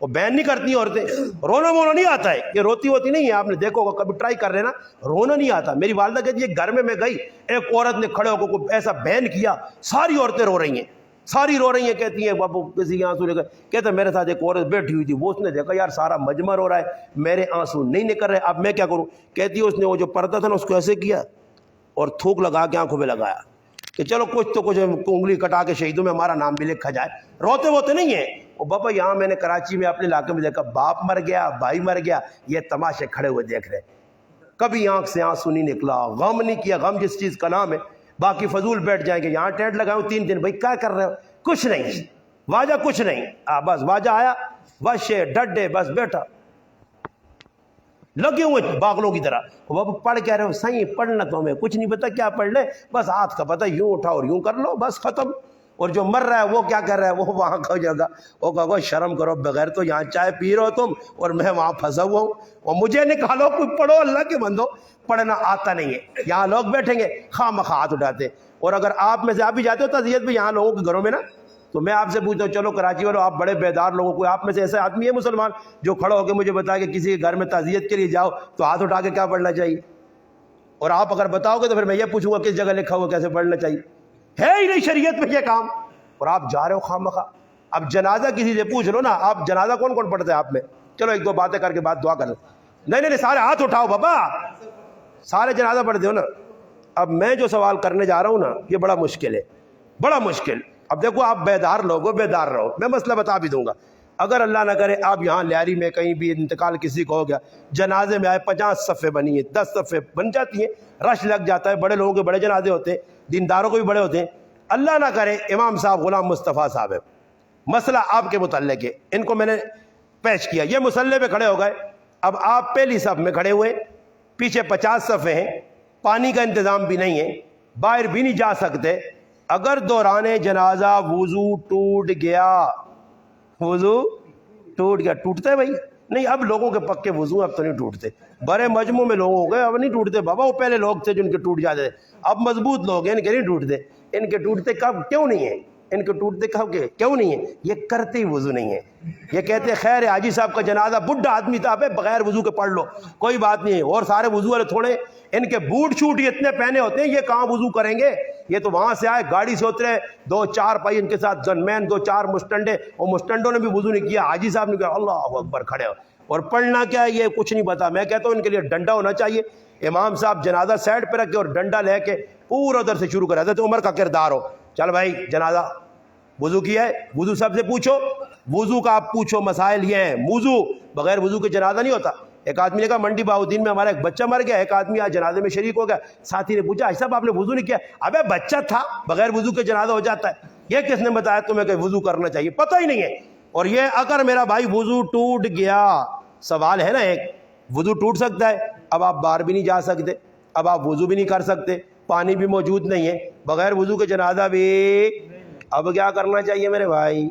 وہ بین نہیں کرتی عورتیں، رونا وونا نہیں آتا ہے، یہ روتی ہوتی نہیں ہے، آپ نے دیکھو گا کبھی ٹرائی کر لینا، رونا نہیں آتا۔ میری والدہ کہتی ہے گھر میں گئی، ایک عورت نے کھڑے ہو کو ایسا بین کیا، ساری عورتیں رو رہی ہیں، ساری رو رہی ہیں، کہتی ہیں بابو کسی آنسو لے کر، کہتا میرے ساتھ ایک عورت بیٹھی ہوئی تھی، وہ اس نے دیکھا یار سارا مجمع رو رہا ہے، میرے آنسو نہیں نکل رہے، اب میں کیا کروں؟ کہتی ہے اس نے وہ جو پردہ تھا نا اس کو ایسے کیا اور تھوک لگا کے آنکھوں میں لگایا کہ چلو کچھ تو کچھ انگلی کٹا کے شہیدوں میں ہمارا نام بھی لکھا جائے۔ روتے ووتے نہیں ہیں وہ بابا، یہاں میں نے کراچی میں اپنے علاقے میں دیکھا، باپ مر گیا، بھائی مر گیا، یہ تماشے کھڑے ہوئے دیکھ رہے، کبھی آنکھ سے آنسو نہیں نکلا، غم نہیں کیا، غم جس چیز کا نام ہے، باقی فضول بیٹھ جائیں گے، یہاں ٹینٹ لگاؤں 3 دن، بھائی کیا کر رہے ہو؟ کچھ نہیں، واجہ کچھ نہیں، بس واجہ آیا بس ڈڈے بس بیٹھا، لگے ہوئے باغلوں کی طرح۔ وہ پڑھ کہہ رہے ہو؟ صحیح پڑھنا تو ہمیں کچھ نہیں پتا، کیا پڑھ لے، بس ہاتھ کا پتہ یوں اٹھا اور یوں کر لو، بس ختم۔ اور جو مر رہا ہے وہ کیا کر رہا ہے؟ وہ وہاں کھو جائے گا، وہ کہو شرم کرو، بغیر تو یہاں چائے پی رہے ہو تم اور میں وہاں پھنسا ہوا ہوں، اور مجھے نکالو، کوئی پڑھو، اللہ کے بندو پڑھنا آتا نہیں ہے۔ یہاں لوگ بیٹھیں گے خواہ مخواہ ہاتھ اٹھاتے، اور اگر آپ میں سے آپ بھی جاتے ہو تعزیت میں یہاں لوگوں کے گھروں میں نا، تو میں آپ سے پوچھتا ہوں، چلو کراچی والوں آپ بڑے بیدار لوگوں کو، آپ میں سے ایسا آدمی ہے مسلمان جو کھڑا ہو کے مجھے بتائے کہ کسی کے گھر میں تعزیت کے لیے جاؤ تو ہاتھ اٹھا کے کیا پڑھنا چاہیے؟ اور آپ اگر بتاؤ گے تو پھر میں یہ پوچھوں گا کس جگہ لکھا ہوا کیسے پڑھنا چاہیے؟ ہے ہی نہیں شریعت میں یہ کام، اور آپ جا رہے ہو خواہ مخواہ۔ اب جنازہ کسی سے پوچھ لو نا، آپ جنازہ کون کون پڑھتے ہیں آپ میں؟ چلو 1-2 باتیں کر کے بعد دعا کر لیں۔ نہیں سارے ہاتھ اٹھاؤ بابا، سارے جنازہ پڑھتے ہو نا۔ اب میں جو سوال کرنے جا رہا ہوں نا یہ بڑا مشکل ہے، بڑا مشکل۔ اب دیکھو آپ بیدار لوگ ہو، بیدار رہو، میں مسئلہ بتا بھی دوں گا۔ اگر اللہ نہ کرے آپ یہاں لیاری میں کہیں بھی انتقال کسی کو ہو گیا، جنازے میں آئے 50 صفیں بنی ہیں، 10 صفیں بن جاتی ہیں، رش لگ جاتا ہے، بڑے لوگوں کے بڑے جنازے ہوتے ہیں، دینداروں کو بھی بڑے ہوتے ہیں۔ اللہ نہ کرے امام صاحب غلام مصطفیٰ صاحب ہے، مسئلہ آپ کے متعلق ہے، ان کو میں نے پیش کیا. یہ مصلی پہ کھڑے ہو گئے. اب آپ پہلی صف میں کھڑے ہوئے، پیچھے 50 صفیں ہیں، پانی کا انتظام بھی نہیں ہے، باہر بھی نہیں جا سکتے. اگر دوران جنازہ وضو ٹوٹ گیا، وضو ٹوٹ گیا، ٹوٹتا ہے بھائی؟ نہیں، اب لوگوں کے پکے وضو اب تو نہیں ٹوٹتے. بڑے مجموع میں لوگ ہو گئے، اب نہیں ٹوٹتے بابا. وہ پہلے لوگ تھے جن کے ٹوٹ جاتے تھے، اب مضبوط لوگ ہیں، ان کے نہیں ٹوٹتے. ان کے ٹوٹتے کب کیوں نہیں ہیں؟ ان کے ٹوٹتے کب کے کیوں نہیں ہیں؟ یہ کرتے ہی وضو نہیں ہے. یہ کہتے خیر ہے حاجی صاحب کا جنازہ بڈھا آدمی تھا، بغیر وضو کے پڑھ لو، کوئی بات نہیں ہے. اور سارے وضو والے تھوڑے، ان کے بوٹ چھوٹ اتنے پہنے ہوتے ہیں، یہ کہاں وضو کریں گے؟ یہ تو وہاں سے آئے، گاڑی سے اترے، 2-4 پائی ان کے ساتھ گن مین، 2-4 مسٹنڈے، اور مسٹنڈوں نے بھی وضو نہیں کیا. حاجی صاحب نے کہا اللہ اکبر، کھڑے ہو. اور پڑھنا کیا ہے یہ کچھ نہیں پتا. میں کہتا ہوں ان کے لیے ڈنڈا ہونا چاہیے. امام صاحب جنازہ سائڈ پہ رکھے اور ڈنڈا لے کے پورا ادھر سے شروع کر. حضرت عمر کا کردار ہو، چل بھائی جنازہ وضو کیا ہے، وضو سب سے پوچھو، وضو کا آپ پوچھو. مسائل یہ ہیں، وضو بغیر وضو کے جنازہ نہیں ہوتا. ایک آدمی نے کہا منڈی بہاؤدین میں ہمارا ایک بچہ مر گیا، ایک آدمی آج جنازے میں شریک ہو گیا. ساتھی نے پوچھا صاحب آپ نے وضو نہیں کیا؟ ابے بچہ تھا، بغیر وضو کے جنازہ ہو جاتا ہے. یہ کس نے بتایا تمہیں کہ وضو کرنا چاہیے؟ پتہ ہی نہیں ہے. اور یہ اگر میرا بھائی وضو ٹوٹ گیا، سوال ہے نا ایک، وضو ٹوٹ سکتا ہے. اب آپ باہر بھی نہیں جا سکتے، اب آپ وضو بھی نہیں کر سکتے، پانی بھی موجود نہیں ہے، بغیر وضو کے جنازہ بھی. اب کیا کرنا چاہیے میرے بھائی؟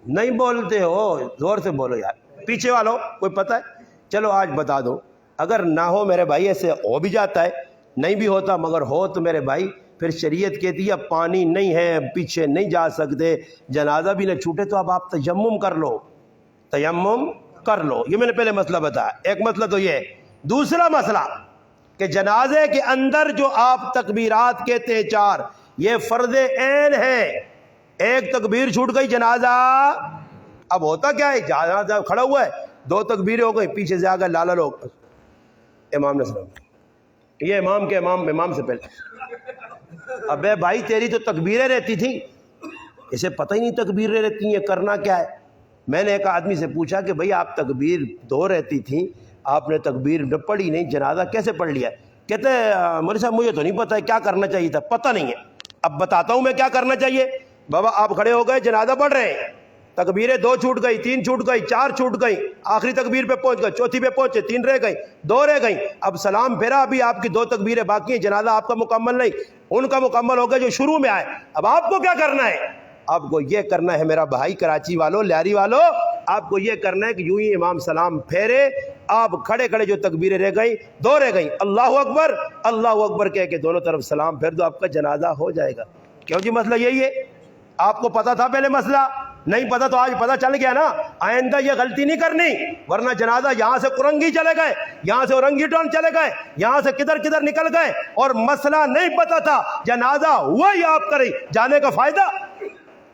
نہیں بولتے ہو، زور سے بولو یار. پیچھے والو کوئی پتہ ہے؟ چلو آج بتا دو. اگر نہ ہو میرے بھائی، ایسے ہو بھی جاتا ہے، نہیں بھی ہوتا، مگر ہو تو میرے بھائی پھر شریعت کہتی ہے اب پانی نہیں ہے، پیچھے نہیں جا سکتے، جنازہ بھی نہ چھوٹے، تو اب آپ تیمم کر لو، تیمم کر لو. یہ میں نے پہلے مسئلہ بتایا. ایک مسئلہ تو یہ ہے. دوسرا مسئلہ کہ جنازے کے اندر جو آپ تکبیرات کہتے ہیں 4، یہ فرض عین ہے. ایک تکبیر چھوٹ گئی جنازہ، اب ہوتا کیا ہے، جنازہ کھڑا ہوا ہے، 2 تکبیریں ہو گئی، پیچھے سے آ گئے لالا لوگ، امام نے سلام، یہ امام کے امام سے پہلے. ابے بھائی تیری تو تکبیریں رہتی تھیں، اسے پتہ ہی نہیں تکبیریں رہتی ہیں، کرنا کیا ہے. میں نے ایک آدمی سے پوچھا کہ بھئی آپ تکبیر 2 رہتی تھیں، آپ نے تکبیر نہ پڑھی نہیں، جنازہ کیسے پڑھ لیا؟ کہتے مولوی صاحب مجھے تو نہیں پتہ ہے کیا کرنا چاہیے تھا. پتہ نہیں ہے، اب بتاتا ہوں میں کیا کرنا چاہیے. بابا آپ کھڑے ہو گئے، جنازہ پڑھ رہے ہیں، تکبیریں 2 چھوٹ گئی، 3 چھوٹ گئی، 4 چھوٹ گئی، آخری تکبیر پہ پہنچ گئے، چوتھی پہ پہنچے، 3 رہ گئی، 2 رہ گئی. اب سلام پھیرا، ابھی آپ کی 2 تکبیریں باقی ہیں، جنازہ آپ کا مکمل نہیں، ان کا مکمل ہو گیا جو شروع میں آئے. اب آپ کو کیا کرنا ہے؟ آپ کو یہ کرنا ہے میرا بھائی کراچی والو، لیاری والو، آپ کو یہ کرنا ہے کہ یوں ہی امام سلام پھیرے، آپ کھڑے کھڑے جو تکبیریں رہ گئی 2 رہ گئی، اللہ اکبر اللہ اکبر کہہ کے دونوں طرف سلام پھیر دو، آپ کا جنازہ ہو جائے گا. کیوں جی مسئلہ یہی ہے. آپ کو پتا تھا پہلے مسئلہ؟ نہیں پتا تو آج پتا چل گیا نا. آئندہ یہ غلطی نہیں کرنی، ورنہ جنازہ یہاں سے کرنگی چلے گئے، یہاں سے اورنگی ٹون چلے گئے، یہاں سے کدھر کدھر نکل گئے، اور مسئلہ نہیں پتا تھا، جنازہ ہوا ہی آپ کریں، جانے کا فائدہ.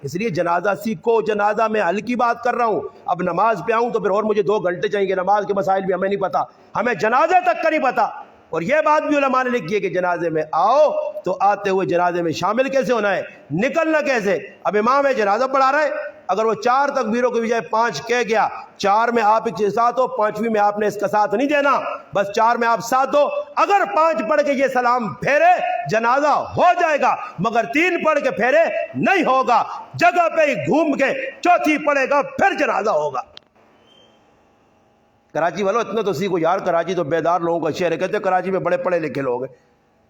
اس لیے جنازہ سیکھو. جنازہ میں حل کی بات کر رہا ہوں. اب نماز پہ آؤں تو پھر اور مجھے 2 گھنٹے چاہیے. نماز کے مسائل بھی ہمیں نہیں پتا، ہمیں جنازے تک کا نہیں پتا. اور یہ بات بھی علماء نے لکھی ہے کہ جنازے میں آؤ تو آتے ہوئے جنازے میں شامل کیسے ہونا ہے، نکلنا کیسے. اب امام ہے جنازہ پڑھا رہا ہے، اگر وہ 4 تکبیروں کے بجائے 5 کہہ گیا، 4 میں آپ اس کے ساتھ ہو، 5ویں میں آپ نے اس کا ساتھ نہیں دینا، بس 4 میں آپ ساتھ ہو. اگر 5 پڑھ کے یہ سلام پھیرے جنازہ ہو جائے گا، مگر 3 پڑھ کے پھیرے نہیں ہوگا، جگہ پہ ہی گھوم کے چوتھی پڑھے گا پھر جنازہ ہوگا. کراچی والوں اتنا تو سیکھو یار، کراچی تو بیدار لوگوں کا شہر ہے. کہتے ہیں کراچی میں بڑے پڑھے لکھے لوگ ہیں.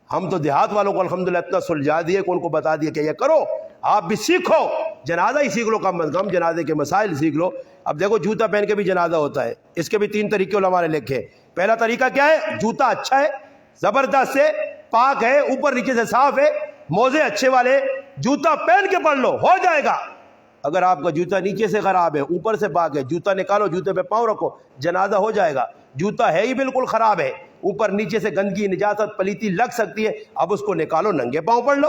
ہم تو دیہات والوں کو الحمدللہ اتنا سلجھا دیے کہ ان کو بتا دیے کہ یہ کرو. آپ بھی سیکھو، جنازہ ہی سیکھ لو، کم از کم جنازے کے مسائل سیکھ لو. اب دیکھو جوتا پہن کے بھی جنازہ ہوتا ہے، اس کے بھی 3 طریقے علماء نے لکھے. پہلا طریقہ کیا ہے؟ جوتا اچھا ہے، زبردست ہے، پاک ہے، اوپر نیچے سے صاف ہے، موزے اچھے والے، جوتا پہن کے پڑھ لو، ہو جائے گا. اگر آپ کا جوتا نیچے سے خراب ہے، اوپر سے پاک ہے، جوتا نکالو، جوتے پہ پاؤں رکھو، جنازہ ہو جائے گا. جوتا ہے ہی بالکل خراب ہے، اوپر نیچے سے گندگی نجاست پلیتی لگ سکتی ہے، اب اس کو نکالو، ننگے پاؤں پڑھ لو.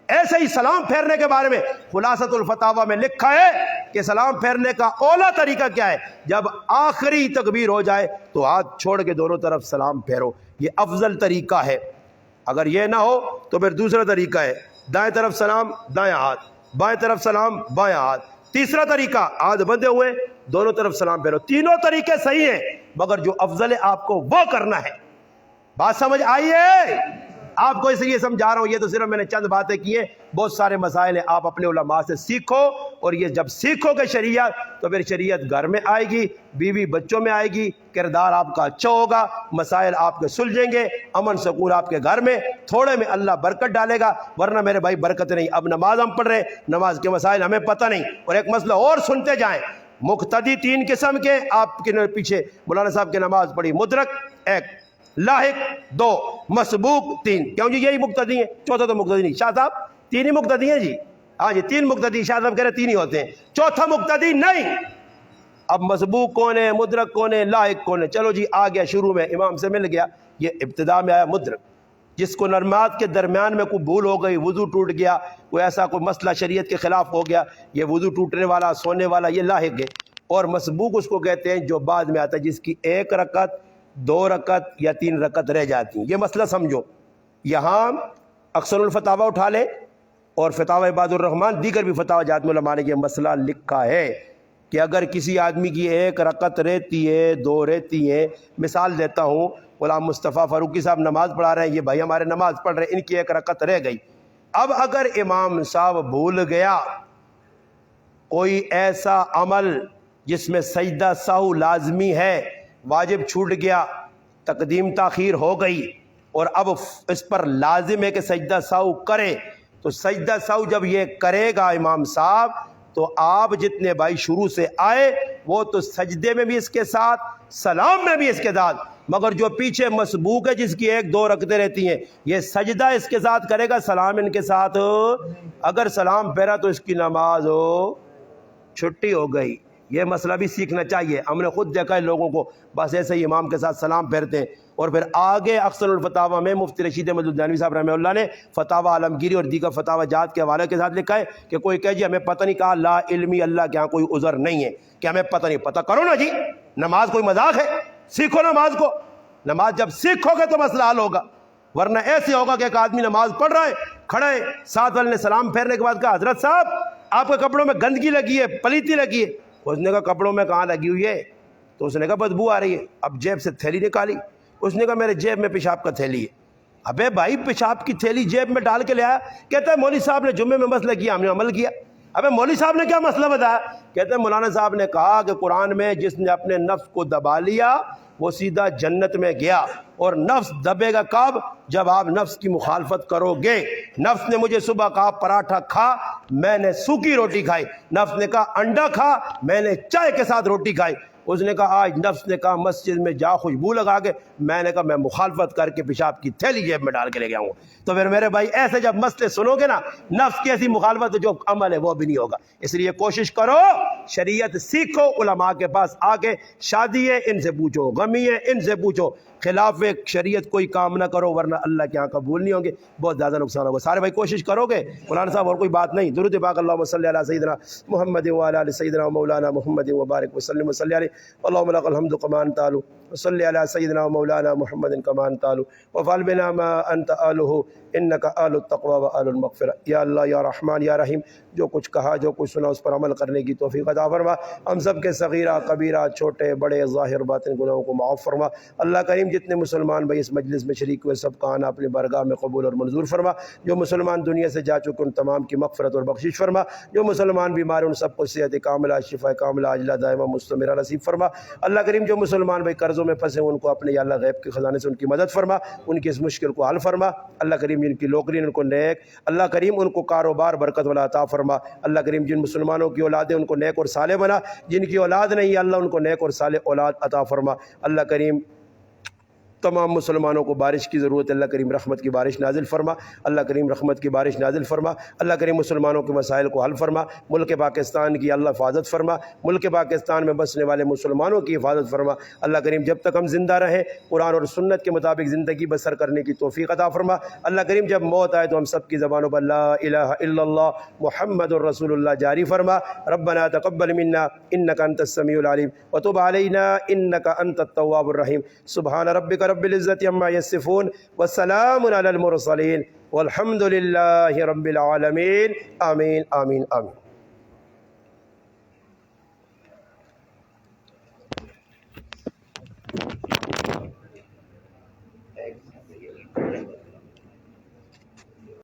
ایسے ہی سلام پھیرنے کے بارے میں خلاصۃ الفتاوی میں لکھا ہے کہ سلام پھیرنے کا اولا طریقہ کیا ہے؟ جب آخری تکبیر ہو جائے تو ہاتھ چھوڑ کے دونوں طرف سلام پھیرو، یہ افضل طریقہ ہے. اگر یہ نہ ہو تو پھر دوسرا طریقہ ہے، دائیں طرف سلام دائیں ہاتھ، بائیں طرف سلام بائیں ہاتھ. تیسرا طریقہ ہاتھ بندھے ہوئے دونوں طرف سلام پھیرو. تینوں طریقے صحیح ہیں، مگر جو افضل ہے آپ کو وہ کرنا ہے. بات سمجھ آئی ہے؟ آپ کو اس لیے سمجھا رہا ہوں، یہ تو صرف میں نے چند باتیں کی ہیں، بہت سارے مسائل ہیں، آپ اپنے علماء سے سیکھو، اور یہ جب سیکھو گے شریعت تو پھر شریعت گھر میں آئے گی، بیوی بچوں میں آئے گی، کردار آپ کا اچھا ہوگا، مسائل آپ کے سلجھیں گے، امن سکون آپ کے گھر میں، تھوڑے میں اللہ برکت ڈالے گا، ورنہ میرے بھائی برکت نہیں۔ اب نماز ہم پڑھ رہے ہیں، نماز کے مسائل ہمیں پتہ نہیں، اور ایک مسئلہ اور سنتے جائیں، مقتدی 3 قسم کے، آپ کے پیچھے مولانا صاحب کی نماز پڑھی، مدرک 1، لاحق 2، مسبوق 3، کیوں جی یہی مقتدی ہیں، چوتھا تو مقتدی نہیں، شاہ صاحب 3 ہی مقتدی ہیں جی، ہاں جی 3 مقتدی، شاہ صاحب کہہ رہے 3 ہی ہوتے ہیں، چوتھا مقتدی نہیں۔ اب مسبوق کون ہے، مدرک کون ہے، لاحق کون ہے؟ چلو جی آ گیا، شروع میں امام سے مل گیا، یہ ابتدا میں آیا مدرک، جس کو نماز کے درمیان میں کوئی بھول ہو گئی، وضو ٹوٹ گیا، کوئی ایسا کوئی مسئلہ شریعت کے خلاف ہو گیا، یہ وضو ٹوٹنے والا، سونے والا، یہ لاحق ہے۔ اور مسبوق اس کو کہتے ہیں جو بعد میں آتا ہے، جس کی 1 رکعت 2 رکعت یا 3 رکعت رہ جاتی ہیں۔ یہ مسئلہ سمجھو، یہاں اکثر الفتاوی اٹھا لیں اور فتاوی عباد الرحمن، دیگر بھی فتاوی جات میں علماء نے یہ مسئلہ لکھا ہے کہ اگر کسی آدمی کی 1 رکعت رہتی ہے، 2 رہتی ہیں، مثال دیتا ہوں، غلام مصطفیٰ فاروقی صاحب نماز پڑھا رہے ہیں، یہ بھائی ہمارے نماز پڑھ رہے ہیں، ان کی 1 رکعت رہ گئی، اب اگر امام صاحب بھول گیا کوئی ایسا عمل جس میں سجدہ سہو لازمی ہے، واجب چھوٹ گیا، تقدیم تاخیر ہو گئی، اور اب اس پر لازم ہے کہ سجدہ سہو کرے، تو سجدہ سہو جب یہ کرے گا امام صاحب، تو آپ جتنے بھائی شروع سے آئے وہ تو سجدے میں بھی اس کے ساتھ، سلام میں بھی اس کے ساتھ، مگر جو پیچھے مسبوق ہے جس کی 1-2 رکعتیں رہتی ہیں، یہ سجدہ اس کے ساتھ کرے گا، سلام ان کے ساتھ، اگر سلام پھیرا تو اس کی نماز چھٹی ہو گئی۔ یہ مسئلہ بھی سیکھنا چاہیے، ہم نے خود دیکھا ہے لوگوں کو بس ایسے ہی امام کے ساتھ سلام پھیرتے ہیں، اور پھر آگے اکثر الفتاوی میں مفتی رشید احمد الدانوی صاحب رحمہ اللہ نے فتاوی عالمگیری اور دیگر فتاوی جات کے حوالے کے ساتھ لکھا ہے کہ کوئی کہے جی ہمیں پتہ نہیں، کہا لا علمی، اللہ کے ہاں کوئی عذر نہیں ہے کہ ہمیں پتہ نہیں، پتہ کرو نا جی، نماز کوئی مذاق ہے؟ سیکھو نماز کو، نماز جب سیکھو گے تو مسئلہ حل ہوگا، ورنہ ایسے ہوگا کہ ایک آدمی نماز پڑھ رہا ہے، کھڑا ہے، ساتھ والے نے سلام پھیرنے کے بعد کہا حضرت صاحب آپ کے کپڑوں میں گندگی لگی ہے، پلیتی لگی ہے، اس نے کہا کپڑوں میں کہاں لگی ہوئی ہے؟ تو اس نے کہا بدبو آ رہی ہے، اب جیب سے تھیلی نکالی، اس نے کہا میرے جیب میں پیشاب کا تھیلی ہے، ابے بھائی پیشاب کی تھیلی جیب میں ڈال کے لے آیا، کہتا ہے مولوی صاحب نے جمعے میں مسئلہ کیا، ہم نے عمل کیا، ابے مولوی صاحب نے کیا مسئلہ بتایا؟ کہتے ہیں مولانا صاحب نے کہا کہ قرآن میں جس نے اپنے نفس کو دبا لیا وہ سیدھا جنت میں گیا، اور نفس دبے گا کب؟ جب آپ نفس کی مخالفت کرو گے۔ نفس نے مجھے صبح کہا پراٹھا کھا، میں نے سوکھی روٹی کھائی، نفس نے کہا انڈا کھا، میں نے چائے کے ساتھ روٹی کھائی، اس نے کہا آج نفس نے کہا مسجد میں جا خوشبو لگا کے، میں نے کہا میں مخالفت کر کے پیشاب کی تھیلی جیب میں ڈال کے لے گیا ہوں۔ تو پھر میرے بھائی ایسے جب مسئلے سنو گے نا، نفس کی ایسی مخالفت جو عمل ہے وہ بھی نہیں ہوگا، اس لیے کوشش کرو شریعت سیکھو، علماء کے پاس آ کے شادی ہے ان سے پوچھو، غمی ہے ان سے پوچھو، خلاف شریعت کوئی کام نہ کرو ورنہ اللہ کے یہاں قبول نہیں ہوں گے، بہت زیادہ نقصان ہوگا۔ سارے بھائی کوشش کرو گے؟ مولانا صاحب اور کوئی بات نہیں، درود پاک اللہم صلی علی سیدنا محمد وعلی آل سیدنا مولانا محمد وبارک وسلم وصلی علیہ اللہم لک الحمد کما انت اہلہ وصلی علی سیدنا مولانا محمد کما انت اہلہ وفعل بنا ما انت اہلہ انک اہل التقوی و اہل المغفرہ۔ یا اللہ یا رحمان یا رحیم، جو کچھ کہا جو کچھ سنا اس پر عمل کرنے کی توفیق عطا فرما، ہم سب کے صغیرہ کبیرہ چھوٹے بڑے ظاہر باطن گناہوں کو معاف فرما۔ اللہ کریم جتنے مسلمان بھائی اس مجلس میں شریک ہوئے سب کا آنا اپنے بارگاہ میں قبول اور منظور فرما، جو مسلمان دنیا سے جا چکے ان تمام کی مغفرت اور بخشش فرما، جو مسلمان بیمار ان سب کو صحت کاملہ، شفا کاملہ، عاجلہ دائمہ مستمرہ نصیب فرما۔ اللہ کریم جو مسلمان بھائی قرضوں میں پھنسے ان کو اپنے یا اللہ غیب کے خزانے سے ان کی مدد فرما، ان کی اس مشکل کو حل فرما۔ اللہ کریم جن کی نوکری ان کو نیک، اللہ کریم ان کو کاروبار برکت والا عطا فرما۔ اللہ کریم جن مسلمانوں کی اولادیں ان کو نیک اور صالح بنا، جن کی اولاد نہیں اللہ ان کو نیک اور صالح اولاد عطا فرما۔ اللہ کریم تمام مسلمانوں کو بارش کی ضرورت ہے، اللہ کریم رحمت کی بارش نازل فرما، اللہ کریم رحمت کی بارش نازل فرما، اللہ کریم مسلمانوں کے مسائل کو حل فرما، ملک پاکستان کی اللہ حفاظت فرما، ملک پاکستان میں بسنے والے مسلمانوں کی حفاظت فرما۔ اللہ کریم جب تک ہم زندہ رہیں قرآن اور سنت کے مطابق زندگی بسر کرنے کی توفیق عطا فرما۔ اللہ کریم جب موت آئے تو ہم سب کی زبانوں پر لا الہ الا اللہ محمد الرسول اللہ جاری فرما۔ ربنا تقبل منا انک انت السمیع العلیم وتب علینا انک انت التواب الرحیم۔ سبحان ربک رب العزت عما یصفون وسلام علی المرسلین والحمد للہ رب العالمین۔ آمین آمین آمین۔